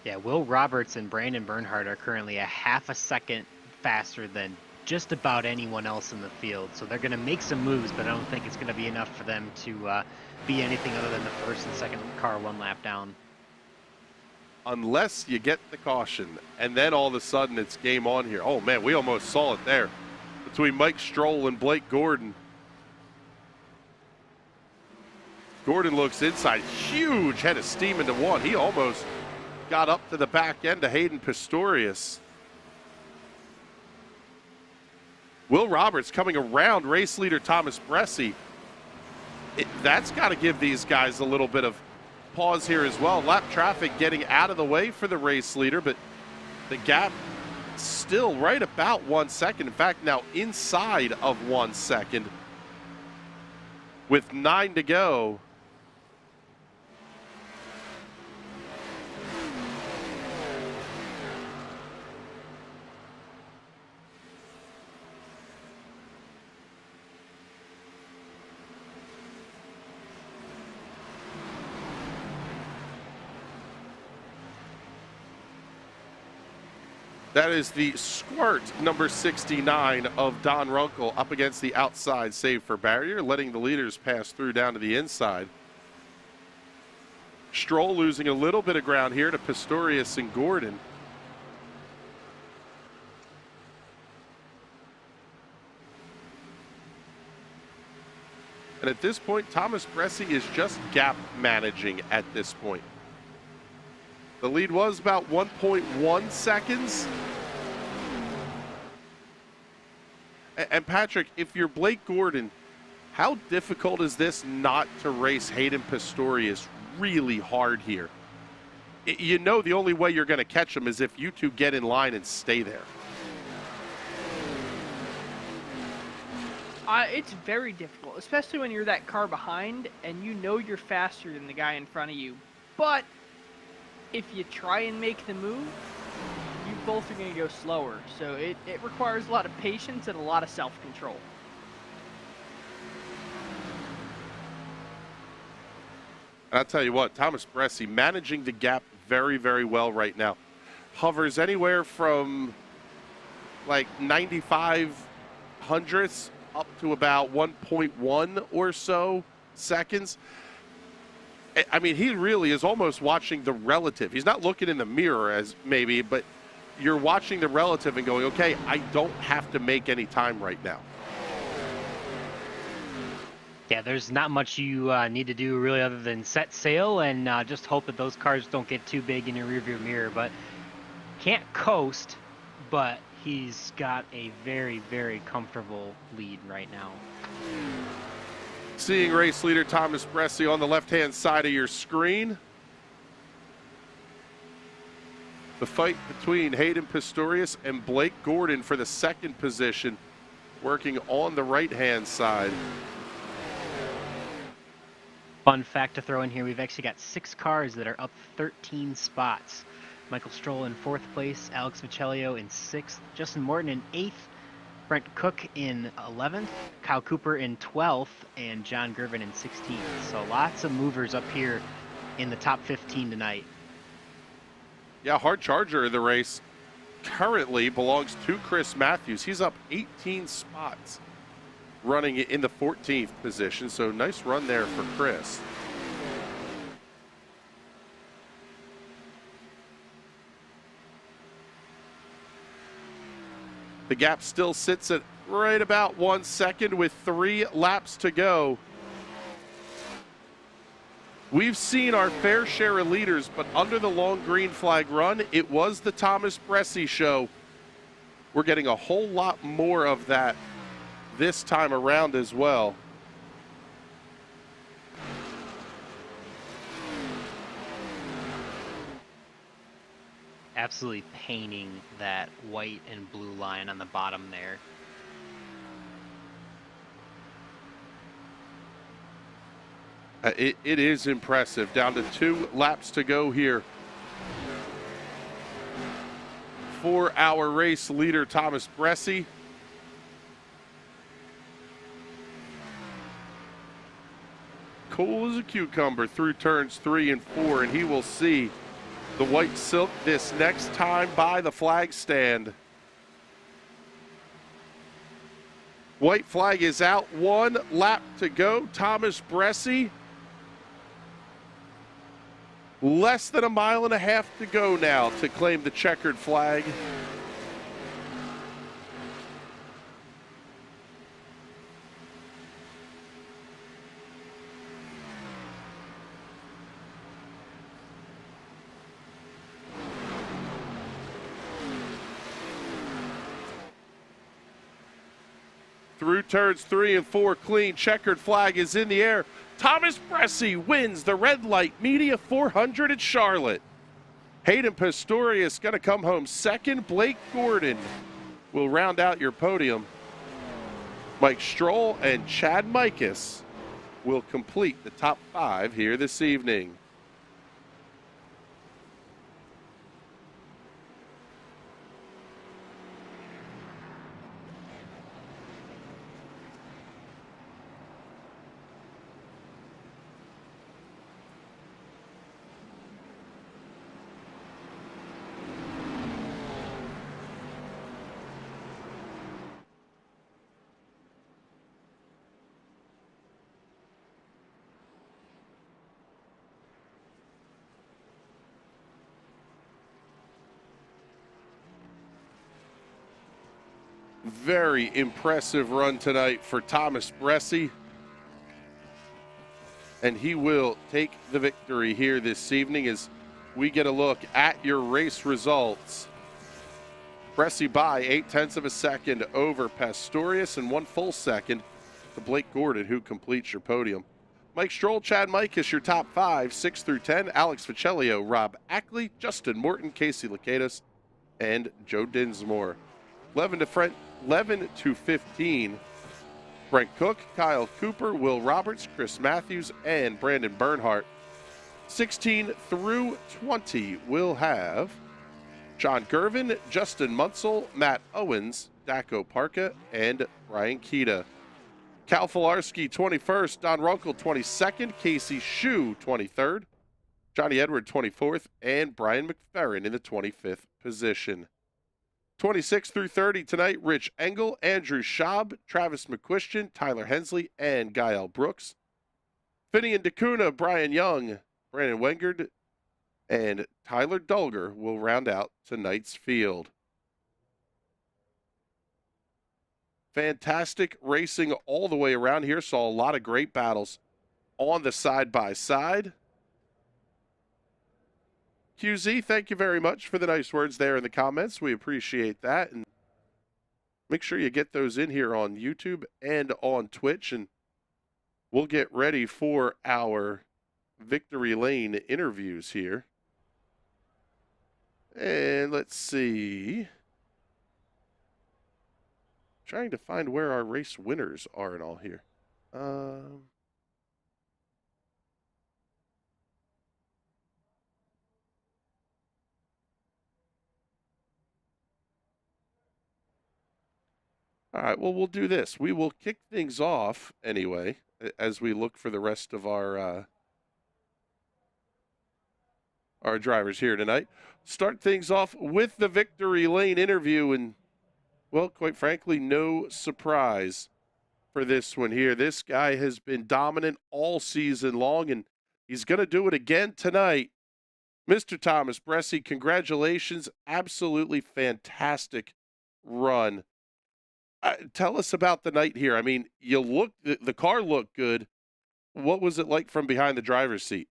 Yeah, Will Roberts and Brandon Bernhardt are currently a half a second faster than just about anyone else in the field. So they're going to make some moves, but I don't think it's going to be enough for them to be anything other than the first and second car one lap down. Unless you get the caution, and then all of a sudden it's game on here. Oh, man, we almost saw it there between Mike Stroll and Blake Gordon. Gordon looks inside. Huge head of steam into one. He almost got up to the back end of Hayden Pistorius. Will Roberts coming around race leader Thomas Bressi. That's got to give these guys a little bit of pause here as well. Lap traffic getting out of the way for the race leader, but the gap still right about 1 second. In fact, now inside of 1 second with 9 to go. That is the squirt number 69 of Don Runkle up against the outside save for barrier, letting the leaders pass through down to the inside. Stroll losing a little bit of ground here to Pistorius and Gordon. And at this point, Thomas Bressi is just gap managing at this point. The lead was about 1.1 seconds. And Patrick, if you're Blake Gordon, how difficult is this not to race Hayden Pistorius really hard here? you know the only way you're going to catch them is if you two get in line and stay there. It's very difficult, especially when you're that car behind and you know you're faster than the guy in front of you. But if you try and make the move, you both are going to go slower. So it requires a lot of patience and a lot of self-control. And I'll tell you what, Thomas Bressi managing the gap very, very well right now. Hovers anywhere from like 95 hundredths up to about 1.1 or so seconds. I mean, he really is almost watching the relative. He's not looking in the mirror as maybe, but you're watching the relative and going, okay, I don't have to make any time right now. Yeah, there's not much you need to do really other than set sail and just hope that those cars don't get too big in your rearview mirror. But can't coast, but he's got a very, very comfortable lead right now. Seeing race leader Thomas Bressi on the left-hand side of your screen. The fight between Hayden Pistorius and Blake Gordon for the second position, working on the right-hand side. Fun fact to throw in here, we've actually got 6 cars that are up 13 spots. Michael Stroll in 4th place, Alex Michelio in 6th, Justin Morton in 8th, Brent Cook in 11th, Kyle Cooper in 12th, and John Gervin in 16th. So lots of movers up here in the top 15 tonight. Yeah, hard charger of the race currently belongs to Chris Matthews. He's up 18 spots, running in the 14th position. So nice run there for Chris. The gap still sits at right about 1 second with 3 laps to go. We've seen our fair share of leaders, but under the long green flag run, it was the Thomas Bressi show. We're getting a whole lot more of that this time around as well. Absolutely painting that white and blue line on the bottom there. It is impressive. Down to 2 laps to go here for our race leader, Thomas Bressi. Cool as a cucumber through turns 3 and 4, and he will see the white silk this next time by the flag stand. White flag is out, 1 lap to go. Thomas Bressi, less than 1.5 miles to go now to claim the checkered flag. Through turns 3 and 4, clean, checkered flag is in the air. Thomas Bressi wins the Red Light Media 400 at Charlotte. Hayden Pistorius going to come home second. Blake Gordon will round out your podium. Mike Stroll and Chad Mikas will complete the top 5 here this evening. Very impressive run tonight for Thomas Bressi. And he will take the victory here this evening as we get a look at your race results. Bressi by 0.8 of a second over Pastorius and 1 full second to Blake Gordon, who completes your podium. Mike Stroll, Chad Micus, your top 5, 6 through 10. Alex Ficellio, Rob Ackley, Justin Morton, Casey Lacatus, and Joe Dinsmore. 11 to 15. Brent Cook, Kyle Cooper, Will Roberts, Chris Matthews, and Brandon Bernhardt. 16 through 20 will have John Gervin, Justin Munsell, Matt Owens, Daco Parka, and Brian Keita. Cal Filarski, 21st. Don Runkle, 22nd. Casey Shue, 23rd. Johnny Edward, 24th. And Brian McFerrin in the 25th position. 26 through 30 tonight, Rich Engel, Andrew Schaub, Travis McQuistion, Tyler Hensley, and Gael Brooks. Finian DeCuna, Brian Young, Brandon Wengard, and Tyler Dulger will round out tonight's field. Fantastic racing all the way around here. Saw a lot of great battles on the side-by-side. QZ, thank you very much for the nice words there in the comments. We appreciate that. And make sure you get those in here on YouTube and on Twitch. And we'll get ready for our Victory Lane interviews here. And let's see. Trying to find where our race winners are and all here. All right, well, we'll do this. We will kick things off anyway as we look for the rest of our drivers here tonight. Start things off with the Victory Lane interview, and, well, quite frankly, no surprise for this one here. This guy has been dominant all season long, and he's going to do it again tonight. Mr. Thomas Bressi, congratulations. Absolutely fantastic run. Tell us about the night here. I mean, the car looked good. What was it like from behind the driver's seat?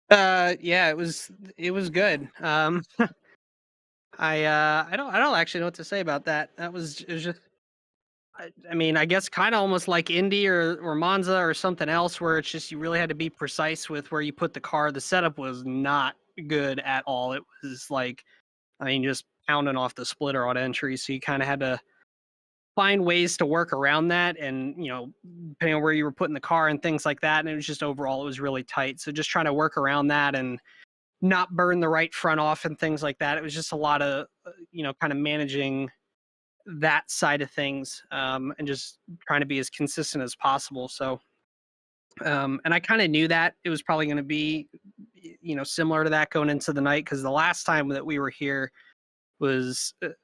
Yeah, it was good. I don't actually know what to say about that. It was just, I mean, I guess kind of almost like Indy or Monza or something else, where it's just you really had to be precise with where you put the car. The setup was not good at all. It was like, I mean, just pounding off the splitter on entry. So you kind of had to find ways to work around that, and depending on where you were putting the car and things like that. And it was just overall, it was really tight. So just trying to work around that and not burn the right front off and things like that. It was just a lot of kind of managing that side of things, and just trying to be as consistent as possible. So and I kind of knew that it was probably going to be similar to that going into the night, because the last time that we were here was it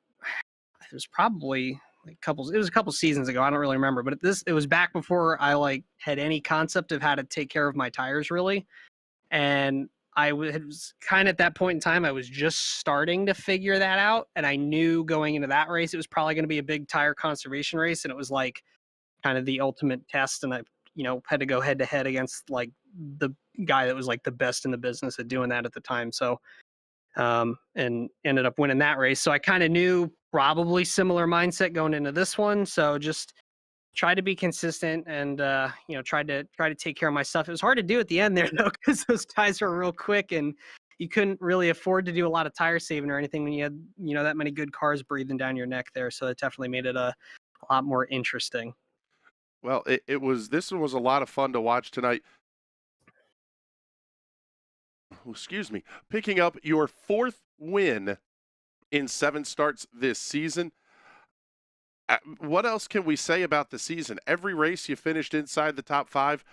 was probably it was a couple seasons ago. I don't really remember, but it was back before I had any concept of how to take care of my tires really. And I was kind of at that point in time, I was just starting to figure that out. And I knew going into that race, it was probably going to be a big tire conservation race. And it was like kind of the ultimate test. And I, had to go head to head against the guy that was the best in the business at doing that at the time. So, and ended up winning that race. So I kind of knew probably similar mindset going into this one. So just try to be consistent and, try to take care of my stuff. It was hard to do at the end there though, because those tires were real quick and you couldn't really afford to do a lot of tire saving or anything when you had, that many good cars breathing down your neck there. So it definitely made it a lot more interesting. Well, this one was a lot of fun to watch tonight. Excuse me. Picking up your 4th win in 7 starts this season. What else can we say about the season? Every race you finished inside the top 5.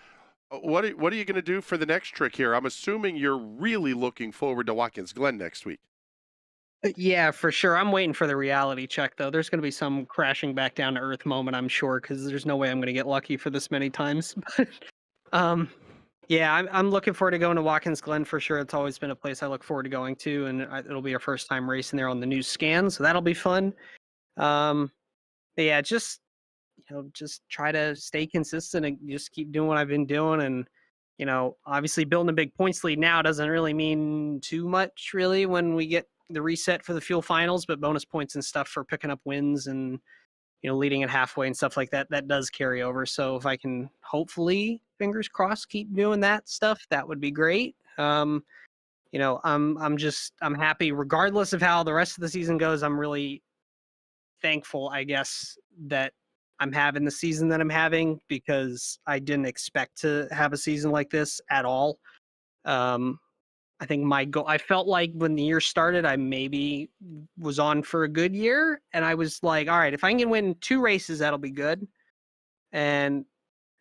What are you going to do for the next trick here? I'm assuming you're really looking forward to Watkins Glen next week. Yeah, for sure. I'm waiting for the reality check, though. There's going to be some crashing back down to earth moment, I'm sure, because there's no way I'm going to get lucky for this many times. But yeah, I'm looking forward to going to Watkins Glen for sure. It's always been a place I look forward to going to, and it'll be our first time racing there on the new scan, so that'll be fun. Yeah, just try to stay consistent and just keep doing what I've been doing. And obviously building a big points lead now doesn't really mean too much really when we get the reset for the fuel finals, but bonus points and stuff for picking up wins and leading at halfway and stuff like that does carry over. So if I can hopefully fingers crossed, keep doing that stuff. That would be great. I'm happy regardless of how the rest of the season goes. I'm really thankful, I guess, that I'm having the season that I'm having because I didn't expect to have a season like this at all. I think my goal, I felt like when the year started, I maybe was on for a good year. And I was like, all right, if I can win 2 races, that'll be good. And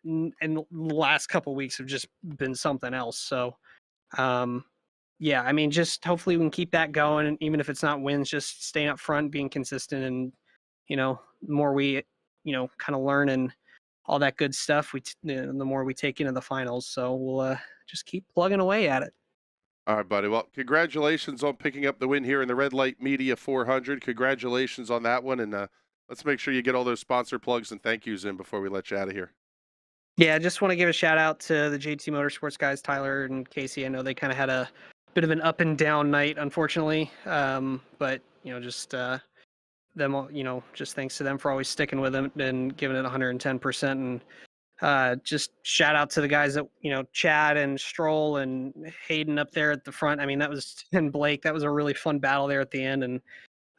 the last couple of weeks have just been something else. So, yeah, I mean, just hopefully we can keep that going. And even if it's not wins, just staying up front, being consistent. And, the more we, kind of learn and all that good stuff, the more we take into the finals. So we'll just keep plugging away at it. All right, buddy. Well, congratulations on picking up the win here in the Red Light Media 400. Congratulations on that one. And let's make sure you get all those sponsor plugs and thank yous in before we let you out of here. Yeah, I just want to give a shout out to the JT Motorsports guys, Tyler and Casey. I know they kind of had a bit of an up and down night, unfortunately. But, just them, just thanks to them for always sticking with it and giving it 110%. And just shout out to the guys that, Chad and Stroll and Hayden up there at the front. I mean, and Blake, that was a really fun battle there at the end. And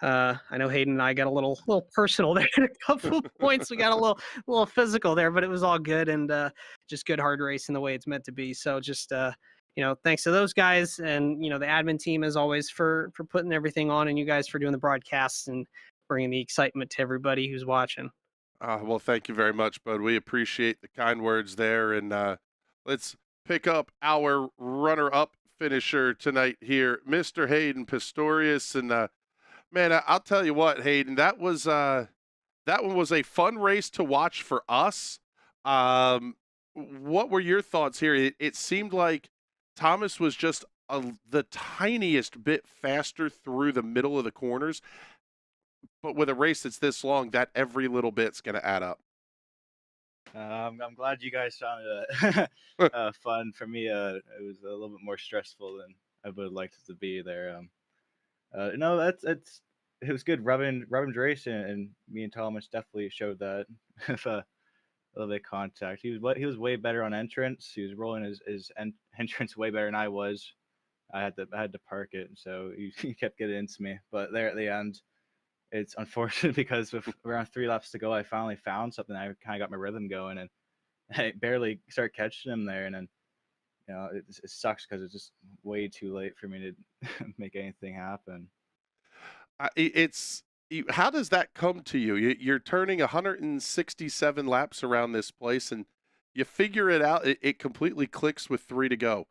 I know Hayden and I got a little personal there at a couple of points. We got a little physical there, but it was all good and just good hard racing the way it's meant to be. So just thanks to those guys and the admin team as always for putting everything on, and you guys for doing the broadcasts and bringing the excitement to everybody who's watching. Well, thank you very much, bud. We appreciate the kind words there. And let's pick up our runner-up finisher tonight here, Mr. Hayden Pistorius. And man, I'll tell you what, Hayden, that one was a fun race to watch for us. What were your thoughts here? It seemed like Thomas was just the tiniest bit faster through the middle of the corners. But with a race that's this long, that every little bit's going to add up. I'm glad you guys found it fun. For me, it was a little bit more stressful than I would have liked it to be there. No, it was good. Robin's race and me and Thomas definitely showed that with a little bit of contact. He was way better on entrance. He was rolling his entrance way better than I was. I had to park it, so he kept getting into me. But there at the end, it's unfortunate because with around 3 laps to go, I finally found something. I kind of got my rhythm going, and I barely started catching him there. And then, it sucks because it's just way too late for me to make anything happen. How does that come to you? You're turning 167 laps around this place, and you figure it out. It completely clicks with 3 to go.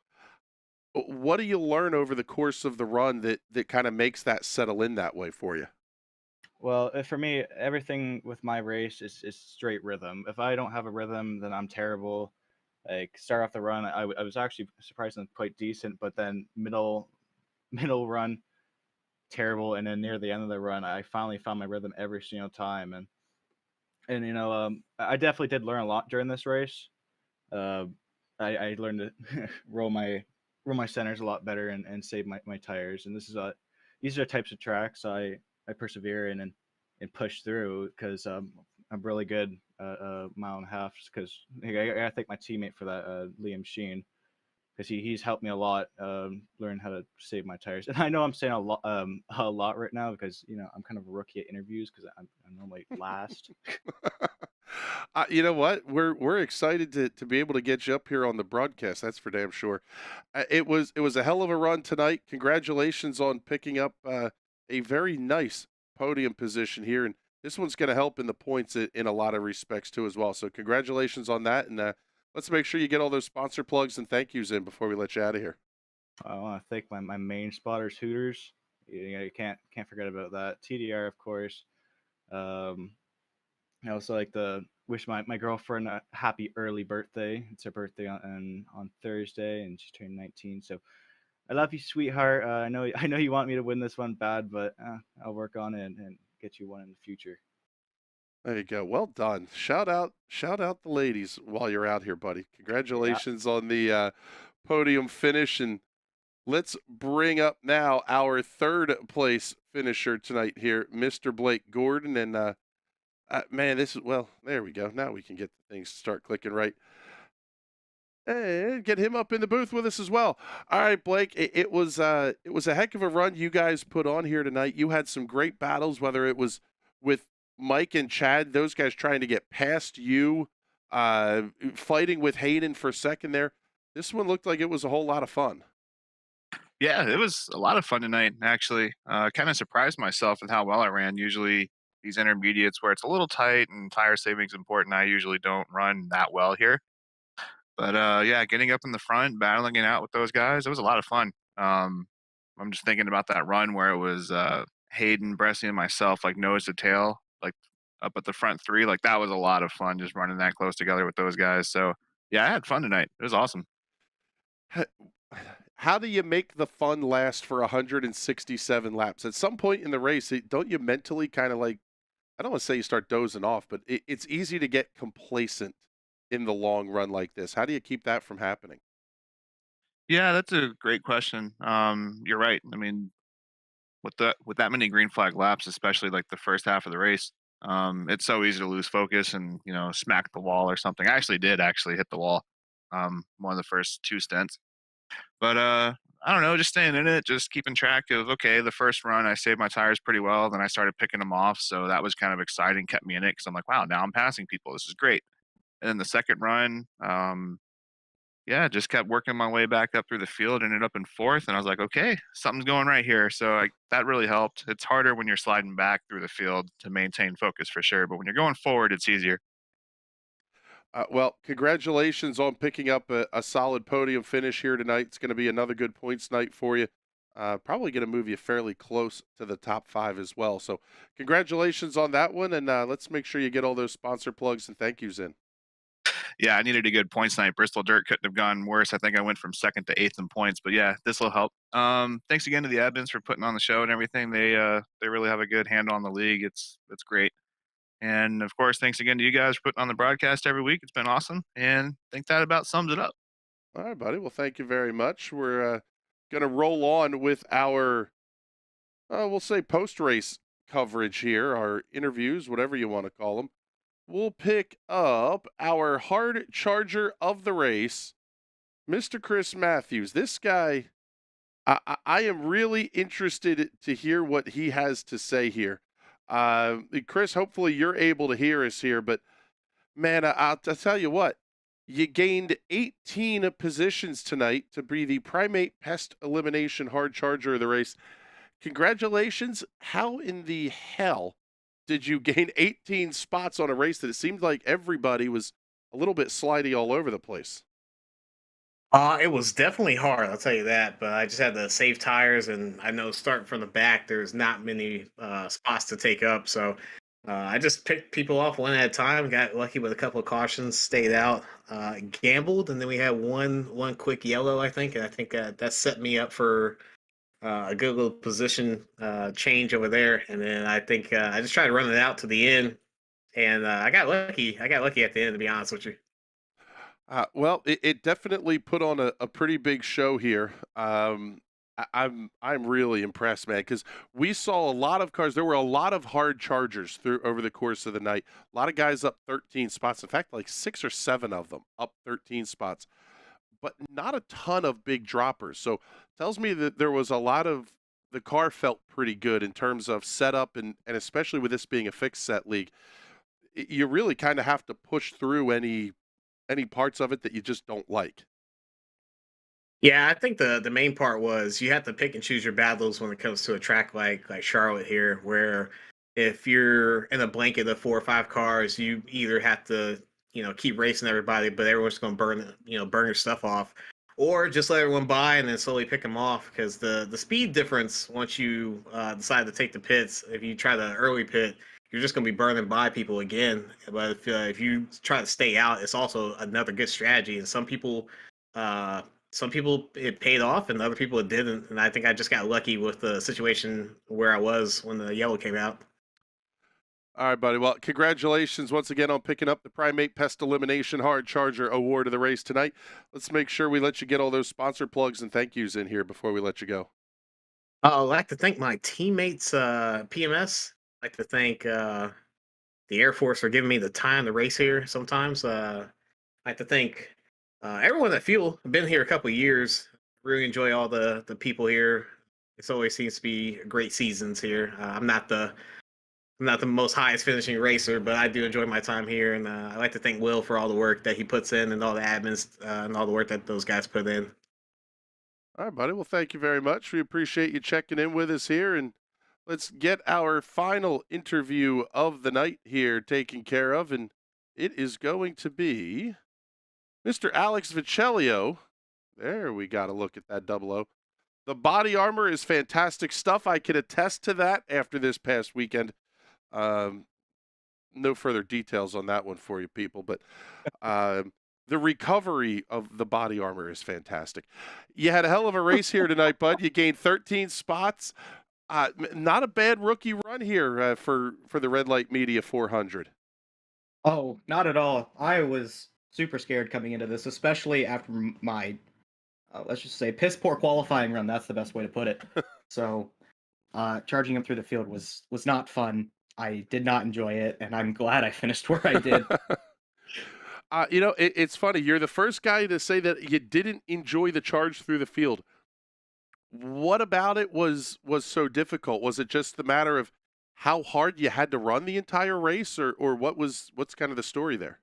What do you learn over the course of the run that kind of makes that settle in that way for you? Well, for me, everything with my race is straight rhythm. If I don't have a rhythm, then I'm terrible. Like start off the run, I was actually surprisingly quite decent, but then middle run, terrible, and then near the end of the run, I finally found my rhythm every single time. And I definitely did learn a lot during this race. Uh, I learned to roll my centers a lot better and save my tires. And these are the types of tracks I persevere in and push through because I'm really good at a mile and a half. Because I gotta thank my teammate for that, Liam Sheen, because he's helped me a lot learn how to save my tires. And I know I'm saying a lot right now because I'm kind of a rookie at interviews because I'm normally last. You know what? We're excited to be able to get you up here on the broadcast. That's for damn sure. It was a hell of a run tonight. Congratulations on picking up a very nice podium position here, and this one's going to help in the points in a lot of respects too as well. So congratulations on that, and let's make sure you get all those sponsor plugs and thank yous in before we let you out of here. I want to thank my main spotters, Hooters. You can't forget about that. TDR, of course. I also like to wish my girlfriend a happy early birthday. It's her birthday on Thursday, and she's turning 19. So I love you, sweetheart. I know you want me to win this one bad, but I'll work on it and get you one in the future. There you go. Well done. Shout out the ladies while you're out here, buddy. Congratulations on the podium finish, and let's bring up now our 3rd place finisher tonight here, Mr. Blake Gordon. And man, there we go. Now we can get the things to start clicking right. Hey, get him up in the booth with us as well. All right, Blake. It was a heck of a run you guys put on here tonight. You had some great battles, whether it was with Mike and Chad, those guys trying to get past you, fighting with Hayden for a second there. This one looked like it was a whole lot of fun. Yeah, it was a lot of fun tonight, actually. Kind of surprised myself with how well I ran. Usually, these intermediates where it's a little tight and tire saving's important, I usually don't run that well here. But yeah, getting up in the front, battling it out with those guys, it was a lot of fun. I'm just thinking about that run where it was Hayden, Bressie, and myself, like nose to tail, like up at the front three. Like that was a lot of fun, just running that close together with those guys. So yeah, I had fun tonight. It was awesome. How do you make the fun last for 167 laps? At some point in the race, don't you mentally kind of like, I don't want to say you start dozing off, but it's easy to get complacent in the long run like this. How do you keep that from happening? Yeah, that's a great question. You're right. I mean, with that many green flag laps, especially like the first half of the race, it's so easy to lose focus and smack the wall or something. I actually did hit the wall, one of the first two stints. But I don't know, just staying in it, just keeping track of okay, the first run I saved my tires pretty well, then I started picking them off, so that was kind of exciting, kept me in it because I'm like, wow, now I'm passing people. This is great. And then the second run, yeah, just kept working my way back up through the field, ended up in fourth, and I was like, okay, something's going right here. So that really helped. It's harder when you're sliding back through the field to maintain focus for sure, but when you're going forward, it's easier. Well, congratulations on picking up a solid podium finish here tonight. It's going to be another good points night for you. Probably going to move you fairly close to the top 5 as well. So congratulations on that one, and let's make sure you get all those sponsor plugs and thank yous in. Yeah, I needed a good points night. Bristol Dirt couldn't have gone worse. I think I went from second to eighth in points, but yeah, this will help. Thanks again to the admins for putting on the show and everything. They really have a good handle on the league. It's great. And of course, thanks again to you guys for putting on the broadcast every week. It's been awesome. And I think that about sums it up. All right, buddy. Well, thank you very much. We're going to roll on with our, we'll say, post-race coverage here, our interviews, whatever you want to call them. We'll pick up our hard charger of the race, Mr. Chris Matthews. This guy, I am really interested to hear what he has to say here. Chris, hopefully you're able to hear us here, but man, I'll tell you what, you gained 18 positions tonight to be the Primate Pest Elimination Hard Charger of the race. Congratulations. How in the hell did you gain 18 spots on a race that it seemed like everybody was a little bit slidey all over the place? It was definitely hard, I'll tell you that. But I just had to save tires, and I know starting from the back, there's not many spots to take up. So I just picked people off one at a time. Got lucky with a couple of cautions, stayed out, gambled, and then we had one quick yellow, I think, and I think that set me up for a good little position change over there. And then I think I just tried to run it out to the end, and I got lucky. I got lucky at the end, to be honest with you. Well, it definitely put on a pretty big show here. I'm really impressed, man, because we saw a lot of cars. There were a lot of hard chargers through over the course of the night. A lot of guys up 13 spots. In fact, like 6 or 7 of them up 13 spots, but not a ton of big droppers. So tells me that there was a lot of the car felt pretty good in terms of setup and especially with this being a fixed set league, you really kind of have to push through any parts of it that you just don't like. Yeah, I think the main part was you have to pick and choose your battles when it comes to a track like Charlotte here, where if you're in a blanket of 4 or 5 cars, you either have to keep racing everybody, but everyone's going to burn your stuff off, or just let everyone by and then slowly pick them off because the speed difference once you decide to take the pits, if you try to early pit, you're just going to be burning by people again. But if you try to stay out, it's also another good strategy, and uh, some people it paid off and other people it didn't. And I think I just got lucky with the situation where I was when the yellow came out. All right, buddy. Well, congratulations once again on picking up the Primate Pest Elimination Hard Charger Award of the race tonight. Let's make sure we let you get all those sponsor plugs and thank yous in here before we let you go. I'd like to thank my teammates, PMS. I'd like to thank the Air Force for giving me the time to race here sometimes. I'd like to thank Everyone at Fuel, I've been here a couple of years. Really enjoy all the people here. It's always seems to be great seasons here. I'm not the most highest finishing racer, but I do enjoy my time here, and I like to thank Will for all the work that he puts in and all the admins and all the work that those guys put in. All right, buddy. Well, thank you very much. We appreciate you checking in with us here, and let's get our final interview of the night here taken care of, and it is going to be Mr. Alex Viccellio. There, we got to look at that double O. The body armor is fantastic stuff. I can attest to that after this past weekend. No further details on that one for you people, but the recovery of the body armor is fantastic. You had a hell of a race here tonight, bud. You gained 13 spots. Not a bad rookie run here for the Red Light Media 400. Oh, not at all. I was super scared coming into this, especially after my, let's just say, piss poor qualifying run. That's the best way to put it. So, charging him through the field was not fun. I did not enjoy it, and I'm glad I finished where I did. It's funny. You're the first guy to say that you didn't enjoy the charge through the field. What about it was so difficult? Was it just the matter of how hard you had to run the entire race, or what's kind of the story there?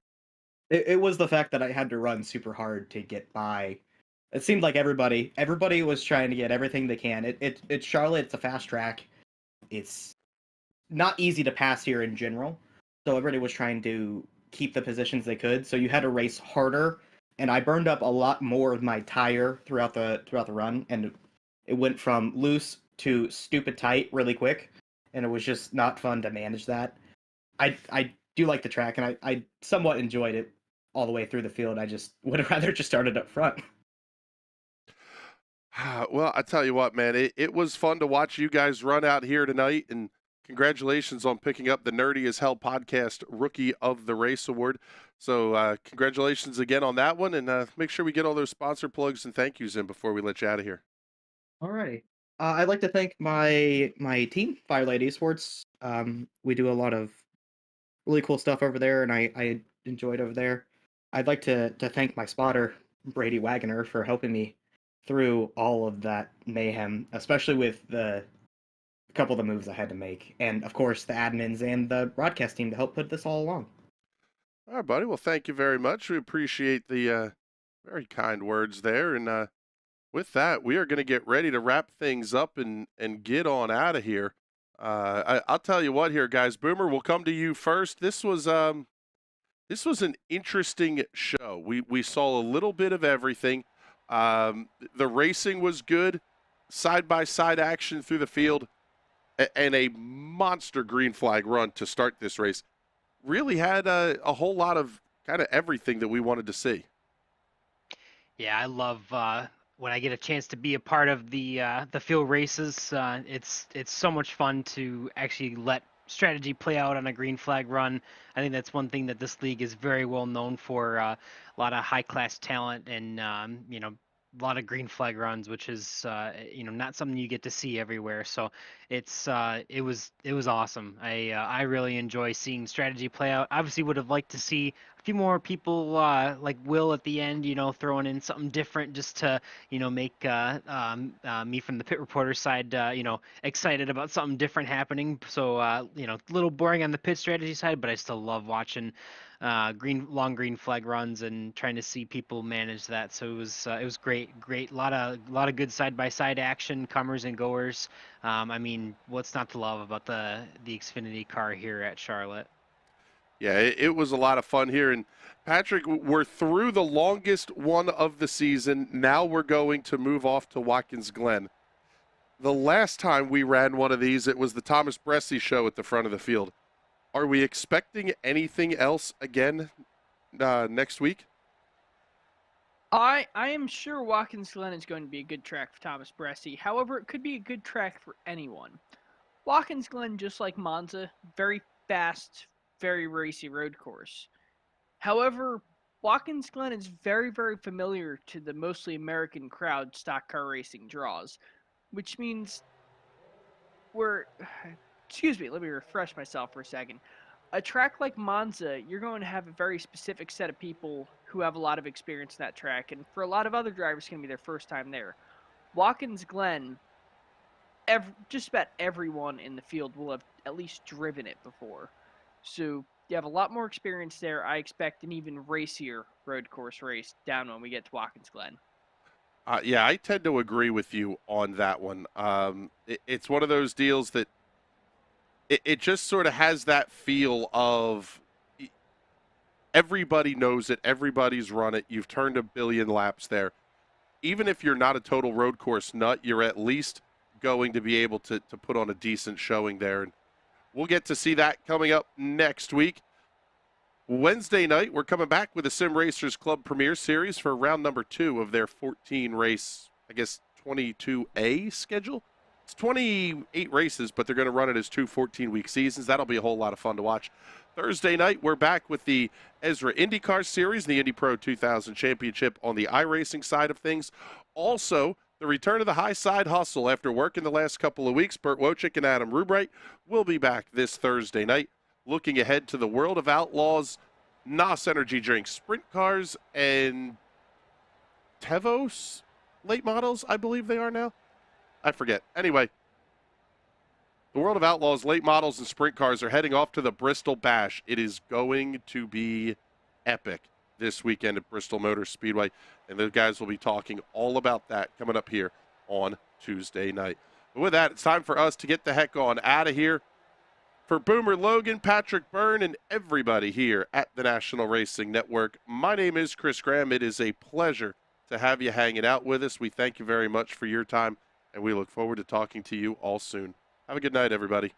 It was the fact that I had to run super hard to get by. It seemed like everybody was trying to get everything they can. It's Charlotte. It's a fast track. It's not easy to pass here in general, so everybody was trying to keep the positions they could. So you had to race harder, and I burned up a lot more of my tire throughout the run, and it went from loose to stupid tight really quick, and it was just not fun to manage that. I do like the track, and I somewhat enjoyed it all the way through the field. I just would have rather just started up front. Well, I tell you what, man, it was fun to watch you guys run out here tonight, and congratulations on picking up the Nerdy as Hell podcast Rookie of the Race Award. So congratulations again on that one, and make sure we get all those sponsor plugs and thank yous in before we let you out of here. Alrighty. I'd like to thank my team, Firelight Esports. We do a lot of really cool stuff over there, and I enjoyed over there. I'd like to thank my spotter, Brady Wagner, for helping me through all of that mayhem, especially with the couple of the moves I had to make. And, of course, the admins and the broadcast team to help put this all along. All right, buddy. Well, thank you very much. We appreciate the very kind words there. And with that, we are going to get ready to wrap things up and get on out of here. I'll tell you what here, guys. Boomer, we'll come to you first. This was an interesting show. We saw a little bit of everything. The racing was good, side-by-side action through the field, and a monster green flag run to start this race. Really had a whole lot of kind of everything that we wanted to see. Yeah, I love when I get a chance to be a part of the field races. It's so much fun to actually let strategy play out on a green flag run. I think that's one thing that this league is very well known for. A lot of high class talent and a lot of green flag runs, which is not something you get to see everywhere. So it was awesome. I really enjoy seeing strategy play out. Obviously, would have liked to see a few more people like Will at the end, throwing in something different just to make me from the pit reporter side excited about something different happening. So a little boring on the pit strategy side, but I still love watching long green flag runs and trying to see people manage that. So it was great. A lot of good side by side action, comers and goers. I mean, what's not to love about the Xfinity car here at Charlotte? Yeah, it was a lot of fun here. And Patrick, we're through the longest one of the season. Now we're going to move off to Watkins Glen. The last time we ran one of these, it was the Thomas Bressie show at the front of the field. Are we expecting anything else again next week? I am sure Watkins Glen is going to be a good track for Thomas Bressie. However, it could be a good track for anyone. Watkins Glen, just like Monza, very fast, very racy road course. However, Watkins Glen is very, very familiar to the mostly American crowd stock car racing draws, which means excuse me, let me refresh myself for a second. a track like Monza, you're going to have a very specific set of people who have a lot of experience in that track, and for a lot of other drivers, it's going to be their first time there. Watkins Glen, just about everyone in the field will have at least driven it before. So you have a lot more experience there. I expect an even racier road course race down when we get to Watkins Glen. Yeah, I tend to agree with you on that one. It's one of those deals that it just sort of has that feel of everybody knows it, everybody's run it, you've turned a billion laps there. Even if you're not a total road course nut, you're at least going to be able to put on a decent showing there. And we'll get to see that coming up next week. Wednesday night, we're coming back with the Sim Racers Club Premier Series for round number 2 of their 14-race, 22A schedule. It's 28 races, but they're going to run it as 2 14-week seasons. That'll be a whole lot of fun to watch. Thursday night, we're back with the Ezra IndyCar Series, the Indy Pro 2000 Championship on the iRacing side of things. Also, the return of the high side hustle after working the last couple of weeks. Burt Wojcik and Adam Rubright will be back this Thursday night. Looking ahead to the World of Outlaws, NOS Energy Drinks, Sprint Cars, and Tevos late models, I believe they are now. I forget. Anyway, the World of Outlaws late models and sprint cars are heading off to the Bristol Bash. It is going to be epic this weekend at Bristol Motor Speedway, and those guys will be talking all about that coming up here on Tuesday night. But with that, it's time for us to get the heck on out of here. For Boomer Logan, Patrick Byrne, and everybody here at the National Racing Network, my name is Chris Graham. It is a pleasure to have you hanging out with us. We thank you very much for your time, and we look forward to talking to you all soon. Have a good night, everybody.